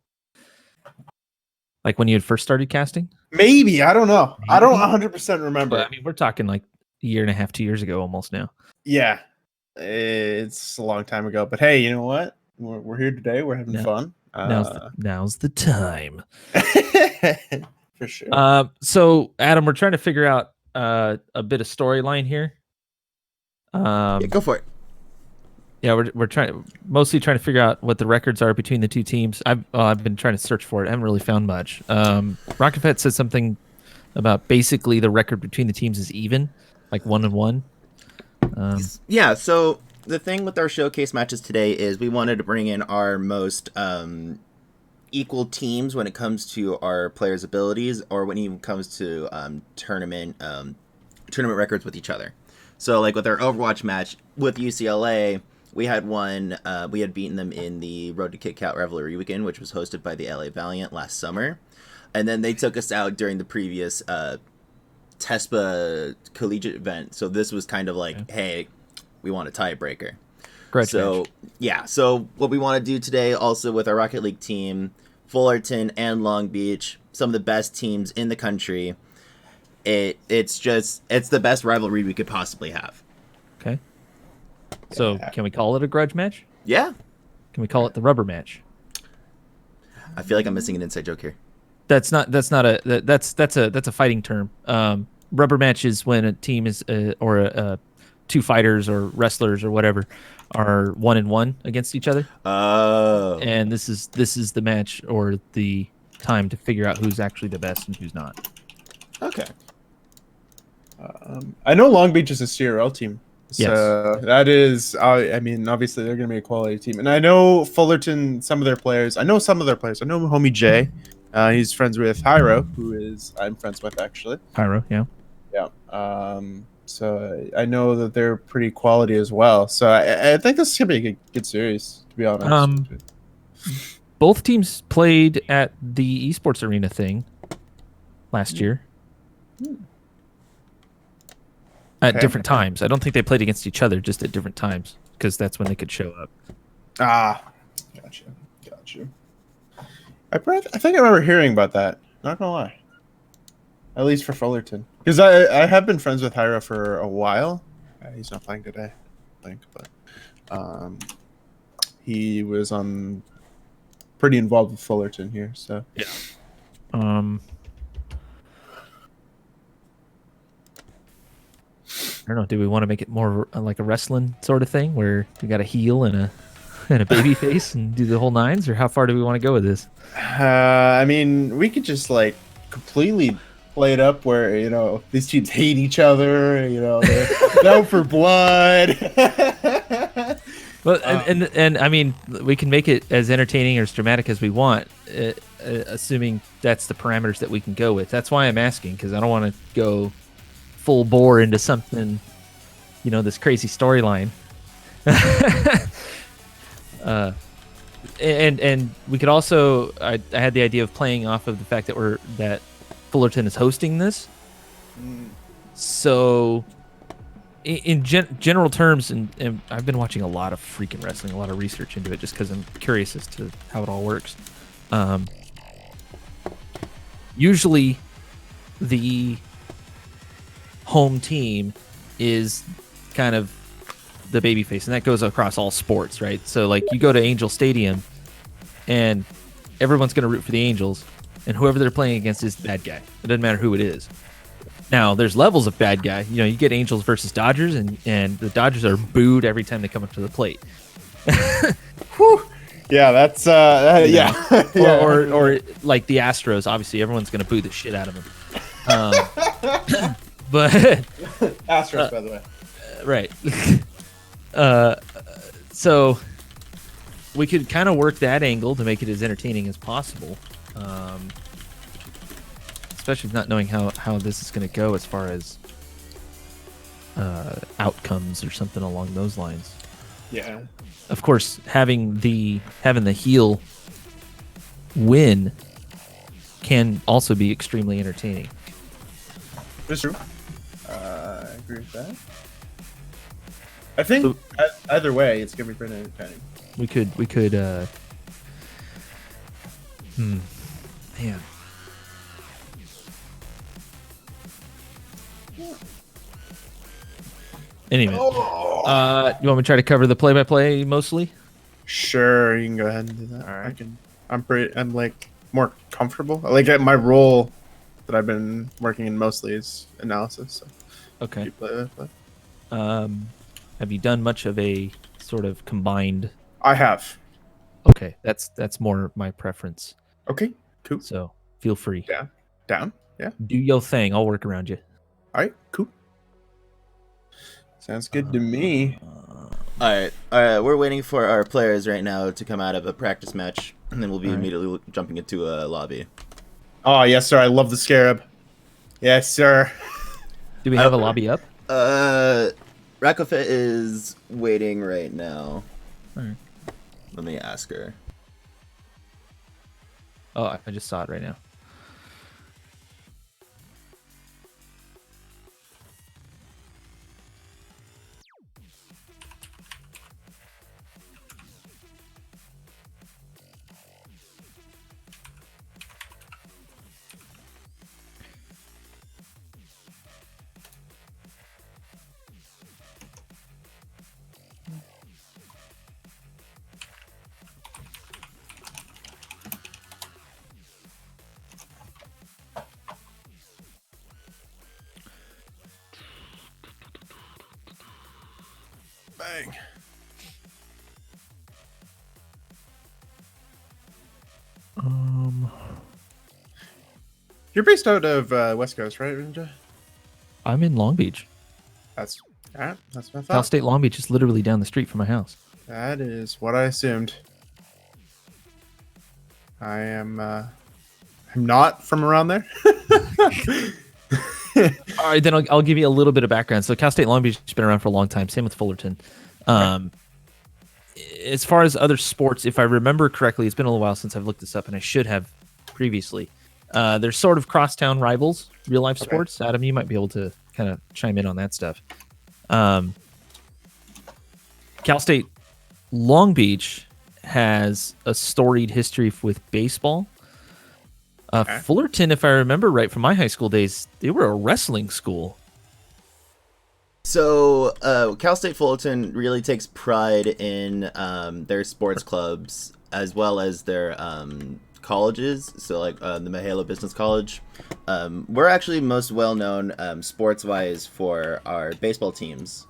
like when you had first started casting. Maybe, I don't know. Maybe? I don't 100% remember. But I mean, we're talking like a year and a half, 2 years ago, almost now. Yeah, it's a long time ago. But hey, you know what? We're here today. We're having fun. Now's the time. For sure. So Adam, we're trying to figure out a bit of storyline here. Yeah, go for it. Yeah, we're mostly trying to figure out what the records are between the two teams. I've been trying to search for it. I haven't really found much. Rocketfett said something about basically the record between the teams is even, like 1-1. Yeah. So the thing with our showcase matches today is we wanted to bring in our most equal teams when it comes to our players' abilities, or when it comes to tournament records with each other. So like with our Overwatch match with UCLA. We had we had beaten them in the Road to Kit Kat Revelry weekend, which was hosted by the LA Valiant last summer. And then they took us out during the previous TESPA collegiate event. So this was kind of like, hey, we want a tiebreaker. So what we want to do today also with our Rocket League team, Fullerton and Long Beach, some of the best teams in the country. It's the best rivalry we could possibly have. Okay. So can we call it a grudge match? Yeah. Can we call it the rubber match? I feel like I'm missing an inside joke here. That's a fighting term. Rubber match is when a team is two fighters or wrestlers or whatever are 1-1 against each other. Oh. And this is the match or the time to figure out who's actually the best and who's not. Okay. I know Long Beach is a CRL team. So Yes. that is, I mean, obviously they're going to be a quality team. And I know Fullerton, some of their players. I know homie Jay. He's friends with Hyro, who I'm friends with, actually. Pyro, yeah. Yeah. So I know that they're pretty quality as well. So I think this is going to be a good series, to be honest. Both teams played at the esports arena thing last year. At different times. I don't think they played against each other, just at different times, because that's when they could show up. Gotcha. I think I remember hearing about that. Not gonna lie. At least for Fullerton. Because I have been friends with Hyra for a while. He's not playing today, I think, but he was pretty involved with Fullerton here, so yeah. I don't know. Do we want to make it more like a wrestling sort of thing, where we got a heel and a baby face and do the whole nines, or how far do we want to go with this? I mean, we could just like completely play it up where these teams hate each other. They're out for blood. Well, and I mean, we can make it as entertaining or as dramatic as we want, assuming that's the parameters that we can go with. That's why I'm asking, because I don't want to go full bore into something, this crazy storyline. And we could also, I had the idea of playing off of the fact that Fullerton is hosting this. So in general terms, and I've been watching a lot of freaking wrestling, a lot of research into it, just because I'm curious as to how it all works. Usually the home team is kind of the babyface, and that goes across all sports, right? So like you go to Angel Stadium and everyone's going to root for the Angels, and whoever they're playing against is the bad guy. It doesn't matter who it is. Now there's levels of bad guy. You get Angels versus Dodgers, and the Dodgers are booed every time they come up to the plate. Whew. Yeah, that's yeah. Yeah. Or like the Astros. Obviously, everyone's gonna boo the shit out of them. But Astros, by the way. right. So we could kind of work that angle to make it as entertaining as possible. Especially not knowing how this is going to go as far as outcomes or something along those lines. Yeah. Of course, having the heel win can also be extremely entertaining. That's true. I agree with that. I think either way, it's gonna be pretty entertaining. We could man. Anyway, you want me to try to cover the play-by-play mostly? Sure, you can go ahead and do that. All right. I'm like more comfortable. Like my role that I've been working in mostly is analysis. So Okay. you play. Have you done much of a sort of combined? I have. Okay, that's more my preference. Okay, cool. So feel free. Yeah. Down. Yeah. Do your thing. I'll work around you. All right, cool. Sounds good to me. All right. We're waiting for our players right now to come out of a practice match, and then we'll be All right. immediately jumping into a lobby. Oh yes, sir. I love the scarab. Yes, sir. Do we have a lobby up? Rakofit is waiting right now. All right. Let me ask her. Oh, I just saw it right now. Bang. You're based out of West Coast, right, Ninja? I'm in Long Beach. That's what I Cal thought. State Long Beach is literally down the street from my house. That is what I assumed. I am I'm not from around there. All right, then I'll give you a little bit of background. So Cal State Long Beach has been around for a long time. Same with Fullerton. As far as other sports, if I remember correctly, it's been a little while since I've looked this up, and I should have previously. They're sort of crosstown rivals, real life sports. Adam, you might be able to kind of chime in on that stuff. Cal State Long Beach has a storied history with baseball. Fullerton, if I remember right from my high school days, they were a wrestling school. So, Cal State Fullerton really takes pride in their sports clubs as well as their colleges. So, like the Mahalo Business College. We're actually most well known sports-wise for our baseball teams.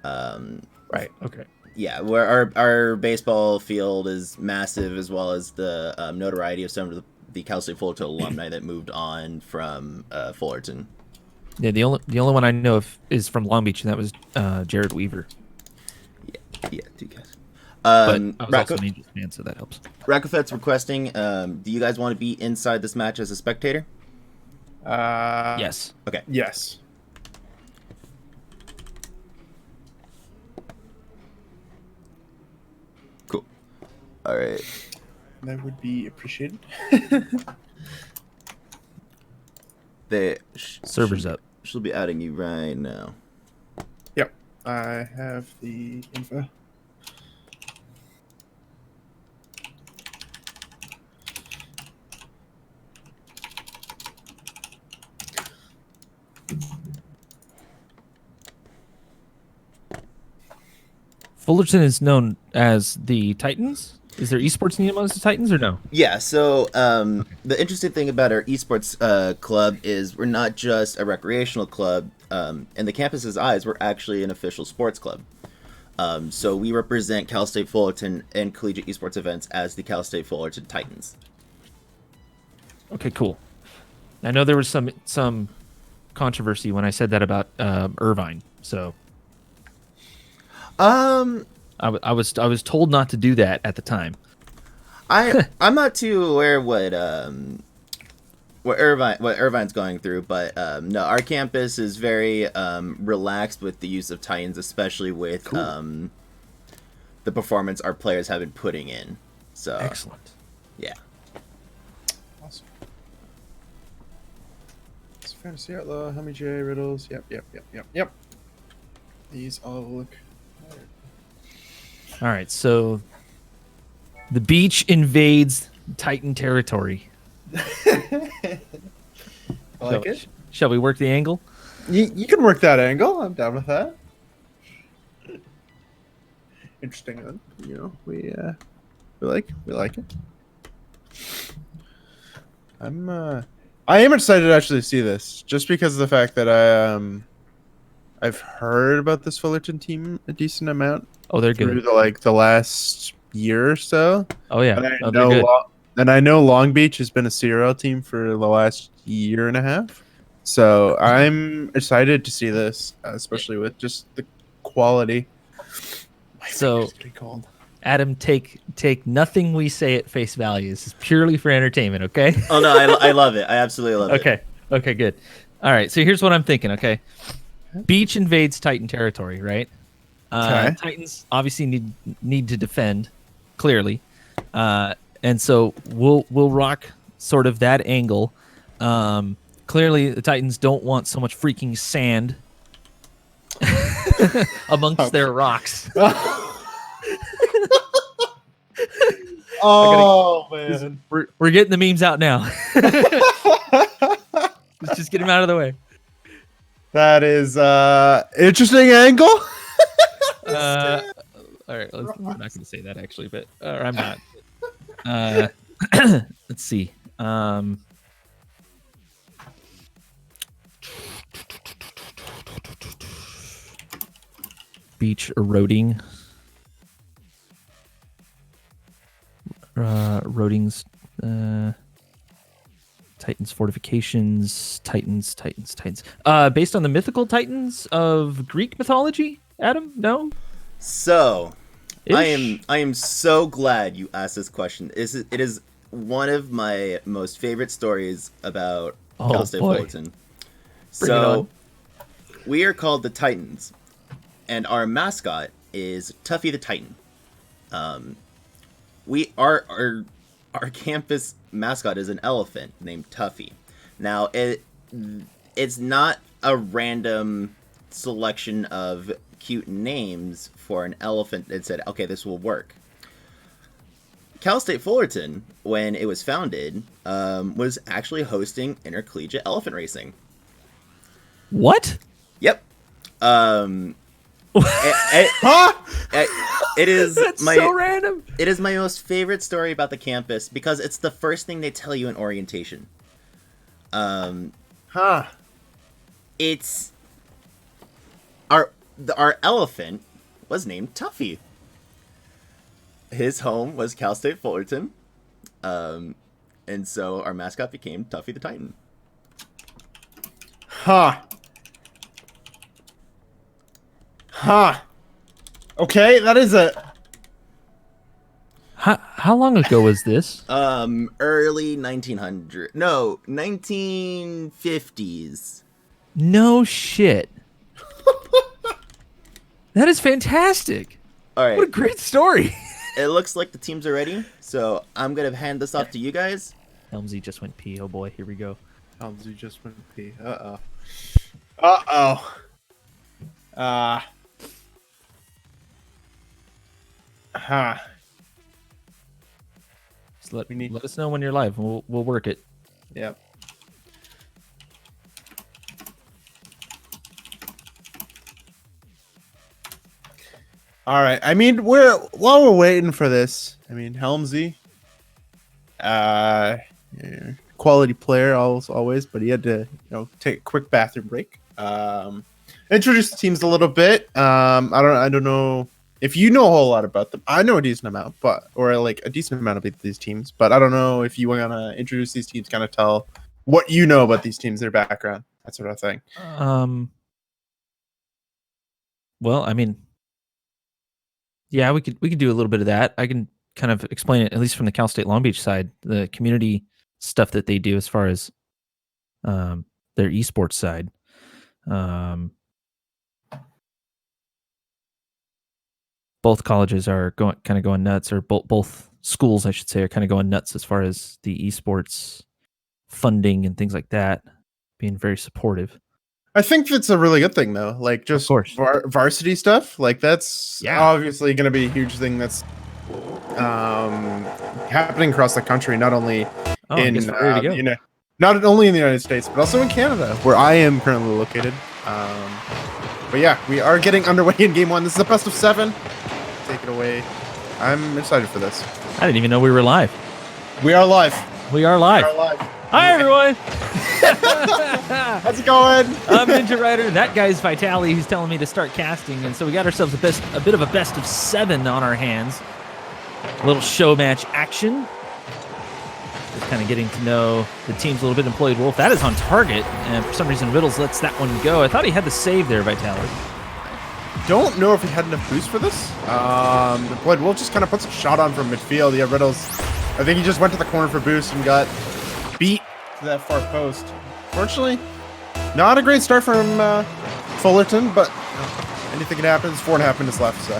Right. Okay. Yeah, where our baseball field is massive, as well as the notoriety of some of the Cal State Fullerton alumni that moved on from Fullerton. Yeah, the only one I know of is from Long Beach, and that was Jared Weaver. Yeah, two guys. But I was also an Angels fan, so that helps. Rakofet's requesting, do you guys want to be inside this match as a spectator? Yes. Okay. Yes. Cool. All right. That would be appreciated. Server's up. She'll be adding you right now. Yep. I have the info. Fullerton is known as the Titans. Is there esports name as the Titans or no? Yeah, so the interesting thing about our esports club is we're not just a recreational club. In the campus's eyes, we're actually an official sports club. So we represent Cal State Fullerton in collegiate esports events as the Cal State Fullerton Titans. Okay, cool. I know there was some controversy when I said that about Irvine. So I was told not to do that at the time. I'm not too aware what Irvine's going through, but no, our campus is very relaxed with the use of Titans, especially with the performance our players have been putting in. So Excellent. yeah. Awesome. It's Fantasy Outlaw, Helmy J, Riddles. Yep. These all look. All right, so the beach invades Titan territory. I like it. Shall we work the angle? You can work that angle. I'm down with that. Interesting. You know, we like it. I am excited to actually see this, just because of the fact that I've heard about this Fullerton team a decent amount. Oh, they're through good. the last year or so. Oh yeah, And oh, they're good. I know Long Beach has been a CRL team for the last year and a half. So I'm excited to see this, especially with just the quality. So, Adam, take nothing we say at face value. This is purely for entertainment, okay? Oh no, I love it. I absolutely love it. Okay, good. All right, so here's what I'm thinking. Okay, beach invades Titan territory, right? Okay. Titans obviously need to defend, clearly, and so we'll rock sort of that angle. Clearly, the Titans don't want so much freaking sand amongst their rocks. Oh man, We're getting the memes out now. Let's just get them out of the way. that is interesting angle. All right, I'm not going to say that actually, but I'm not. Let's see. Beach eroding. Erodings. Titans fortifications. Titans. Based on the mythical Titans of Greek mythology. Adam, no. So, Ish? I am so glad you asked this question. It is one of my most favorite stories about Cal State boy. Fullerton. Bring it on. We are called the Titans, and our mascot is Tuffy the Titan. Our campus mascot is an elephant named Tuffy. Now it's not a random selection of cute names for an elephant that said, okay, this will work. Cal State Fullerton, when it was founded, was actually hosting intercollegiate elephant racing. What? Yep. It is That's so random. It is my most favorite story about the campus because it's the first thing they tell you in orientation. It's our elephant was named Tuffy. His home was Cal State Fullerton, and so our mascot became Tuffy the Titan. Okay, that is a. How long ago was this? Early 1950s. No shit. That is fantastic. All right. What a great story. It looks like the teams are ready, so I'm gonna hand this off to you guys. Helmsy just went pee. Oh boy, here we go. Helmsy just went pee. Uh-oh. Just let us know when you're live. We'll work it. Yep. All right. I mean, while we're waiting for this, I mean, Helmsy, quality player always, but he had to take a quick bathroom break. Introduce the teams a little bit. I don't know if you know a whole lot about them, I know a decent amount, or like a decent amount about these teams, but I don't know if you want to introduce these teams, kind of tell what you know about these teams, their background, that sort of thing. Well, I mean, yeah, we could do a little bit of that. I can kind of explain it, at least from the Cal State Long Beach side, the community stuff that they do as far as their esports side. Both colleges are going nuts, or both schools, I should say, are kind of going nuts as far as the esports funding and things like that, being very supportive. I think that's a really good thing, though. Like, just varsity stuff, like that's obviously going to be a huge thing that's happening across the country, not only not only in the United States, but also in Canada, where I am currently located. But yeah, we are getting underway in game 1. This is a best of 7. Take it away. I'm excited for this. I didn't even know we were live. We are live. We are live. Hi, everyone. How's it going? I'm Ninja Rider. That guy's Vitali, who's telling me to start casting. And so we got ourselves a bit of a best of 7 on our hands. A little show match action. Just kind of getting to know the teams a little bit. Employed Wolf. That is on target. And for some reason, Riddles lets that one go. I thought he had the save there, Vitali. Don't know if he had enough boost for this. Employed Wolf just kind of puts a shot on from midfield. Yeah, Riddles, I think he just went to the corner for boost and got beat to that far post. Fortunately, not a great start from Fullerton, but anything can happen. There's 4.5 minutes left, so.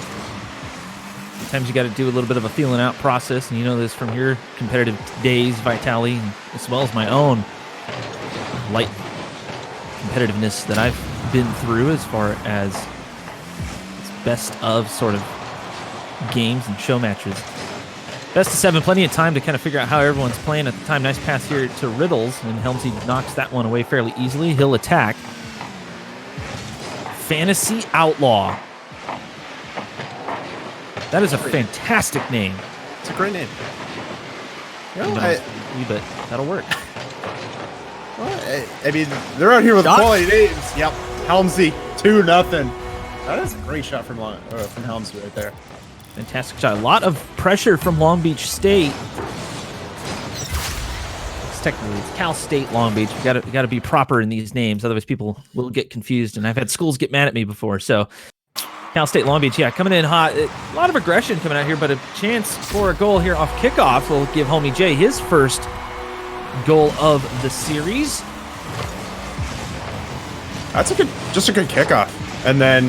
Sometimes you got to do a little bit of a feeling out process, and you know this from your competitive days, Vitali, as well as my own light competitiveness that I've been through as far as best of sort of games and show matches. Best of 7, plenty of time to kind of figure out how everyone's playing at the time. Nice pass here to Riddles, and Helmsy knocks that one away fairly easily. He'll attack. Fantasy Outlaw. That is a fantastic name. It's a great name. You bet that'll work. Well, I mean, they're out here with quality names. Yep. Helmsy, 2-0. That is a great shot from Helmsy right there. Fantastic shot. A lot of pressure from Long Beach State. Technically, it's Cal State Long Beach. You got to be proper in these names, otherwise people will get confused. And I've had schools get mad at me before. So, Cal State Long Beach, coming in hot. A lot of aggression coming out here, but a chance for a goal here off kickoff will give Homie J his first goal of the series. That's just a good kickoff. And then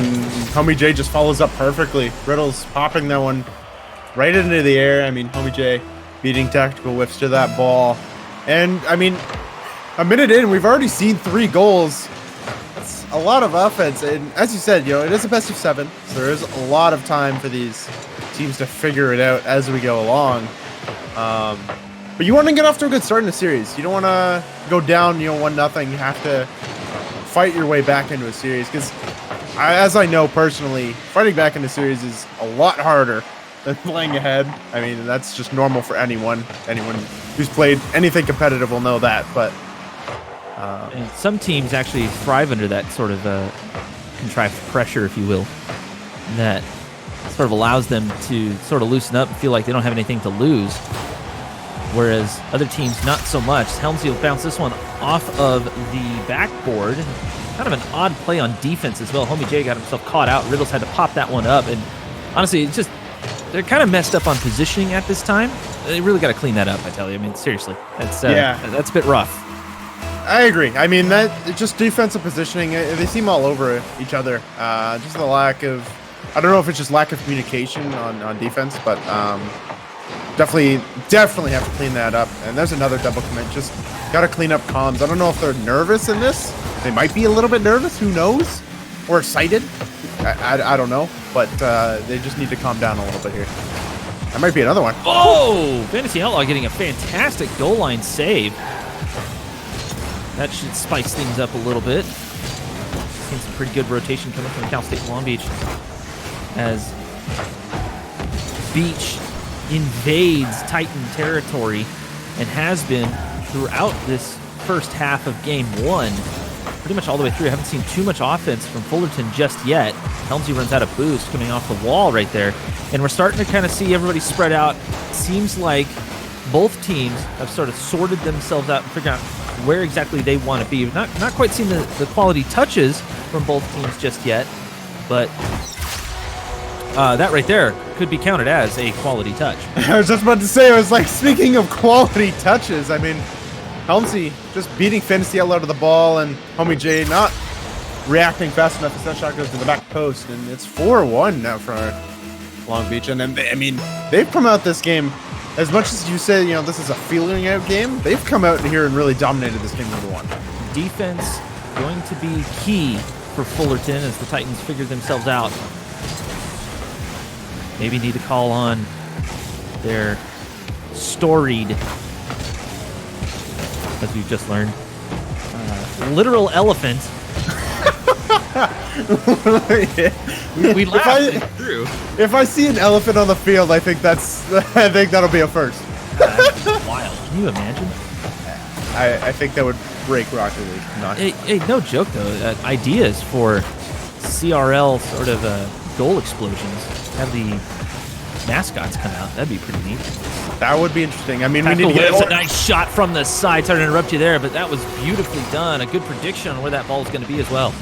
Homie J just follows up perfectly. Riddles popping that one right into the air. I mean, Homie J beating tactical whiffs to that ball. And, I mean, a minute in, we've already seen 3 goals. That's a lot of offense. And as you said, it is a best of 7. So there is a lot of time for these teams to figure it out as we go along. But you want to get off to a good start in the series. You don't want to go down, 1-0. You have to fight your way back into a series, because as I know personally, fighting back into series is a lot harder than playing ahead. I mean, that's just normal for anyone. Anyone who's played anything competitive will know that. But and some teams actually thrive under that sort of contrived pressure, if you will, that sort of allows them to sort of loosen up and feel like they don't have anything to lose. Whereas other teams, not so much. Helmsy will bounce this one off of the backboard. Kind of an odd play on defense as well. Homie J got himself caught out. Riddles had to pop that one up. And honestly, it's just, they're kind of messed up on positioning at this time. They really got to clean that up, I tell you. I mean, seriously. That's a bit rough. I agree. I mean, that just defensive positioning, they seem all over each other. Just the lack of, I don't know if it's just lack of communication on defense, but definitely have to clean that up. And there's another double commit. Just got to clean up comms. I don't know if they're nervous in this. They might be a little bit nervous. Who knows? Or excited. I don't know. But they just need to calm down a little bit here. That might be another one. Oh! Fantasy Outlaw getting a fantastic goal line save. That should spice things up a little bit. Seen some pretty good rotation coming from Cal State Long Beach as Beach invades Titan territory and has been throughout this first half of game 1. pretty much all the way through. I haven't seen too much offense from Fullerton just yet. Helmsy runs out of boost coming off the wall right there. And we're starting to kind of see everybody spread out. Seems like both teams have sort of sorted themselves out and figured out where exactly they want to be. Not quite seeing the quality touches from both teams just yet, but that right there could be counted as a quality touch. I was just about to say, I was like, speaking of quality touches, I mean, Helmsy just beating Fantasy out of the ball, and Homie J not reacting fast enough. His shot goes to the back post, and it's 4-1 now for Long Beach. And I mean, they've come out this game, as much as you say, this is a feeling out game, they've come out here and really dominated this game number one. Defense going to be key for Fullerton as the Titans figure themselves out. Maybe need to call on their storied, as we've just learned, literal elephant. we laughed it through. If I see an elephant on the field, I think that'll be a first. That's wild. Can you imagine? I think that would break Rocket League. Hey, no joke though. Ideas for CRL sort of goal explosions. Have the mascots come out. That'd be pretty neat. That would be interesting. I mean, Tackle we need to Whips, get a nice shot from the side. Sorry to interrupt you there, but that was beautifully done. A good prediction on where that ball is going to be as well.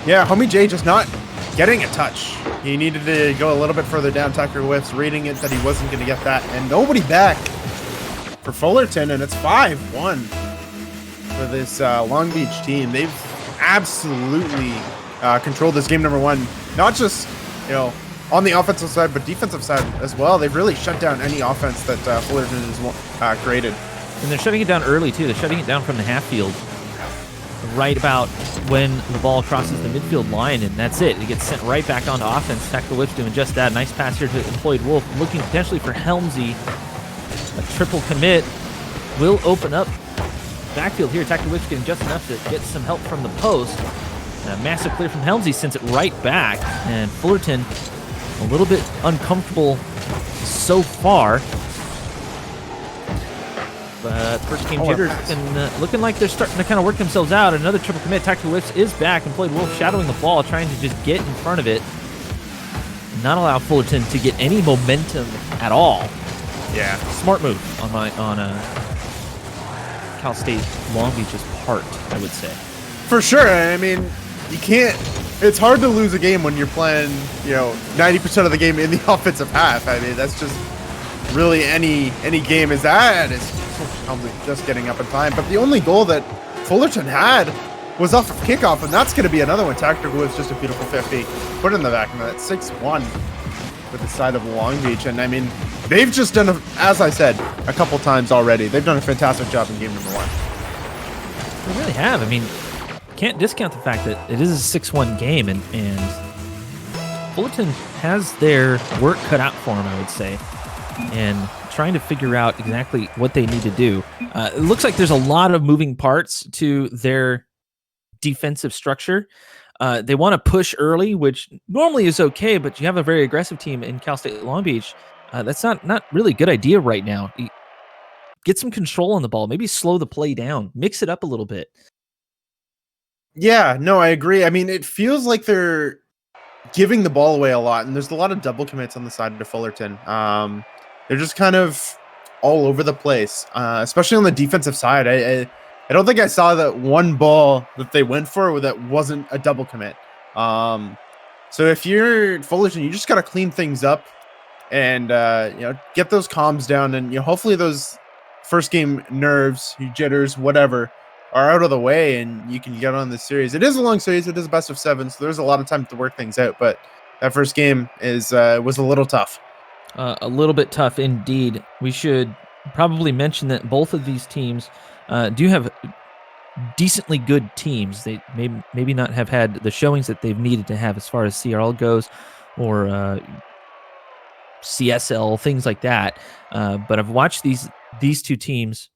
Yeah, Homie J just not getting a touch. He needed to go a little bit further down. Tucker Whips reading it that he wasn't going to get that, and nobody back for Fullerton, and it's 5-1 for this Long Beach team. They've absolutely controlled this game number one. Not just on the offensive side, but defensive side as well. They've really shut down any offense that Fullerton has created. And they're shutting it down early, too. They're shutting it down from the half field right about when the ball crosses the midfield line, and that's it. It gets sent right back onto offense. Tackle Whips doing just that. Nice pass here to Employed Wolf, looking potentially for Helmsy. A triple commit will open up backfield here. Tackle Whips getting just enough to get some help from the post. And a massive clear from Helmsy sends it right back, and Fullerton a little bit uncomfortable so far. But first game jitters looking like they're starting to kind of work themselves out. Another triple commit. Tactical Whips is back. Employed Wolf shadowing the ball, trying to just get in front of it. Not allow Fullerton to get any momentum at all. Yeah. Smart move on Cal State Long Beach's part, I would say. For sure. I mean, you can't. It's hard to lose a game when you're playing, 90% of the game in the offensive half. I mean, that's just really any game is that. It's just getting up in time. But the only goal that Fullerton had was off of kickoff, and that's going to be another one. Tactical was just a beautiful 50. Put it in the back, and that's 6-1 with the side of Long Beach. And I mean, they've just done, as I said, a couple times already. They've done a fantastic job in game number one. They really have. I mean, can't discount the fact that it is a 6-1 game, and Fullerton has their work cut out for them, I would say, and trying to figure out exactly what they need to do. It looks like there's a lot of moving parts to their defensive structure. They want to push early, which normally is okay, but you have a very aggressive team in Cal State Long Beach. That's not really a good idea right now. Get some control on the ball, maybe slow the play down, mix it up a little bit. Yeah, no, I agree. I mean, it feels like they're giving the ball away a lot, and there's a lot of double commits on the side of Fullerton. They're just kind of all over the place, especially on the defensive side. I don't think I saw that one ball that they went for that wasn't a double commit. So if you're Fullerton, you just got to clean things up and get those comms down, and hopefully those first game nerves, jitters, whatever, are out of the way, and you can get on this series. It is a long series. It is a best of 7, so there's a lot of time to work things out. But that first game was a little tough. A little bit tough indeed. We should probably mention that both of these teams do have decently good teams. They maybe not have had the showings that they've needed to have as far as CRL goes, or CSL, things like that. But I've watched these two teams,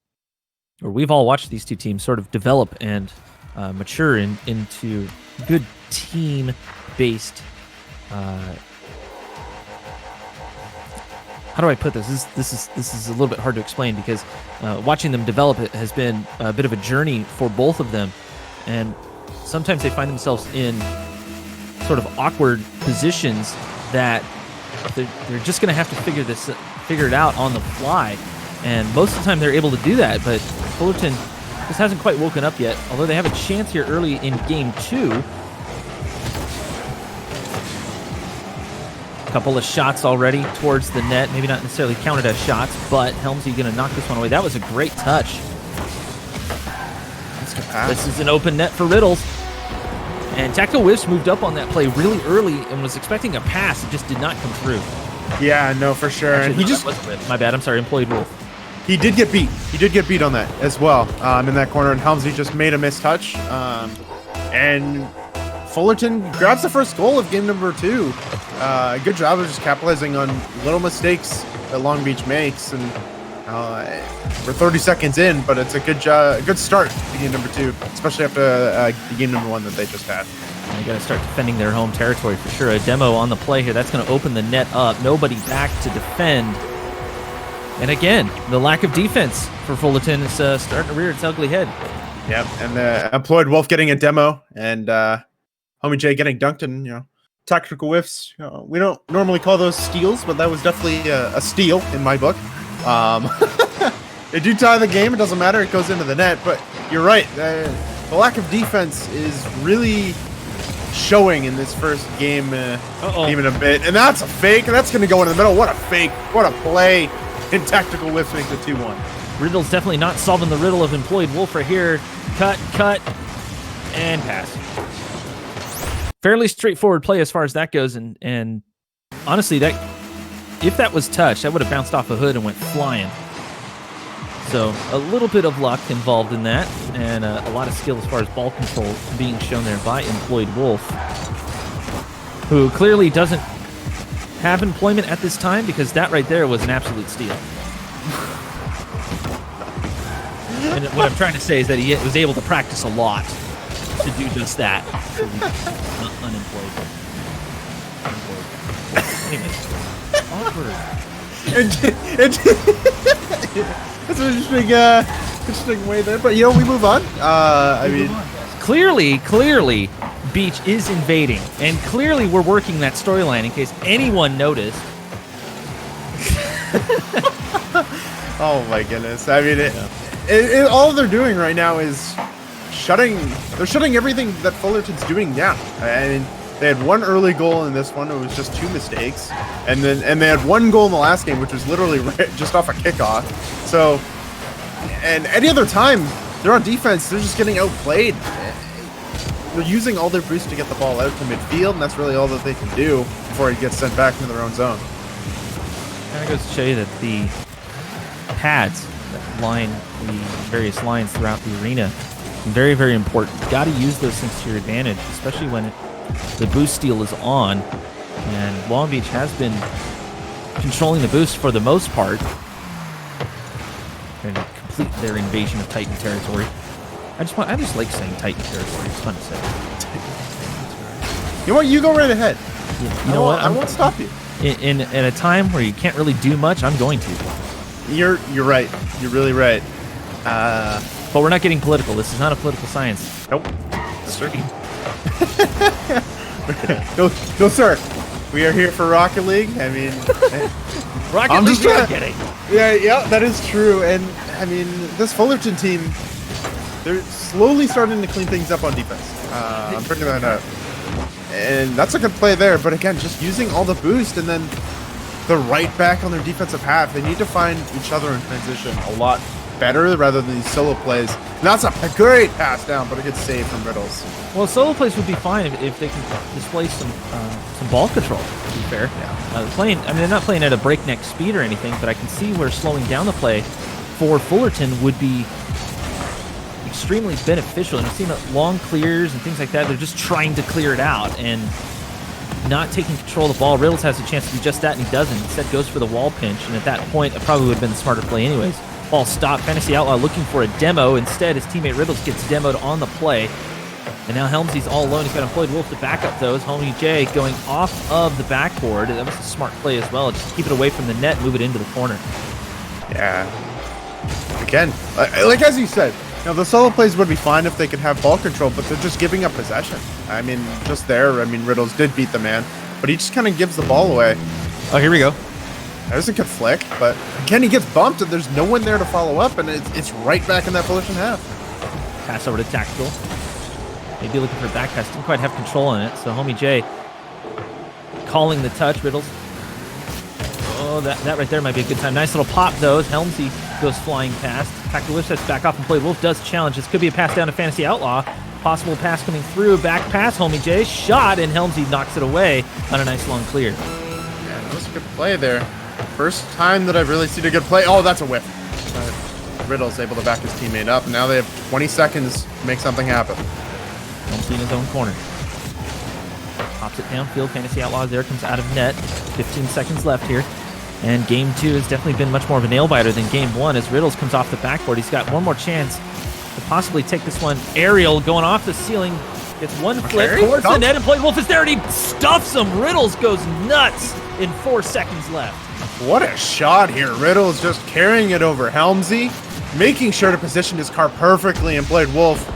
or we've all watched these two teams sort of develop and mature into good team-based. How do I put this? This is a little bit hard to explain, because watching them develop it has been a bit of a journey for both of them. And sometimes they find themselves in sort of awkward positions that they're just going to have to figure it out on the fly. And most of the time they're able to do that, but Fullerton just hasn't quite woken up yet, although they have a chance here early in game 2. A couple of shots already towards the net, maybe not necessarily counted as shots, but Helmsy going to knock this one away. That was a great touch. This is an open net for Riddles. And Tactical Whiffs moved up on that play really early and was expecting a pass. It just did not come through. Yeah, no, for sure. Actually, And he no, just that wasn't Riddle. My bad. I'm sorry. Employed Wolf. He did get beat. He did get beat on that as well, in that corner, and Helmsy just made a missed touch. And Fullerton grabs the first goal of game number 2. Good job of just capitalizing on little mistakes that Long Beach makes, and we're 30 seconds in, but it's a good start to game number 2, especially after game number 1 that they just had. They got to start defending their home territory for sure. A demo on the play here. That's going to open the net up. Nobody back to defend. And again, the lack of defense for Fullerton is starting to rear its ugly head. Yep, and Employed Wolf getting a demo, and Homie J getting dunked, and tactical whiffs. We don't normally call those steals, but that was definitely a steal in my book. They do tie the game. It doesn't matter. It goes into the net. But you're right. The lack of defense is really showing in this first game, even a bit. And that's a fake. And that's going to go in the middle. What a fake. What a play. And tactical whiffs makes it 2-1. Riddle's definitely not solving the riddle of Employed Wolf right here. Cut, and pass. Fairly straightforward play as far as that goes. And honestly, if that was touched, that would have bounced off a hood and went flying. So a little bit of luck involved in that, and a lot of skill as far as ball control being shown there by Employed Wolf, who clearly doesn't have employment at this time, because that right there was an absolute steal. And what I'm trying to say is that he was able to practice a lot to do just that. So he's not unemployed. Anyways, awkward. That's an interesting way there. But we move on. I mean, clearly, Beach is invading, and clearly we're working that storyline in case anyone noticed. oh my goodness! I mean, all they're doing right now is shutting everything that Fullerton's doing down. I mean, they had one early goal in this one. It was just 2 mistakes, and they had 1 goal in the last game, which was literally just off a kickoff. So, and any other time they're on defense, they're just getting outplayed. They're using all their boost to get the ball out to midfield, and that's really all that they can do before it gets sent back into their own zone. Kind of goes to show you that the pads that line the various lines throughout the arena are very, very important. You've got to use those things to your advantage, especially when the boost steal is on. And Long Beach has been controlling the boost for the most part, trying to complete their invasion of Titan territory. I just like saying Titan territory. It's fun to say. You know what? You go right ahead. You know what? I won't stop you. In a time where you can't really do much, I'm going to. You're right. You're really right. But we're not getting political. This is not a political science. Nope. Sir. no, sir. We are here for Rocket League. I mean, Rocket League. Just kidding. Yeah, that is true. And I mean, this Fullerton team, they're slowly starting to clean things up on defense. I'm figuring that out. And that's a good play there. But again, just using all the boost and then the right back on their defensive half. They need to find each other in transition a lot better rather than these solo plays. And that's a great pass down, but a good save from Riddles. Well, solo plays would be fine if they can display some ball control, to be fair. Yeah. They're not playing at a breakneck speed or anything, but I can see where slowing down the play for Fullerton would be extremely beneficial. And I've seen long clears and things like that. They're just trying to clear it out and not taking control of the ball. Riddles has a chance to do just that, and he doesn't. Instead goes for the wall pinch, and at that point, it probably would have been the smarter play anyways. Ball stopped. Fantasy Outlaw looking for a demo. Instead, his teammate Riddles gets demoed on the play. And now Helmsy's all alone. He's got Employed Wolf to back up, though. His homie Jay going off of the backboard. That was a smart play as well. Just keep it away from the net, move it into the corner. Yeah. Again, like as you said, Now, the solo plays would be fine if they could have ball control, but they're just giving up possession. I mean, just there, I mean, Riddles did beat the man, but he just kind of gives the ball away. Oh, here we go. There's a good flick, but again, he gets bumped, and there's no one there to follow up, and it's right back in that Fullerton half. Pass over to Tactical. Maybe looking for a back pass. Didn't quite have control on it, so Homie J calling the touch. Riddles. Oh, that right there might be a good time. Nice little pop, though, as Helmsy goes flying past. Tactical Wolf sets back off and play. Wolf does challenge. This could be a pass down to Fantasy Outlaw. Possible pass coming through. Back pass. Homie J shot, and Helmsy knocks it away on a nice long clear. Yeah, that was a good play there. First time that I've really seen a good play. Oh, that's a whiff. Riddle's able to back his teammate up, and now they have 20 seconds to make something happen. Helmsy in his own corner. Pops it downfield. Fantasy Outlaws there, comes out of net. 15 seconds left here. And game 2 has definitely been much more of a nail-biter than game 1 as Riddles comes off the backboard. He's got one more chance to possibly take this one. Aerial going off the ceiling. Gets one flip towards the net, and Played Wolf is there, and he stuffs him. Riddles goes nuts in 4 seconds left. What a shot here. Riddles just carrying it over Helmsy, making sure to position his car perfectly, and Played Wolf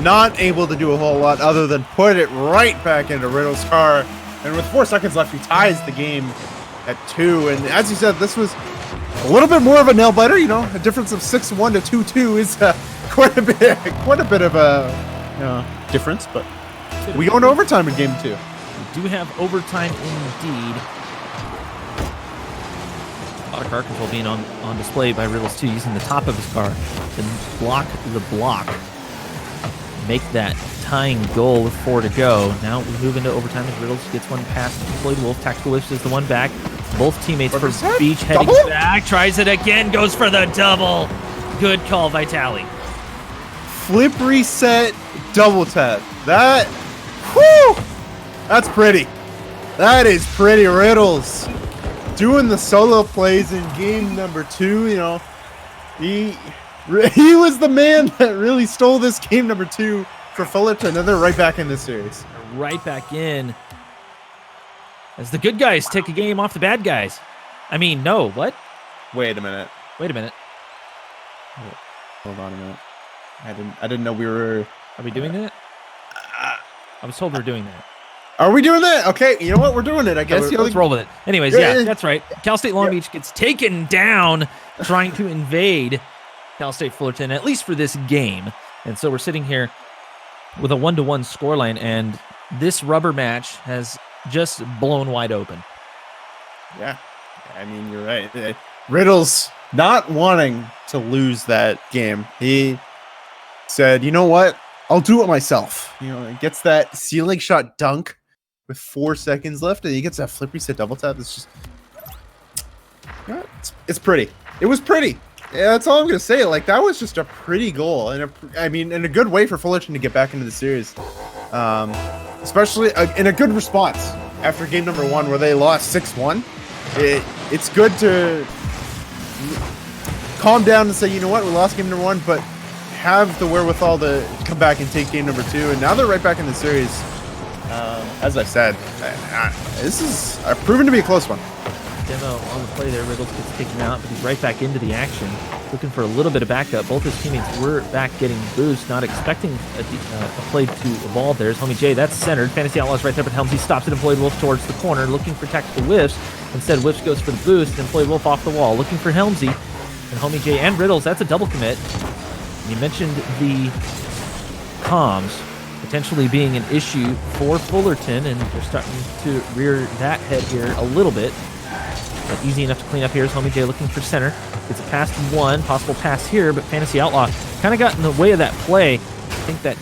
not able to do a whole lot other than put it right back into Riddles' car. And with 4 seconds left, he ties the game at 2. And as you said, this was a little bit more of a nail-biter. You know, a difference of 6-1 to 2-2 is quite a bit of a difference. But we go into overtime in game 2. We do have overtime indeed. A lot of car control being on display by Riddles too, using the top of his car to block the block. Make that tying goal with 4 to go. Now we move into overtime as Riddles gets one past Floyd Wolf. Tactical Lifts is the one back. Both teammates for Beach heading back. Tries it again, goes for the double. Good call, Vitali. Flip reset, double tap. That, whoo, that's pretty. That is pretty. Riddles doing the solo plays in game number 2. You know, he was the man that really stole this game number 2 for Fullerton, and they're right back in this series. Right back in. As the good guys take a game off the bad guys. I mean, no, what? Wait a minute. Wait a minute. Hold on a minute. I didn't know we were. Are we doing that? I was told we were doing that. Are we doing that? Okay, you know what? We're doing it, I guess. Let's roll with it. Anyways, yeah, that's right. Cal State Long Beach gets taken down trying to invade Cal State Fullerton, at least for this game. And so we're sitting here with a 1-1 scoreline, and this rubber match has just blown wide open. Yeah, I mean, you're right. Riddles not wanting to lose that game. He said, you know what? I'll do it myself. You know, gets that ceiling shot dunk with 4 seconds left, and he gets that flip reset double tap. It's just, it's pretty. It was pretty. Yeah, that's all I'm gonna say. Like, that was just a pretty goal, and I mean, in a good way for Fullerton to get back into the series, especially in a good response after game number 1 where they lost 6-1. It's good to calm down and say, you know what, we lost game number 1, but have the wherewithal to come back and take game number 2, and now they're right back in the series. As I said, this is proven to be a close one. Demo on the play there. Riddles gets taken out, but he's right back into the action, looking for a little bit of backup. Both his teammates were back getting boost, not expecting a play to evolve there. As Homie J, that's centered. Fantasy Outlaws right there, but Helmsy stops it and Floyd Wolf towards the corner, looking for tactical whiffs. Instead, Whiffs goes for the boost, and Floyd Wolf off the wall, looking for Helmsy. And Homie J and Riddles, that's a double commit. You mentioned the comms potentially being an issue for Fullerton, and they're starting to rear that head here a little bit. But easy enough to clean up here is Homie J looking for center. Gets a pass to one, possible pass here, but Fantasy Outlaw kind of got in the way of that play. I think that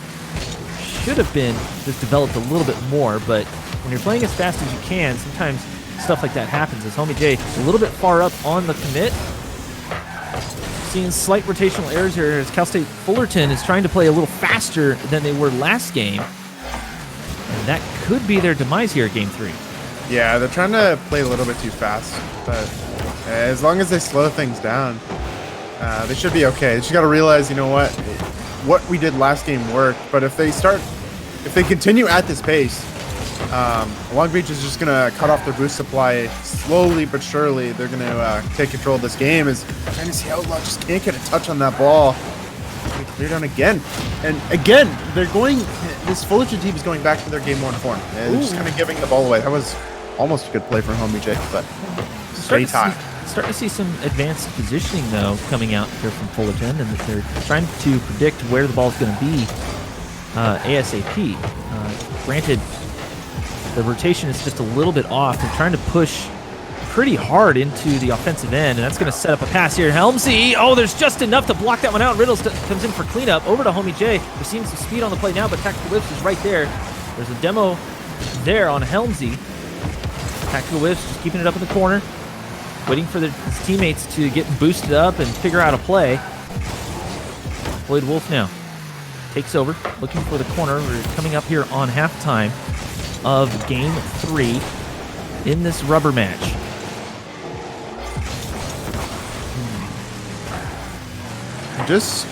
should have been just developed a little bit more, but when you're playing as fast as you can, sometimes stuff like that happens. As Homie J a little bit far up on the commit. Seeing slight rotational errors here as Cal State Fullerton is trying to play a little faster than they were last game. And that could be their demise here at game 3. Yeah, they're trying to play a little bit too fast, but as long as they slow things down, they should be okay. They just got to realize, you know what we did last game worked, but if they continue at this pace, Long Beach is just going to cut off their boost supply slowly but surely. They're going to take control of this game as Fantasy Outlaw just can't get a touch on that ball. They Clear down again. And again, this Fullerton team is going back to their game 1 form. And they're just kind of giving the ball away. That was almost a good play from Homie J, but stay tight. Starting to see some advanced positioning, though, coming out here from Fullerton, and they're trying to predict where the ball's going to be ASAP. Granted, the rotation is just a little bit off. They're trying to push pretty hard into the offensive end, and that's going to set up a pass here. Helmsy, oh, there's just enough to block that one out. Riddles comes in for cleanup. Over to Homie J. We're seeing some speed on the play now, but Tactical Whips is right there. There's a demo there on Helmsy. Tactical Whips just keeping it up in the corner, waiting for his teammates to get boosted up and figure out a play. Floyd Wolf now takes over, looking for the corner. We're coming up here on halftime of Game 3 in this rubber match. It's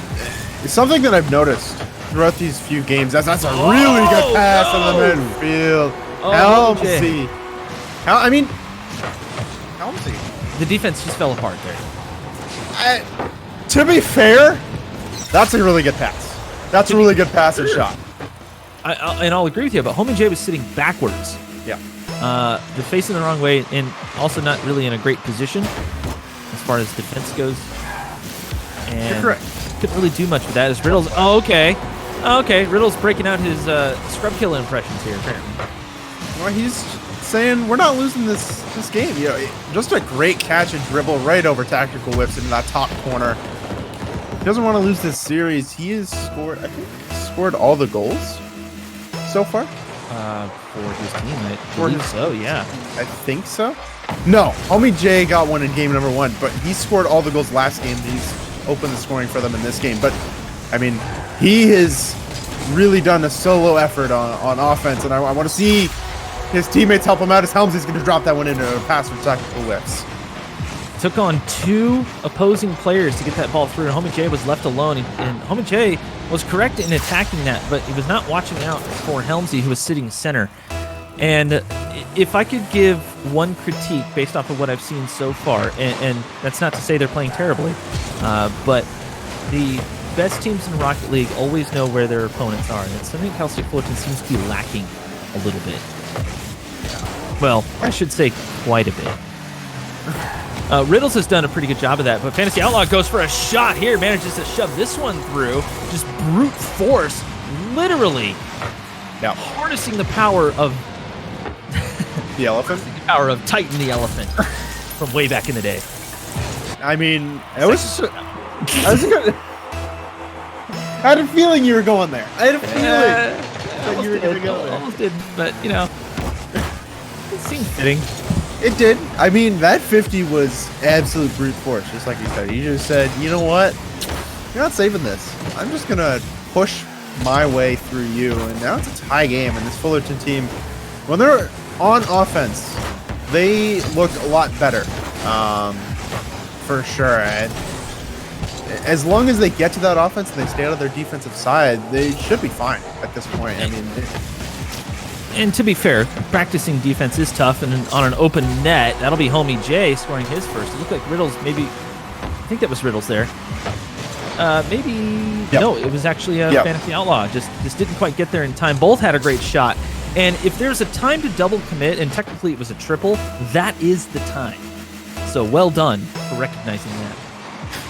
something that I've noticed throughout these few games. That's a really good pass in the midfield. Helmsy. Helmsy. The defense just fell apart there. To be fair, that's a really good pass. That's a really good pass and shot. And I'll agree with you, but Homie J was sitting backwards. Yeah. They're facing the wrong way and also not really in a great position as far as defense goes. And you're correct. Couldn't really do much with that as Riddles. Oh, okay. Okay, Riddles breaking out his scrub kill impressions here, apparently. Well, he's saying we're not losing this game. You know, just a great catch and dribble right over Tactical Whips into that top corner. He doesn't want to lose this series. He has scored all the goals so far. For his team, I believe so, yeah. I think so. No, Homie J got one in game number 1, but he scored all the goals last game. He's opened the scoring for them in this game. But, I mean, he has really done a solo effort on offense, and I want to see his teammates help him out as Helmsy's going to drop that one into a pass from Tactical Whips. Took on 2 opposing players to get that ball through, and Homie J was left alone. And Homie J was correct in attacking that, but he was not watching out for Helmsy, who was sitting center. And if I could give one critique based off of what I've seen so far, and that's not to say they're playing terribly, but the best teams in Rocket League always know where their opponents are, and it's something Cal State Fullerton seems to be lacking a little bit. Well, I should say quite a bit. Riddles has done a pretty good job of that, but Fantasy Outlaw goes for a shot here, manages to shove this one through, just brute force, literally harnessing the power of the elephant? The power of Titan the elephant from way back in the day. I mean, I had a feeling you were going there. I had a feeling that you were going to go there. Almost did, but, you know, it seemed fitting. It did. I mean, that 50 was absolute brute force, just like you said. You just said, you know what? You're not saving this. I'm just going to push my way through you. And now it's a tie game. And this Fullerton team, when they're on offense, they look a lot better, for sure. And as long as they get to that offense and they stay out of their defensive side, they should be fine at this point. I mean... And to be fair, practicing defense is tough, and on an open net, that'll be Homie J scoring his first. It looked like Riddles maybe... I think that was Riddles there. Maybe... Yep. No, it was actually Fantasy Outlaw. Just didn't quite get there in time. Both had a great shot. And if there's a time to double commit, and technically it was a triple, that is the time. So well done for recognizing that.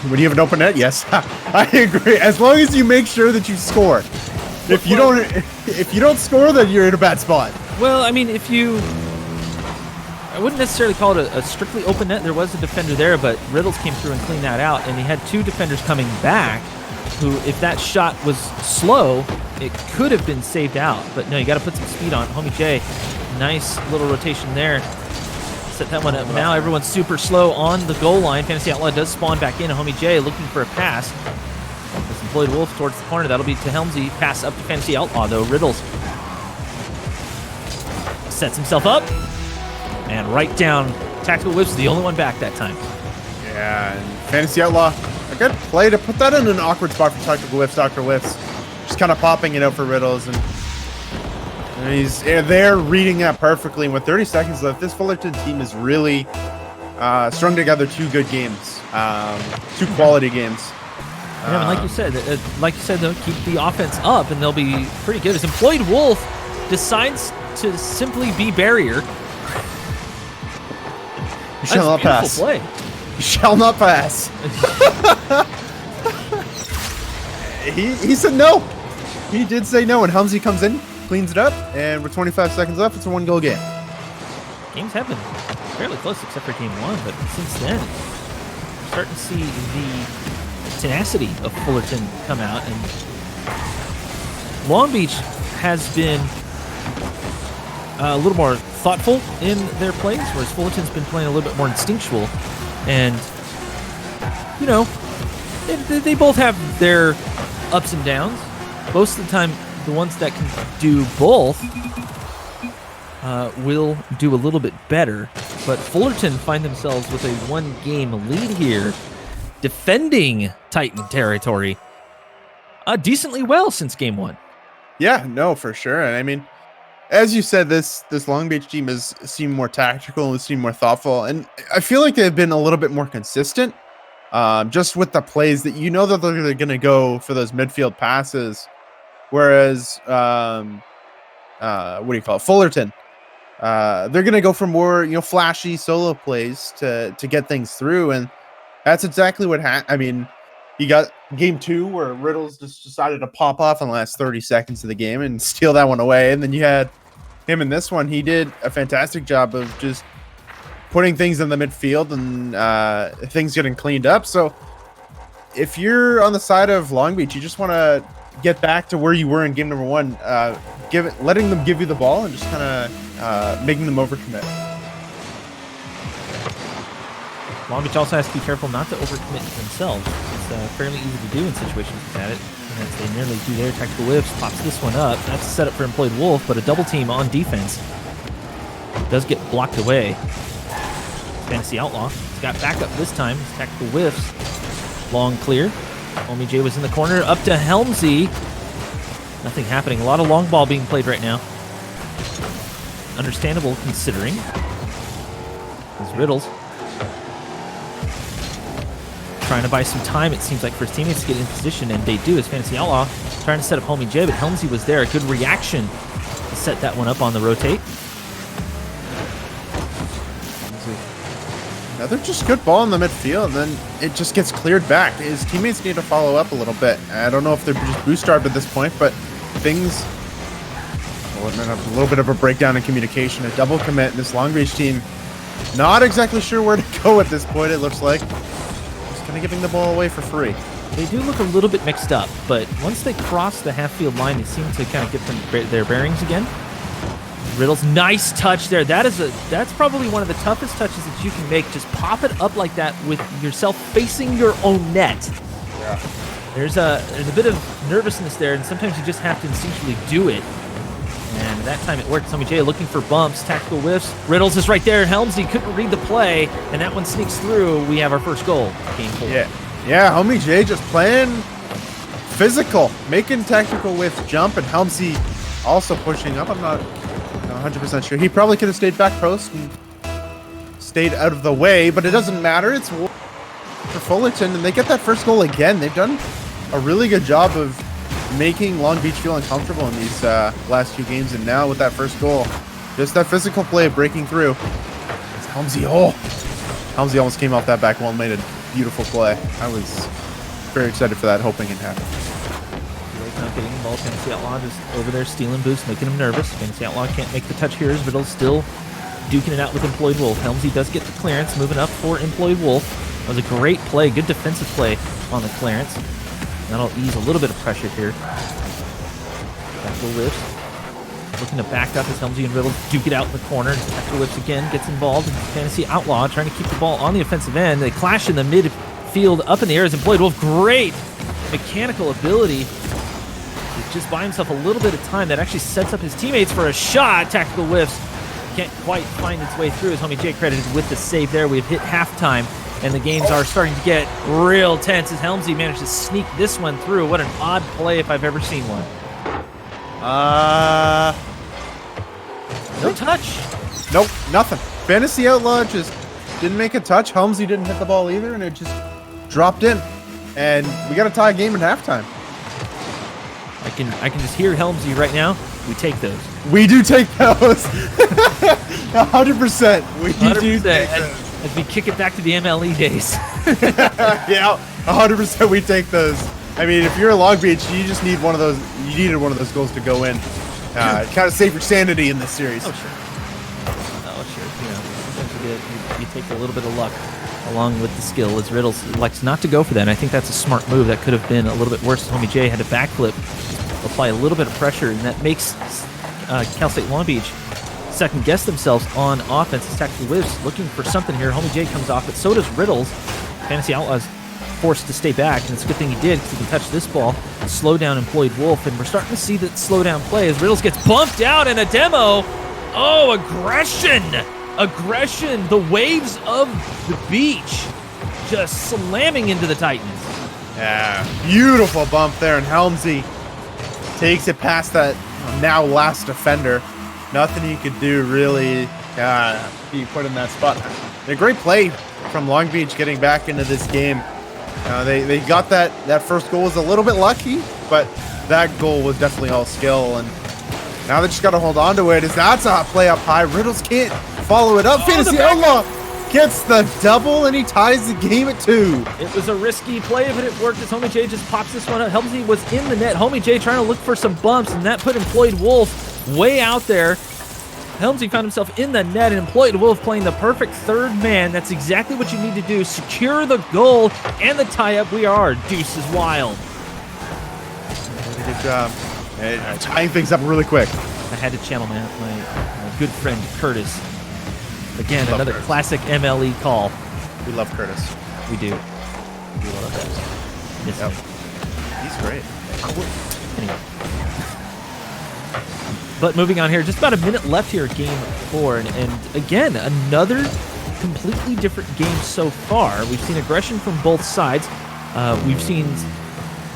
When you have an open net, yes. I agree. As long as you make sure that you score. If you don't score, then you're in a bad spot. Well, I mean, I wouldn't necessarily call it a strictly open net. There was a defender there, but Riddles came through and cleaned that out, and he had 2 defenders coming back who, if that shot was slow, it could have been saved out. But no, you got to put some speed on. Homie J, nice little rotation there. Set that one up. Now everyone's super slow on the goal line. Fantasy Outlaw does spawn back in. Homie J looking for a pass. This is Floyd Wolf towards the corner. That'll be to Helmsy. Pass up to Fantasy Outlaw, though. Riddles sets himself up. And right down. Tactical Whips, the only one back that time. Yeah, and Fantasy Outlaw, a good play to put that in an awkward spot for Tactical Whips. Dr. Whips just kind of popping it out for Riddles. And he's there reading that perfectly. And with 30 seconds left, this Fullerton team is really strung together 2 good games. 2 quality games. Yeah, and like you said, they'll keep the offense up, and they'll be pretty good. As Employed Wolf decides to simply be barrier. You shall not pass. Play. You shall not pass. he said no. He did say no, and Helmsy comes in, cleans it up, and with 25 seconds left, it's a 1-goal game. Games have been fairly close, except for game 1, but since then, we're starting to see the tenacity of Fullerton come out, and Long Beach has been a little more thoughtful in their plays, whereas Fullerton's been playing a little bit more instinctual. And, you know, they both have their ups and downs. Most of the time, the ones that can do both will do a little bit better. But Fullerton find themselves with a 1-game lead here, defending Titan territory decently well since game 1. Yeah, no, for sure. And I mean, as you said, this Long Beach team has seemed more tactical and seemed more thoughtful. And I feel like they've been a little bit more consistent, just with the plays that you know that they're going to go for those midfield passes. Whereas, what do you call it? Fullerton, they're going to go for more, flashy solo plays to get things through. And that's exactly what happened. I mean, you got game 2 where Riddles just decided to pop off in the last 30 seconds of the game and steal that one away. And then you had him in this one. He did a fantastic job of just putting things in the midfield and things getting cleaned up. So if you're on the side of Long Beach, you just want to get back to where you were in game number 1, letting them give you the ball and just kind of making them overcommit. Long Beach also has to be careful not to overcommit themselves. It's fairly easy to do in situations like that. As they nearly do their tactical whips, pops this one up. That's a setup for Employed Wolf, but a double team on defense does get blocked away. Fantasy Outlaw. He's got backup this time. His tactical whiffs. Long clear. Homie J was in the corner. Up to Helmsy. Nothing happening. A lot of long ball being played right now. Understandable considering. There's Riddles. Trying to buy some time, it seems like, for his teammates to get in position, and they do as Fantasy Outlaw trying to set up Homie J, but Helmsy was there. A good reaction to set that one up on the rotate. Another just good ball in the midfield, and then it just gets cleared back. His teammates need to follow up a little bit. I don't know if they're just boost-starved at this point, but things... a little bit of a breakdown in communication, a double commit, and this Long Beach team not exactly sure where to go at this point, it looks like. Just kind of giving the ball away for free. They do look a little bit mixed up, but once they cross the half-field line, they seem to kind of get their bearings again. Riddles, nice touch there. That's probably one of the toughest touches that you can make. Just pop it up like that with yourself facing your own net. Yeah. There's a bit of nervousness there, and sometimes you just have to instinctually do it. And that time it worked. Homie J looking for bumps, tactical whiffs. Riddles is right there. Helmsy couldn't read the play, and that one sneaks through. We have our first goal. Game 4. Yeah, Homie J just playing physical, making tactical whiffs jump, and Helmsy also pushing up. I'm not 100% sure. He probably could have stayed back post and stayed out of the way, but it doesn't matter. It's for Fullerton, and they get that first goal again. They've done a really good job of making Long Beach feel uncomfortable in these last 2 games, and now with that first goal, just that physical play of breaking through. It's Helmsy. Helmsy almost came off that back wall and made a beautiful play. I was very excited for that, hoping it happened. Not getting the ball. Fantasy Outlaw just over there stealing boost, making him nervous. Fantasy Outlaw can't make the touch here as Riddle's still duking it out with Employed Wolf. Helmsy does get the clearance, moving up for Employed Wolf. That was a great play, good defensive play on the clearance. That'll ease a little bit of pressure here. Tactical whips. Looking to back up as Helmsy and Riddle duke it out in the corner. Tactical whips again, gets involved. Fantasy Outlaw trying to keep the ball on the offensive end. They clash in the midfield up in the air as Employed Wolf. Great mechanical ability. Just buy himself a little bit of time. That actually sets up his teammates for a shot. Tactical whiffs. Can't quite find its way through as Homie J credited with the save there. We've hit halftime, and the games are starting to get real tense as Helmsy managed to sneak this one through. What an odd play if I've ever seen one. No touch. Nope, nothing. Fantasy Outlaw just didn't make a touch. Helmsy didn't hit the ball either, and it just dropped in. and we got to tie a game in halftime. I can just hear Helmsy right now. We take those. We do take those. 100%. We do 100%. take those. As we kick it back to the MLE days. Yeah, 100% we take those. I mean, if you're a Long Beach, you just need one of those. You needed one of those goals to go in. Kind of save your sanity in this series. Oh, sure. You take a little bit of luck along with the skill, as Riddles likes not to go for that. And I think that's a smart move. That could have been a little bit worse. Homie J had a backflip, apply a little bit of pressure, and that makes Cal State Long Beach second guess themselves on offense. As Tactical Whiffs looking for something here. Homie J comes off, but so does Riddles. Fantasy Outlaws forced to stay back, and it's a good thing he did because he can touch this ball, slow down Employed Wolf, and we're starting to see that slow down play as Riddles gets bumped out in a demo. Oh, aggression! Aggression! The waves of the beach just slamming into the Titans. Yeah, beautiful bump there, and Helmsy takes it past that now last defender. Nothing he could do really be put in that spot. A great play from Long Beach getting back into this game. They got that first goal was a little bit lucky, but that goal was definitely all skill, and now they just got to hold on to it. That's a play up high. Riddles can't follow it up. Fantasy Outlaw gets the double, and he ties the game at 2. It was a risky play, but it worked as Homie J just pops this one up. Helmsy was in the net. Homie J trying to look for some bumps, and that put Employed Wolf way out there. Helmsy found himself in the net, and Employed Wolf playing the perfect third man. That's exactly what you need to do. Secure the goal and the tie-up. We are Deuces Wild. Good job. Tying things up really quick. I had to channel my good friend Curtis. Again, another Curtis. Classic MLE call. We love Curtis. We do. We love that. Yes, yep. He's great. Anyway. But moving on here, just about a minute left here at game 4. And again, another completely different game so far. We've seen aggression from both sides. We've seen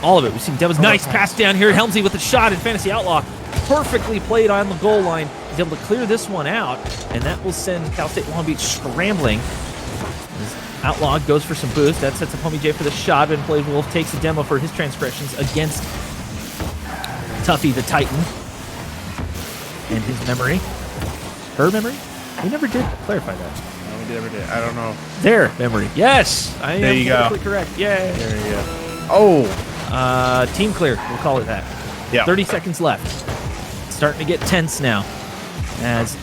all of it. We've seen Deva's nice pass down here. Helmsy with a shot, and Fantasy Outlaw perfectly played on the goal line. He's able to clear this one out, and that will send Cal State Long Beach scrambling. As Outlaw goes for some boost. That sets up Homie J for the shot, and Employed Wolf takes a demo for his transgressions against Tuffy the Titan. And his memory. Her memory? We never did clarify that. No, we never did. I don't know. Their memory. Yes! I there am you go. Correct. Yay! There you go. Oh! Team clear. We'll call it that. Yeah. 30 seconds left. It's starting to get tense now. As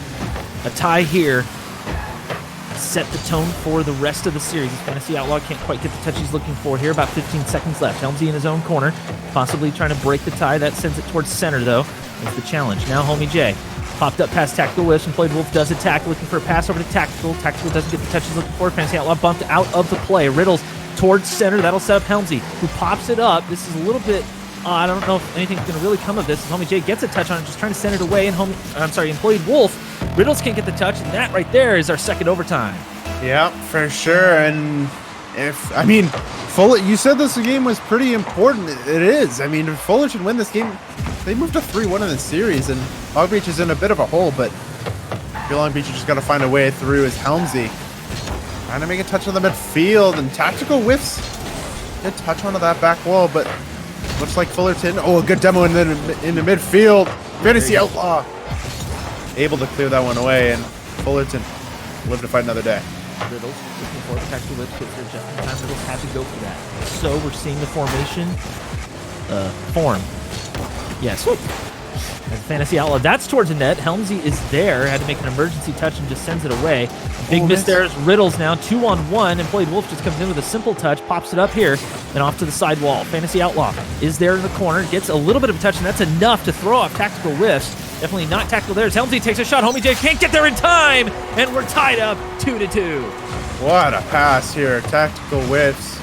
a tie here set the tone for the rest of the series. Fantasy Outlaw can't quite get the touch he's looking for here. About 15 seconds left. Helmsy in his own corner, possibly trying to break the tie. That sends it towards center, though. Is the challenge. Now Homie J popped up past Tactical Whiffs. Employed Wolf does attack, looking for a pass over to Tactical. Tactical doesn't get the touch he's looking for. Fantasy Outlaw bumped out of the play. Riddles towards center. That'll set up Helmsy, who pops it up. This is a little bit I don't know if anything's going to really come of this. Homie J gets a touch on it, just trying to send it away. And Employed Wolf, Riddles can't get the touch, and that right there is our second overtime. Yeah, for sure. And you said this game was pretty important. It is. I mean, if Fullerton win this game, they moved to 3-1 in the series, and Long Beach is in a bit of a hole, but Long Beach just got to find a way through as Helmsy trying to make a touch on the midfield, and Tactical Whiffs did touch onto that back wall, but looks like Fullerton. Oh, a good demo in the midfield. Fantasy Outlaw able to clear that one away, and Fullerton live to fight another day. Riddles looking for Tactical Whips, gets there just in time. Riddles had to go for that. So we're seeing the formation form. Yes. And Fantasy Outlaw, that's towards the net. Helmsy is there, had to make an emergency touch and just sends it away. Big miss there is Riddles now, 2-on-1. Employed Wolf just comes in with a simple touch, pops it up here, and off to the side wall. Fantasy Outlaw is there in the corner, gets a little bit of a touch, and that's enough to throw off Tactical Whiffs. Definitely not Tactical there. As Helmsy takes a shot, Homie J can't get there in time, and we're tied up 2-2. What a pass here. Tactical Whiffs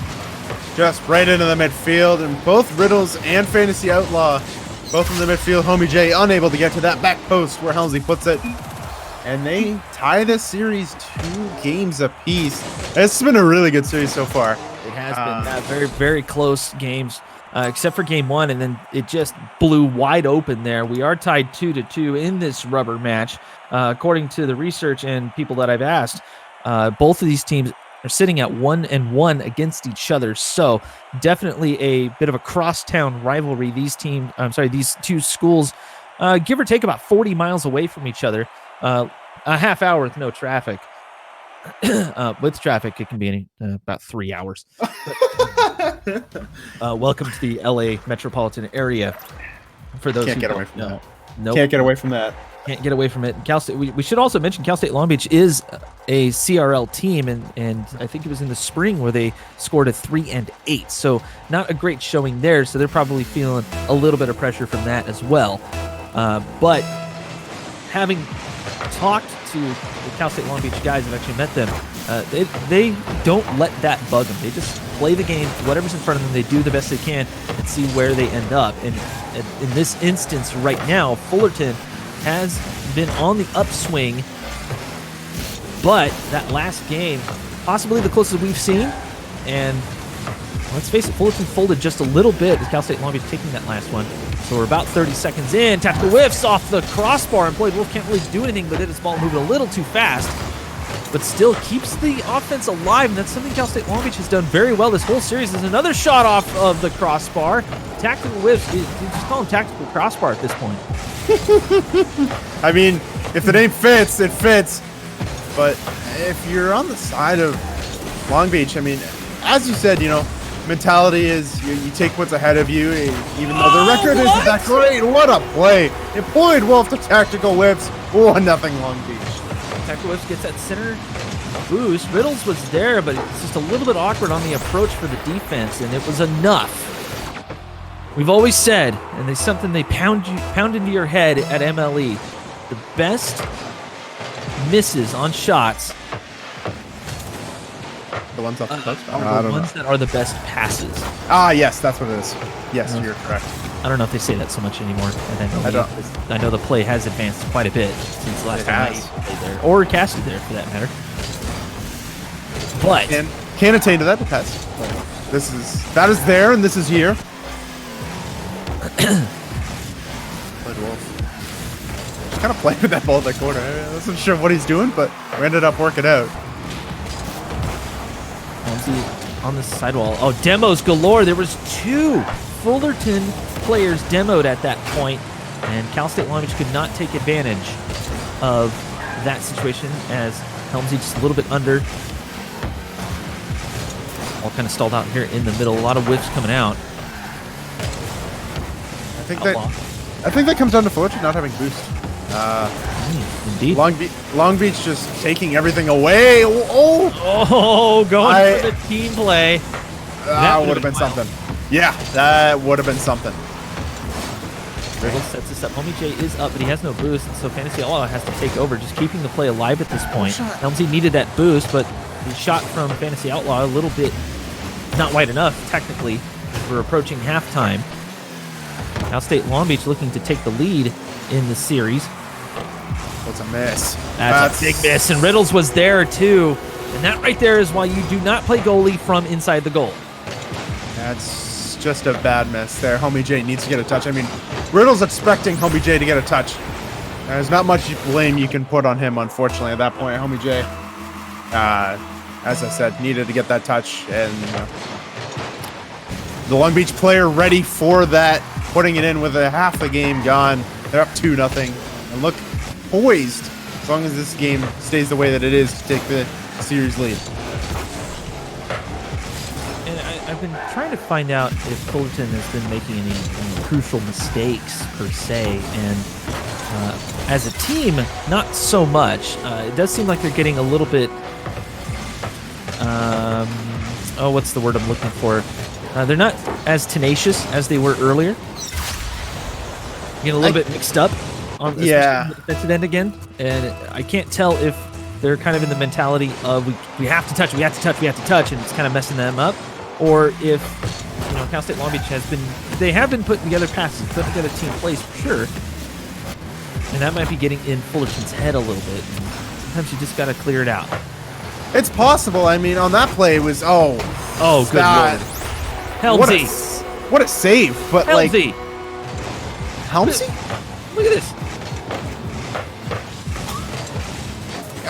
just right into the midfield, and both Riddles and Fantasy Outlaw both in the midfield. Homie J unable to get to that back post where Helmsy puts it. And they tie this series 2 games apiece. It's been a really good series so far. It has been very, very close games, except for game 1, and then it just blew wide open there. We are tied 2-2 in this rubber match. According to the research and people that I've asked, both of these teams are sitting at 1-1 against each other. So definitely a bit of a crosstown rivalry. These two schools, give or take about 40 miles away from each other. A half hour with no traffic. With traffic, it can be about 3 hours. Welcome to the LA metropolitan area. For those Can't who get don't away from know. that. Nope. Can't get away from that. Can't get away from it. Cal State. We should also mention Cal State Long Beach is a CRL team, and I think it was in the spring where they scored a 3-8. So not a great showing there. So they're probably feeling a little bit of pressure from that as well. But having talked to the Cal State Long Beach guys, I've actually met them. They don't let that bug them. They just play the game, whatever's in front of them. They do the best they can and see where they end up. And in this instance, right now, Fullerton has been on the upswing, but that last game, possibly the closest we've seen. And let's face it, Fullerton folded just a little bit as Cal State Long Beach taking that last one. So we're about 30 seconds in. Tactical whiffs off the crossbar, and Floyd Wolf can't really do anything but hit his ball moving a little too fast, but still keeps the offense alive, and that's something Cal State Long Beach has done very well this whole series. There's another shot off of the crossbar. Tactical whiffs, you just call him tactical crossbar at this point. I mean, if the name fits, it fits. But if you're on the side of Long Beach, I mean, as you said, mentality is you take what's ahead of you, even though the record isn't that great. What a play. Employed Wolf to tactical whips. 1-0 Long Beach. Tactical whips gets that center boost. Riddles was there, but it's just a little bit awkward on the approach for the defense, and it was enough. We've always said, and there's something they pound into your head at MLE, the best misses on shots The ones off the touchdown. are the ones that are the best passes. Yes, that's what it is. Yes, you're correct. I don't know if they say that so much anymore. And I know the play has advanced quite a bit since the last time I played there, or casted there for that matter. But Can't attain to that test. That is there, and this is here. Played Wolf. Just kind of playing with that ball in that corner. I wasn't sure what he's doing, but we ended up working out. On the sidewall. Oh, demos galore. There was 2 Fullerton players demoed at that point, and Cal State Long Beach could not take advantage of that situation as Helmsy just a little bit under. All kind of stalled out here in the middle. A lot of whiffs coming out. I think that comes down to Fullerton not having boost. Indeed. Long Beach just taking everything away. Going for the team play. That would have been something. Yeah, that would have been something. Riddle sets this up. Homie J is up, but he has no boost, and so Fantasy Outlaw has to take over, just keeping the play alive at this point. Helmsy needed that boost, but the shot from Fantasy Outlaw a little bit not wide enough, technically. We're approaching halftime. Cal State Long Beach looking to take the lead in the series. That's a miss. That's a big miss, and Riddles was there too. And that right there is why you do not play goalie from inside the goal. That's just a bad miss there. Homie J needs to get a touch. I mean, Riddle's expecting Homie J to get a touch. There's not much blame you can put on him, unfortunately, at that point. Homie J, as I said, needed to get that touch. And the Long Beach player ready for that, putting it in with half the game gone. They're up 2-0. And look poised, as long as this game stays the way that it is, to take the series lead. And I've been trying to find out if Fullerton has been making any crucial mistakes per se, and as a team, not so much. It does seem like they're getting a little bit. What's the word I'm looking for? They're not as tenacious as they were earlier. Getting a little bit mixed up on the defensive end again, and I can't tell if they're kind of in the mentality of we have to touch, and it's kind of messing them up, or if Cal State Long Beach have been putting together passes, putting together team plays for sure, and that might be getting in Fullerton's head a little bit. And sometimes you just got to clear it out. It's possible. I mean, on that play was good lord, Helmsy, what a save! But Helmsy. Helmsy? Look at this.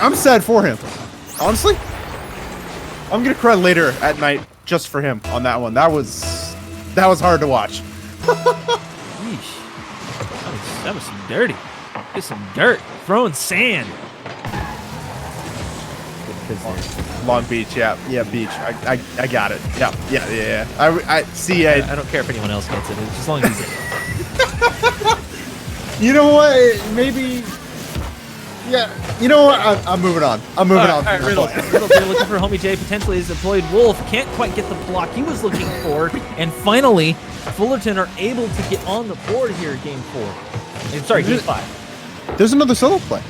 I'm sad for him. Honestly, I'm gonna cry later at night just for him on that one. That was hard to watch. Yeesh. That was some dirty. Get some dirt. Throwing sand. Long Beach, yeah, beach. I got it. Yeah. I see. I don't care if anyone else gets it. It's as long as he's in. You know what? Maybe. Yeah. You know what? I'm moving on. I'm moving on. All right, Riddles. Riddles here looking for Homie J. Potentially is deployed. Wolf can't quite get the block he was looking for. And finally, Fullerton are able to get on the board here in game 4. Sorry, game 5. There's another solo play.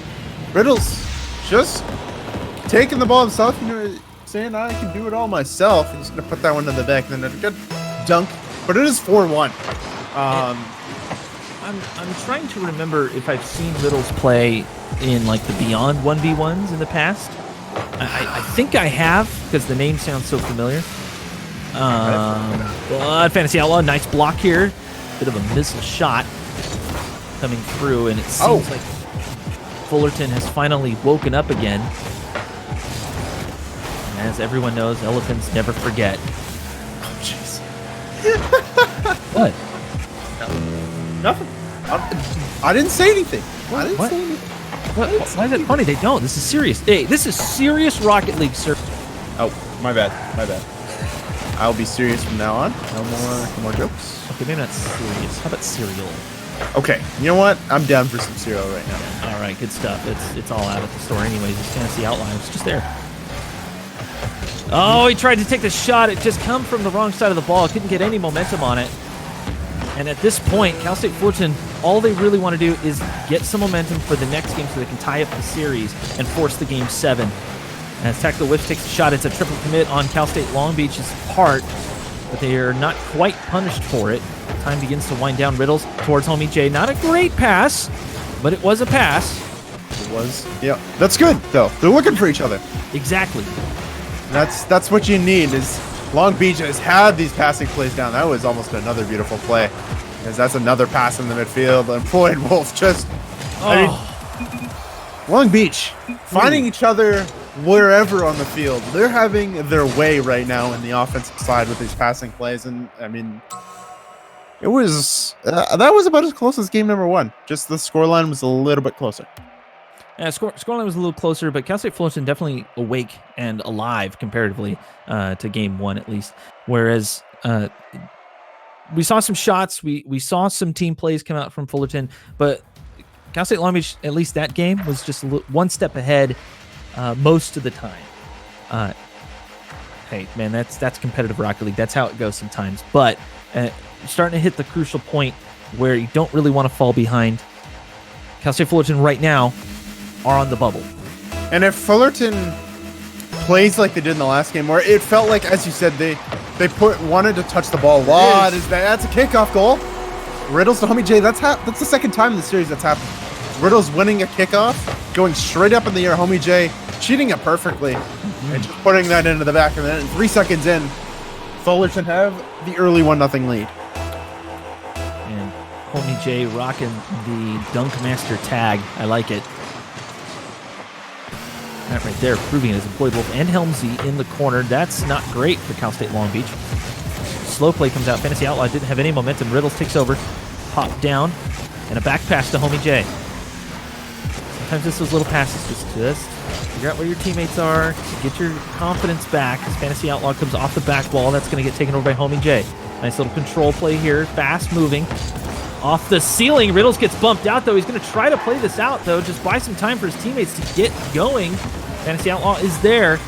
Riddles just taking the ball himself, saying I can do it all myself. He's gonna put that one in the back, and then a good dunk. But it is 4-1. I'm trying to remember if I've seen Riddles play in like the Beyond 1v1s in the past. I think I have because the name sounds so familiar. Fantasy Outlaw, nice block here. Bit of a missile shot coming through, and it seems like Fullerton has finally woken up again. And as everyone knows, elephants never forget. Oh, jeez. What? Nothing. I didn't say anything. What? Why is that funny? They don't. This is serious. Hey, this is serious Rocket League, sir. Oh, my bad. I'll be serious from now on. No more jokes. Okay, maybe not serious. How about cereal? Okay, you know what? I'm down for some cereal right now. All right, good stuff. It's all out at the store anyways. It's Fantasy Outline. It's just there. Oh, he tried to take the shot. It just come from the wrong side of the ball. Couldn't get any momentum on it. And at this point, Cal State Fullerton, all they really want to do is get some momentum for the next game so they can tie up the series and force the game 7. As Tactical Whiff takes the shot, it's a triple commit on Cal State Long Beach's part, but they are not quite punished for it. Time begins to wind down. Riddles towards Homie J. Not a great pass, but it was a pass. It was. Yeah, that's good though. They're looking for each other. Exactly. That's what you need. Is Long Beach has had these passing plays down. That was almost another beautiful play, because that's another pass in the midfield. And Floyd Wolf just. I mean, Long Beach finding each other wherever on the field. They're having their way right now in the offensive side with these passing plays, and I mean, it was that was about as close as game number 1. Just the scoreline was a little bit closer. Yeah, scoreline was a little closer, but Cal State Fullerton definitely awake and alive comparatively to game 1 at least. Whereas we saw some shots, we saw some team plays come out from Fullerton, but Cal State Long Beach, at least that game, was just one step ahead most of the time. Hey, man, that's competitive Rocket League. That's how it goes sometimes. But starting to hit the crucial point where you don't really want to fall behind. Cal State Fullerton right now are on the bubble. And if Fullerton plays like they did in the last game, where it felt like, as you said, they wanted to touch the ball a lot. That's a kickoff goal. Riddles to Homie J. That's the second time in the series that's happened. Riddles winning a kickoff, going straight up in the air. Homie J cheating it perfectly, and just putting that into the back of the net. And 3 seconds in, Fullerton have the early 1-0 lead. And Homie J rocking the Dunk Master tag. I like it. That right there, proving it as employed Wolf and Helmsy in the corner. That's not great for Cal State Long Beach. Slow play comes out. Fantasy Outlaw didn't have any momentum. Riddles takes over, pop down, and a back pass to Homie J. Sometimes just those little passes, just figure out where your teammates are, get your confidence back. As Fantasy Outlaw comes off the back wall, that's going to get taken over by Homie J. Nice little control play here, fast moving. Off the ceiling, Riddles gets bumped out, though. He's going to try to play this out, though. Just buy some time for his teammates to get going. Fantasy Outlaw is there.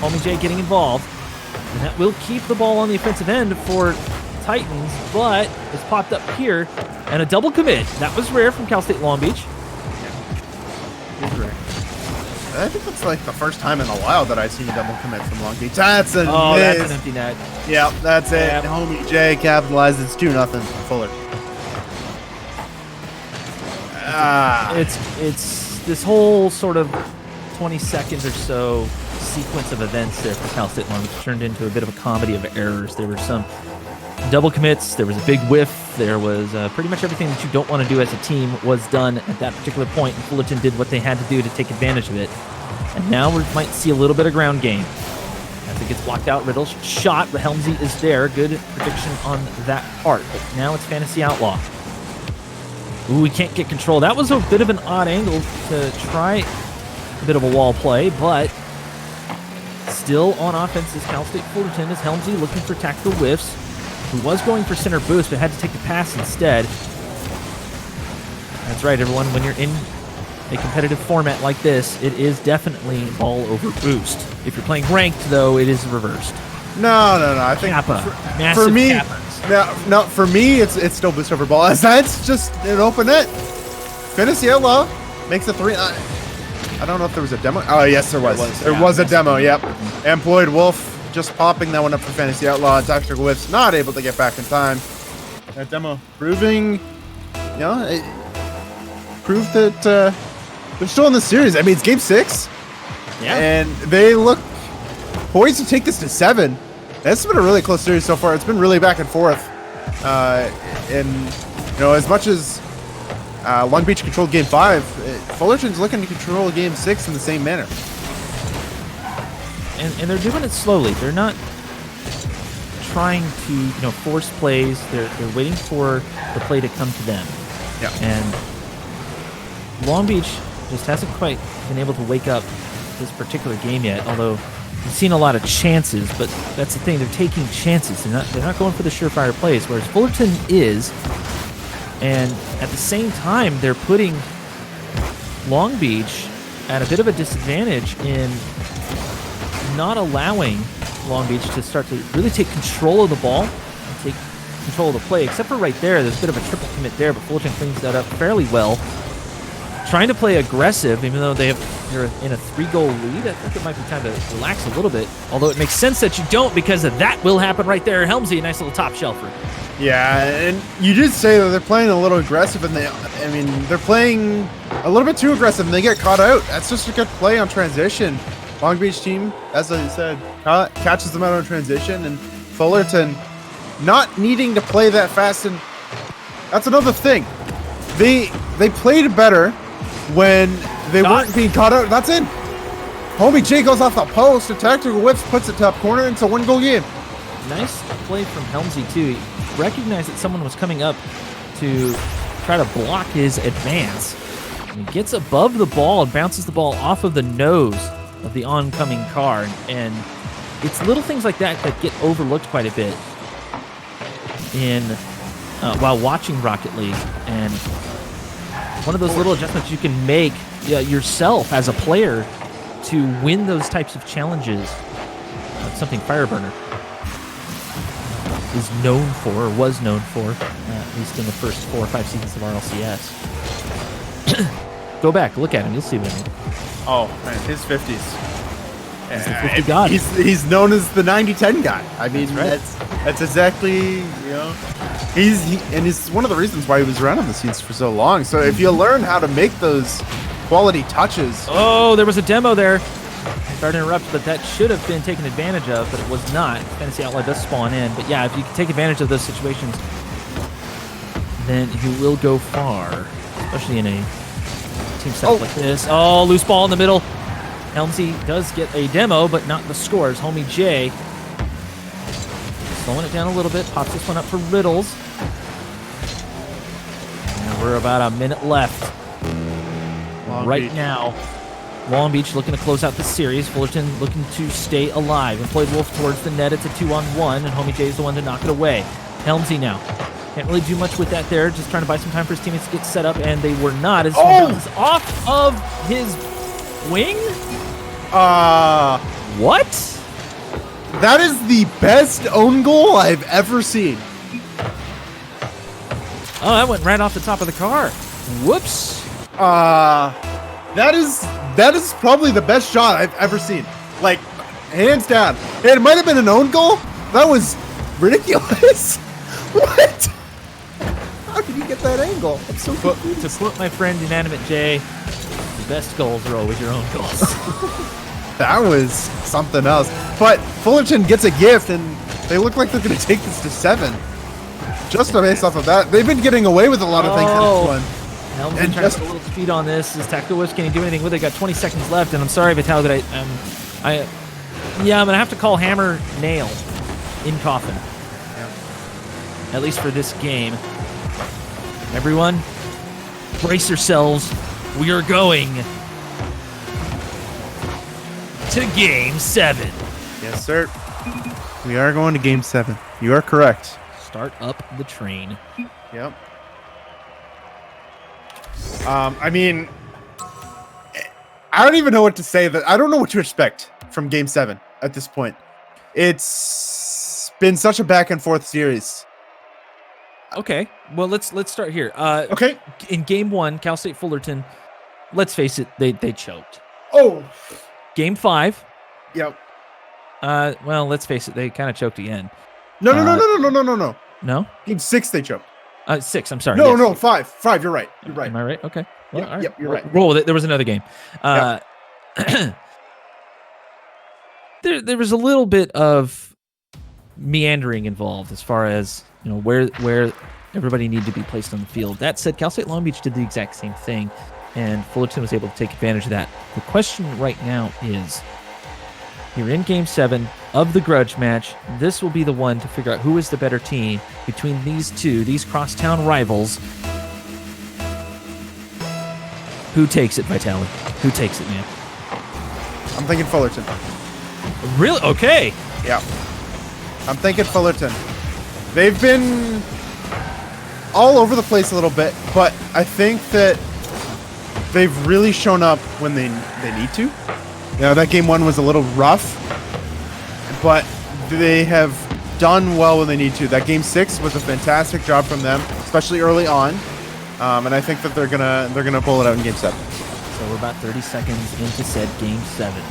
Homie J getting involved. And that will keep the ball on the offensive end for Titans, but it's popped up here. And a double commit. That was rare from Cal State Long Beach. I think that's like the first time in a while that I've seen a double commit from Long Beach. That's a that's an empty net. Yep, that's it. Yep. Homie J capitalizes 2-0 Fuller. It's this whole sort of 20 seconds or so sequence of events there for Cal State Long Beach turned into a bit of a comedy of errors. There were some double commits, there was a big whiff, there was pretty much everything that you don't want to do as a team was done at that particular point, and Fullerton did what they had to do to take advantage of it. And now we might see a little bit of ground game As it gets blocked out, Riddle's shot. Helmsy is there. Good prediction on that part. But now it's Fantasy Outlaw. Ooh, we can't get control. That was a bit of an odd angle to try a bit of a wall play, but still on offense is Cal State Fullerton as Helmsy looking for tactical whiffs, who was going for center boost but had to take the pass instead. That's right, everyone. When you're in a competitive format like this, it is definitely ball over boost. If you're playing ranked, though, it is reversed. No. I think Kappa. Massive for me, Kappas. no, for me, it's still boost over ball. As that's just an open net. Fantasy Outlaw makes a 3. I don't know if there was a demo. Oh, yes, there was. There was a demo, yep. Employed Wolf just popping that one up for Fantasy Outlaw. Tactical Whiffs not able to get back in time. That demo proving, it proved that they're still in the series. I mean, it's game 6. Yeah. And they look poised to take this to 7. This has been a really close series so far. It's been really back and forth. And, as much as Long Beach controlled game 5, Fullerton's looking to control game 6 in the same manner. And they're doing it slowly. They're not trying to, force plays. They're waiting for the play to come to them. Yeah. And Long Beach just hasn't quite been able to wake up this particular game yet, although we've seen a lot of chances, but that's the thing, they're taking chances. They're not going for the surefire plays, whereas Fullerton is, and at the same time, they're putting Long Beach at a bit of a disadvantage in not allowing Long Beach to start to really take control of the ball and take control of the play, except for right there. There's a bit of a triple commit there, but Fullerton cleans that up fairly well. Trying to play aggressive, even though they're in a 3-goal lead. I think it might be time to relax a little bit. Although it makes sense that you don't, because that will happen right there. Helmsy, a nice little top shelfer. Yeah, and you did say that they're playing a little aggressive, and they're playing a little bit too aggressive, and they get caught out. That's just a good play on transition. Long Beach team, as I said, catches them out on transition, and Fullerton not needing to play that fast, and that's another thing. They played better when they weren't being caught out. That's in. Homie J goes off the post. A tactical whips, puts it top corner. It's a 1-goal game. Nice play from Helmsy, too. He recognized that someone was coming up to try to block his advance. And he gets above the ball and bounces the ball off of the nose of the oncoming car. And it's little things like that that get overlooked quite a bit while watching Rocket League. And one of those little adjustments you can make yourself as a player to win those types of challenges. Something Fireburner is known for, or was known for, at least in the first 4 or 5 seasons of RLCS. Go back, look at him, you'll see what I mean. Oh, man, his 50s. He's the 50 god. He's known as the 90-10 guy. I mean, that's exactly, he's one of the reasons why he was around on the scenes for so long. So if you learn how to make those quality touches. Oh, there was a demo there. Sorry to interrupt, but that should have been taken advantage of, but it was not. Fantasy Outlaw does spawn in, but yeah, if you can take advantage of those situations, then you will go far, especially in a team setup like this. Oh, loose ball in the middle. Helmsy does get a demo, but not the scores. Homie J slowing it down a little bit, pops this one up for Riddles. And we're about a minute left. Now. Long Beach looking to close out the series. Fullerton looking to stay alive. Employed Wolf towards the net. It's a 2-on-1, and Homie J is the one to knock it away. Helmsy now. Can't really do much with that there. Just trying to buy some time for his teammates to get set up, and they were not. As bounces off of his wing? What? That is the best own goal I've ever seen. Oh, that went right off the top of the car. Whoops. That is probably the best shot I've ever seen. Like, hands down. It might have been an own goal. That was ridiculous. What? How did you get that angle? I'm so confused. To quote my friend Inanimate J, the best goals are always your own goals. That was something else. But Fullerton gets a gift, and they look like they're going to take this to 7. Just based off of that. They've been getting away with a lot of things in this one. Helmsy trying to put a little speed on this. Is Tactical Whips, can he do anything with it? Got 20 seconds left, and I'm sorry, Vitaly, but Yeah, I'm gonna have to call hammer nail in coffin. At least for this game. Everyone, brace yourselves. We are going to Game 7. Yes, sir. We are going to Game 7. You are correct. Start up the train. Yep. I mean, I don't even know what to say. That I don't know what to expect from Game 7 at this point. It's been such a back and forth series. Okay, well let's start here. Okay. In Game 1, Cal State Fullerton, let's face it, they choked. Oh. Game 5, Yep. well, let's face it, they kind of choked again. No. No? Game 6 they choked. 6, I'm sorry. No, yes. no, 5. 5, you're right. You're right. Am I right? Okay. Well, Yep, all right. yep, you're right. Roll with it. There was another game. There was a little bit of meandering involved as far as, where everybody needed to be placed on the field. That said, Cal State Long Beach did the exact same thing, and Fullerton was able to take advantage of that. The question right now is, you're in Game 7 of the grudge match. This will be the one to figure out who is the better team between these crosstown rivals. Who takes it, Vitali? Who takes it, man? I'm thinking Fullerton. Really? Okay. Yeah. I'm thinking Fullerton. They've been all over the place a little bit, but I think that they've really shown up when they need to. That Game 1 was a little rough, but they have done well when they need to. That Game 6 was a fantastic job from them, especially early on, and I think that they're gonna pull it out in Game 7. So we're about 30 seconds into said Game 7.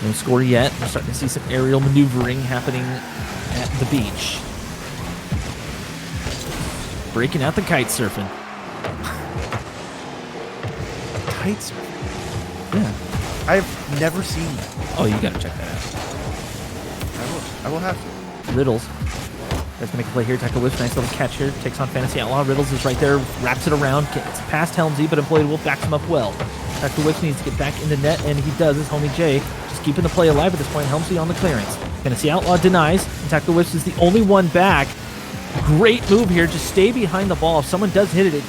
No score yet. We're starting to see some aerial maneuvering happening at the beach. Breaking out the kite surfing. Kite surfing? Yeah. I've never seen that. Oh, you gotta check that out. I will have to. Riddles. Tries to make a play here. Tackle Whips. Nice little catch here. Takes on Fantasy Outlaw. Riddles is right there. Wraps it around. Gets past Helmsy, but Employed Wolf backs him up well. Tackle Whips needs to get back in the net, and he does. His homie Jay just keeping the play alive at this point. Helmsy on the clearance. Fantasy Outlaw denies, and Tackle Whips is the only one back. Great move here. Just stay behind the ball. If someone does hit it, it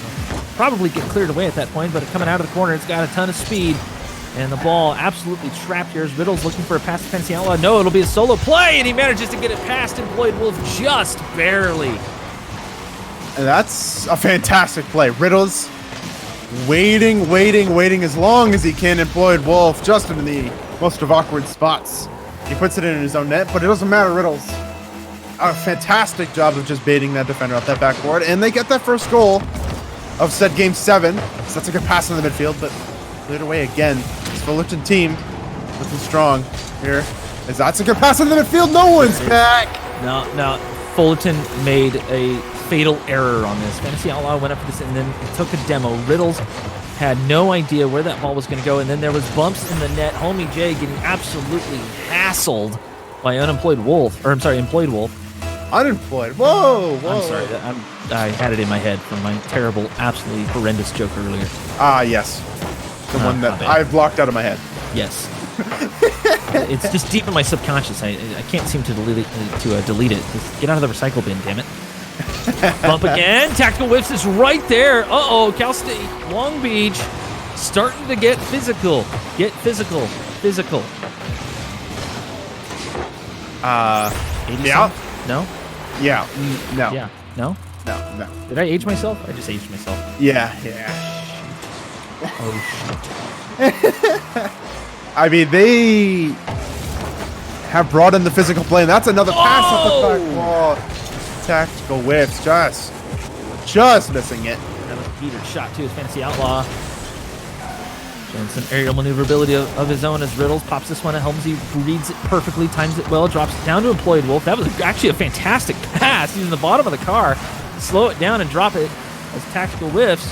probably get cleared away at that point, but coming out of the corner, it's got a ton of speed. And the ball absolutely trapped here as Riddle's looking for a pass to Fantasy Outlaw. No, it'll be a solo play, and he manages to get it past Employed Wolf just barely. And that's a fantastic play. Riddle's waiting as long as he can. Employed Wolf just in the most of awkward spots. He puts it in his own net, but it doesn't matter. Riddle's a fantastic job of just baiting that defender off that backboard, and they get that first goal of said Game 7. So that's a good pass in the midfield, but cleared away again. This Fullerton team looking strong here. As that's a good pass in the midfield. No one's back. No. Fullerton made a fatal error on this. Fantasy Outlaw went up for this and then took a demo. Riddles had no idea where that ball was going to go, and then there was bumps in the net. Homie Jay getting absolutely hassled by Employed Wolf. Unemployed. Whoa. I'm sorry. I had it in my head from my terrible, absolutely horrendous joke earlier. Yes. The one that bad. I've blocked out of my head. Yes. It's just deep in my subconscious. I can't seem to delete it. Just get out of the recycle bin, damn it. Bump again. Tactical Whips is right there. Uh-oh. Cal State Long Beach starting to get physical. Get physical. Yeah. No? Yeah. No. Yeah. No? No. Did I age myself? I just aged myself. Yeah. Oh, shit. I mean, they have brought in the physical play, and that's another pass at the back wall. Tactical Whips, just missing it. Another Peter shot to his Fantasy Outlaw. Showing some aerial maneuverability of his own as Riddles pops this one at Helmsy, reads it perfectly, times it well, drops it down to Employed Wolf. That was actually a fantastic pass using the bottom of the car. Slow it down and drop it as Tactical Whiffs.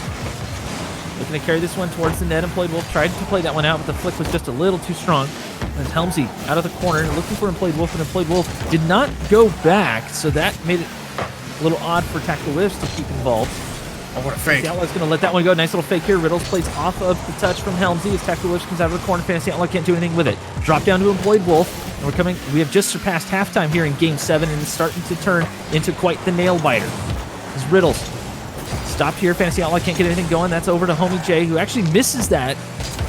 Looking to carry this one towards the net. Employed Wolf tried to play that one out, but the flick was just a little too strong. And Helmsy out of the corner looking for Employed Wolf, and Employed Wolf did not go back, so that made it a little odd for Tactical Whiffs to keep involved. Oh, what a fake. Fantasy Outlaw's going to let that one go. Nice little fake here. Riddles plays off of the touch from Helmsy. As Tactical Wolf comes out of the corner. Fantasy Outlaw can't do anything with it. Drop down to Employed Wolf. And we have just surpassed halftime here in Game 7, and it's starting to turn into quite the nail biter. As Riddles stopped here. Fantasy Outlaw can't get anything going. That's over to Homie J, who actually misses that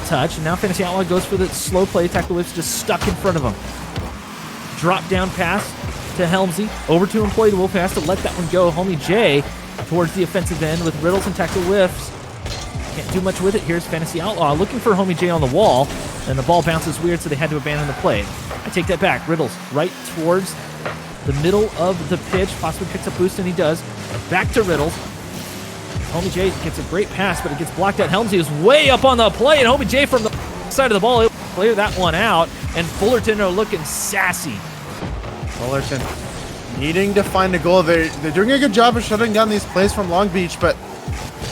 touch. And now Fantasy Outlaw goes for the slow play. Tactical Wolf's just stuck in front of him. Drop down pass to Helmsy. Over to Employed Wolf, who has to let that one go. Homie J towards the offensive end with Riddles and Tactical Whiffs. Can't do much with it. Here's Fantasy Outlaw looking for Homie J on the wall, and the ball bounces weird, so they had to abandon the play. I take that back. Riddles right towards the middle of the pitch, possibly picks up boost, and he does. Back to Riddles. Homie J gets a great pass, but it gets blocked out. Helmsy is way up on the play, and Homie J from the side of the ball, he'll clear that one out, and Fullerton are looking sassy. Fullerton needing to find a goal. They're doing a good job of shutting down these plays from Long Beach, but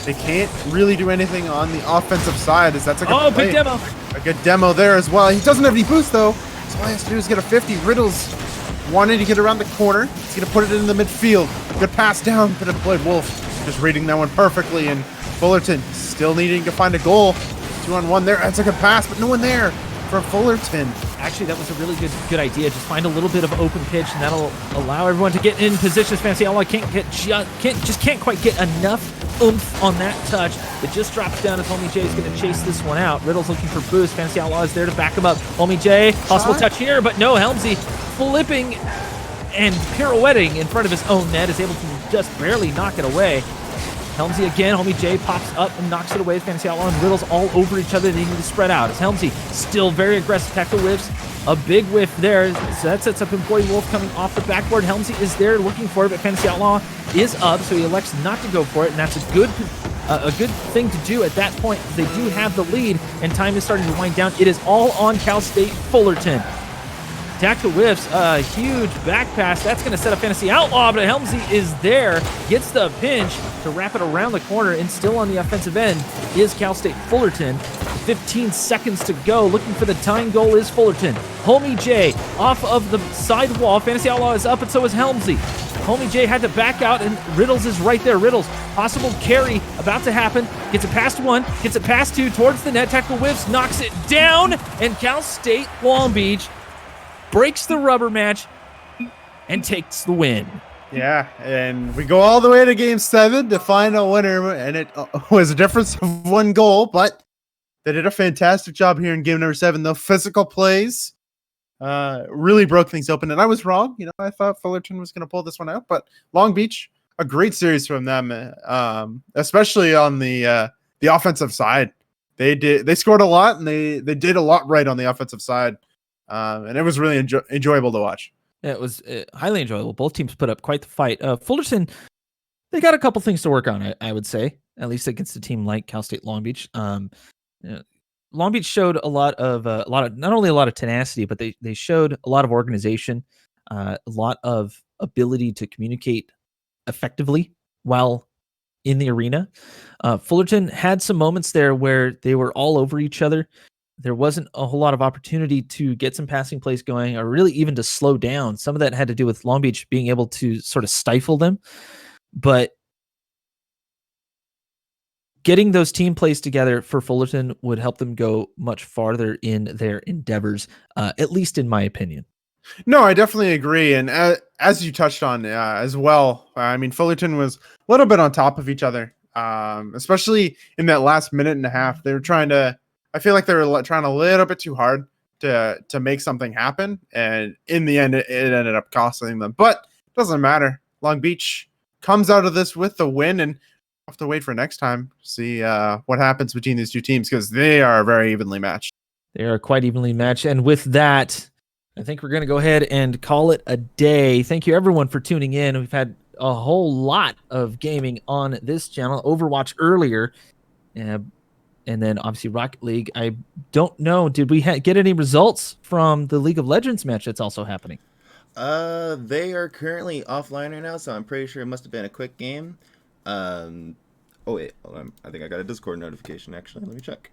they can't really do anything on the offensive side. As that's like a big demo. A good demo there as well. He doesn't have any boost though, so all he has to do is get a 50. Riddles wanting to get around the corner. He's gonna put it in the midfield. Good pass down, but Employed Wolf just reading that one perfectly, and Fullerton still needing to find a goal. 2-on-1 there. That's a good pass, but no one there for Fullerton. Actually, that was a really good idea. Just find a little bit of open pitch, and that'll allow everyone to get in position. Fantasy Outlaw can't quite get enough oomph on that touch. It just drops down as Homie J is going to chase this one out. Riddle's looking for boost. Fantasy Outlaw is there to back him up. Homie J, possible touch here, but no. Helmsy flipping and pirouetting in front of his own net is able to just barely knock it away. Helmsy again. Homie J pops up and knocks it away. Fantasy Outlaw and Riddles all over each other. They need to spread out. As Helmsy still very aggressive. Tactical whiffs. A big whiff there. So that sets up Employee Wolf coming off the backboard. Helmsy is there looking for it, but Fantasy Outlaw is up, so he elects not to go for it, and that's a good thing to do at that point. They do have the lead, and time is starting to wind down. It is all on Cal State Fullerton. Tactical whiffs, a huge back pass. That's going to set up Fantasy Outlaw, but Helmsy is there, gets the pinch to wrap it around the corner, and still on the offensive end is Cal State Fullerton. 15 seconds to go. Looking for the tying goal is Fullerton. Homie J off of the side wall. Fantasy Outlaw is up, and so is Helmsy. Homie J had to back out, and Riddles is right there. Riddles, possible carry about to happen. Gets it past one, gets it past two, towards the net. Tactical whiffs, knocks it down, and Cal State Long Beach breaks the rubber match and takes the win. Yeah, and we go all the way to Game 7 to find a winner, and it was a difference of 1 goal, but they did a fantastic job here in Game number 7. The physical plays really broke things open, and I was wrong. You know, I thought Fullerton was going to pull this one out, but Long Beach, a great series from them, especially on the offensive side. They scored a lot, and they did a lot right on the offensive side. And it was really enjoyable to watch. Yeah, it was highly enjoyable. Both teams put up quite the fight. Fullerton, they got a couple things to work on, I would say, at least against a team like Cal State Long Beach. Long Beach showed a lot of not only a lot of tenacity, but they showed a lot of organization, a lot of ability to communicate effectively while in the arena. Fullerton had some moments there where they were all over each other. There wasn't a whole lot of opportunity to get some passing plays going, or really even to slow down. Some of that had to do with Long Beach being able to sort of stifle them. But getting those team plays together for Fullerton would help them go much farther in their endeavors, at least in my opinion. No, I definitely agree. And as you touched on as well, I mean, Fullerton was a little bit on top of each other, especially in that last minute and a half. They were I feel like they were trying a little bit too hard to make something happen. And in the end, it ended up costing them. But it doesn't matter. Long Beach comes out of this with the win, and have to wait for next time to see what happens between these two teams, because they are very evenly matched. They are quite evenly matched. And with that, I think we're going to go ahead and call it a day. Thank you, everyone, for tuning in. We've had a whole lot of gaming on this channel. Overwatch earlier, and then obviously Rocket League. I don't know. Did we get any results from the League of Legends match that's also happening? They are currently offline right now, so I'm pretty sure it must have been a quick game. Oh wait, hold on. I think I got a Discord notification, actually. Let me check.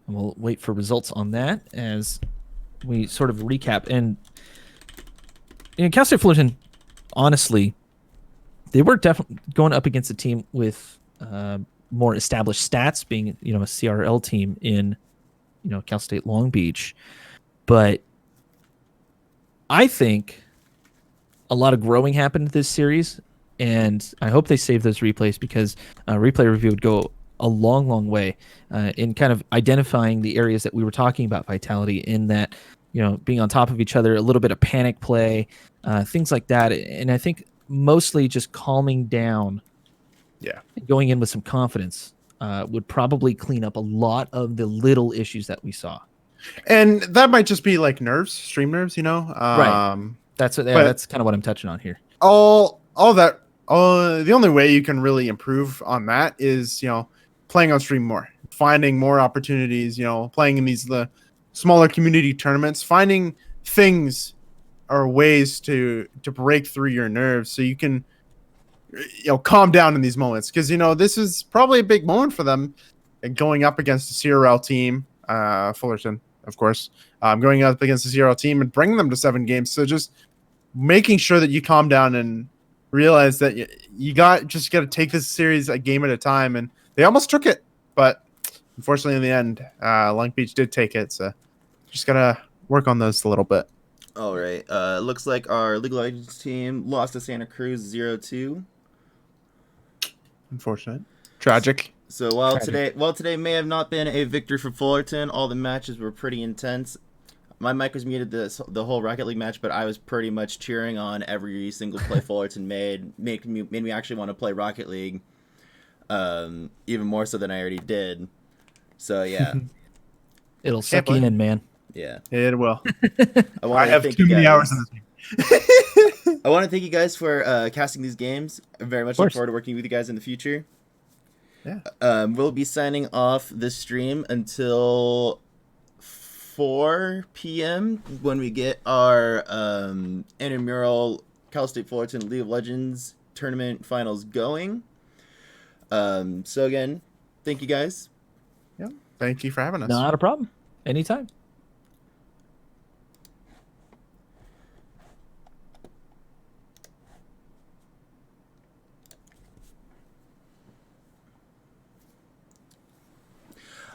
And we'll wait for results on that as we sort of recap. And Cal State Fullerton, honestly, they were definitely going up against a team with more established stats, being a CRL team in Cal State Long Beach. But I think a lot of growing happened this series, and I hope they save those replays because replay review would go a long, long way in kind of identifying the areas that we were talking about Vitality, in that being on top of each other, a little bit of panic play, things like that. And I think mostly just calming down, and going in with some confidence would probably clean up a lot of the little issues that we saw. And that might just be like nerves, stream nerves, Right. That's kind of what I'm touching on here. The only way you can really improve on that is playing on stream more, finding more opportunities, playing in the smaller community tournaments, finding things or ways to break through your nerves so you can calm down in these moments, because this is probably a big moment for them, going up against a CRL team, Fullerton, of course, going up against the CRL team and bringing them to 7 games. So just making sure that you calm down and realize that you got to take this series a game at a time. And they almost took it, but unfortunately in the end, Long Beach did take it. So just gotta work on those a little bit. All right. Looks like our League of Legends team lost to Santa Cruz 0-2. Unfortunate. Tragic. So while today may have not been a victory for Fullerton, all the matches were pretty intense. My mic was muted the whole Rocket League match, but I was pretty much cheering on every single play Fullerton made me actually want to play Rocket League, even more so than I already did. So yeah, it'll suck you in, man. Yeah, it will. I have too many hours in this game. I want to thank you guys for casting these games. I very much look forward to working with you guys in the future. Yeah. We'll be signing off this stream until 4 p.m. when we get our intramural Cal State Fullerton League of Legends tournament finals going. So again, thank you guys. Yeah, thank you for having us. Not a problem. Anytime.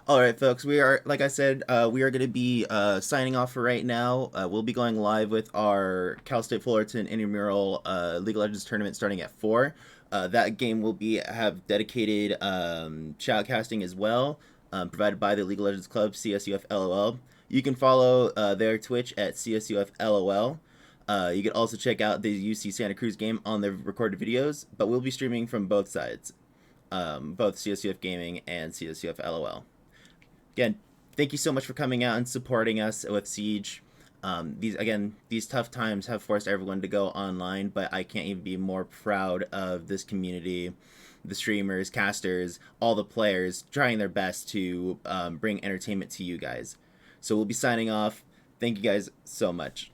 All right, folks, we are, like I said, we are going to be signing off for right now. We'll be going live with our Cal State Fullerton intramural League of Legends tournament starting at 4. That game will have dedicated shoutcasting as well, provided by the League of Legends Club, CSUF LOL. You can follow their Twitch at CSUF LOL. You can also check out the UC Santa Cruz game on their recorded videos, but we'll be streaming from both sides, both CSUF Gaming and CSUF LOL. Again, thank you so much for coming out and supporting us with Siege. These tough times have forced everyone to go online, but I can't even be more proud of this community, the streamers, casters, all the players trying their best to bring entertainment to you guys. So we'll be signing off. Thank you guys so much.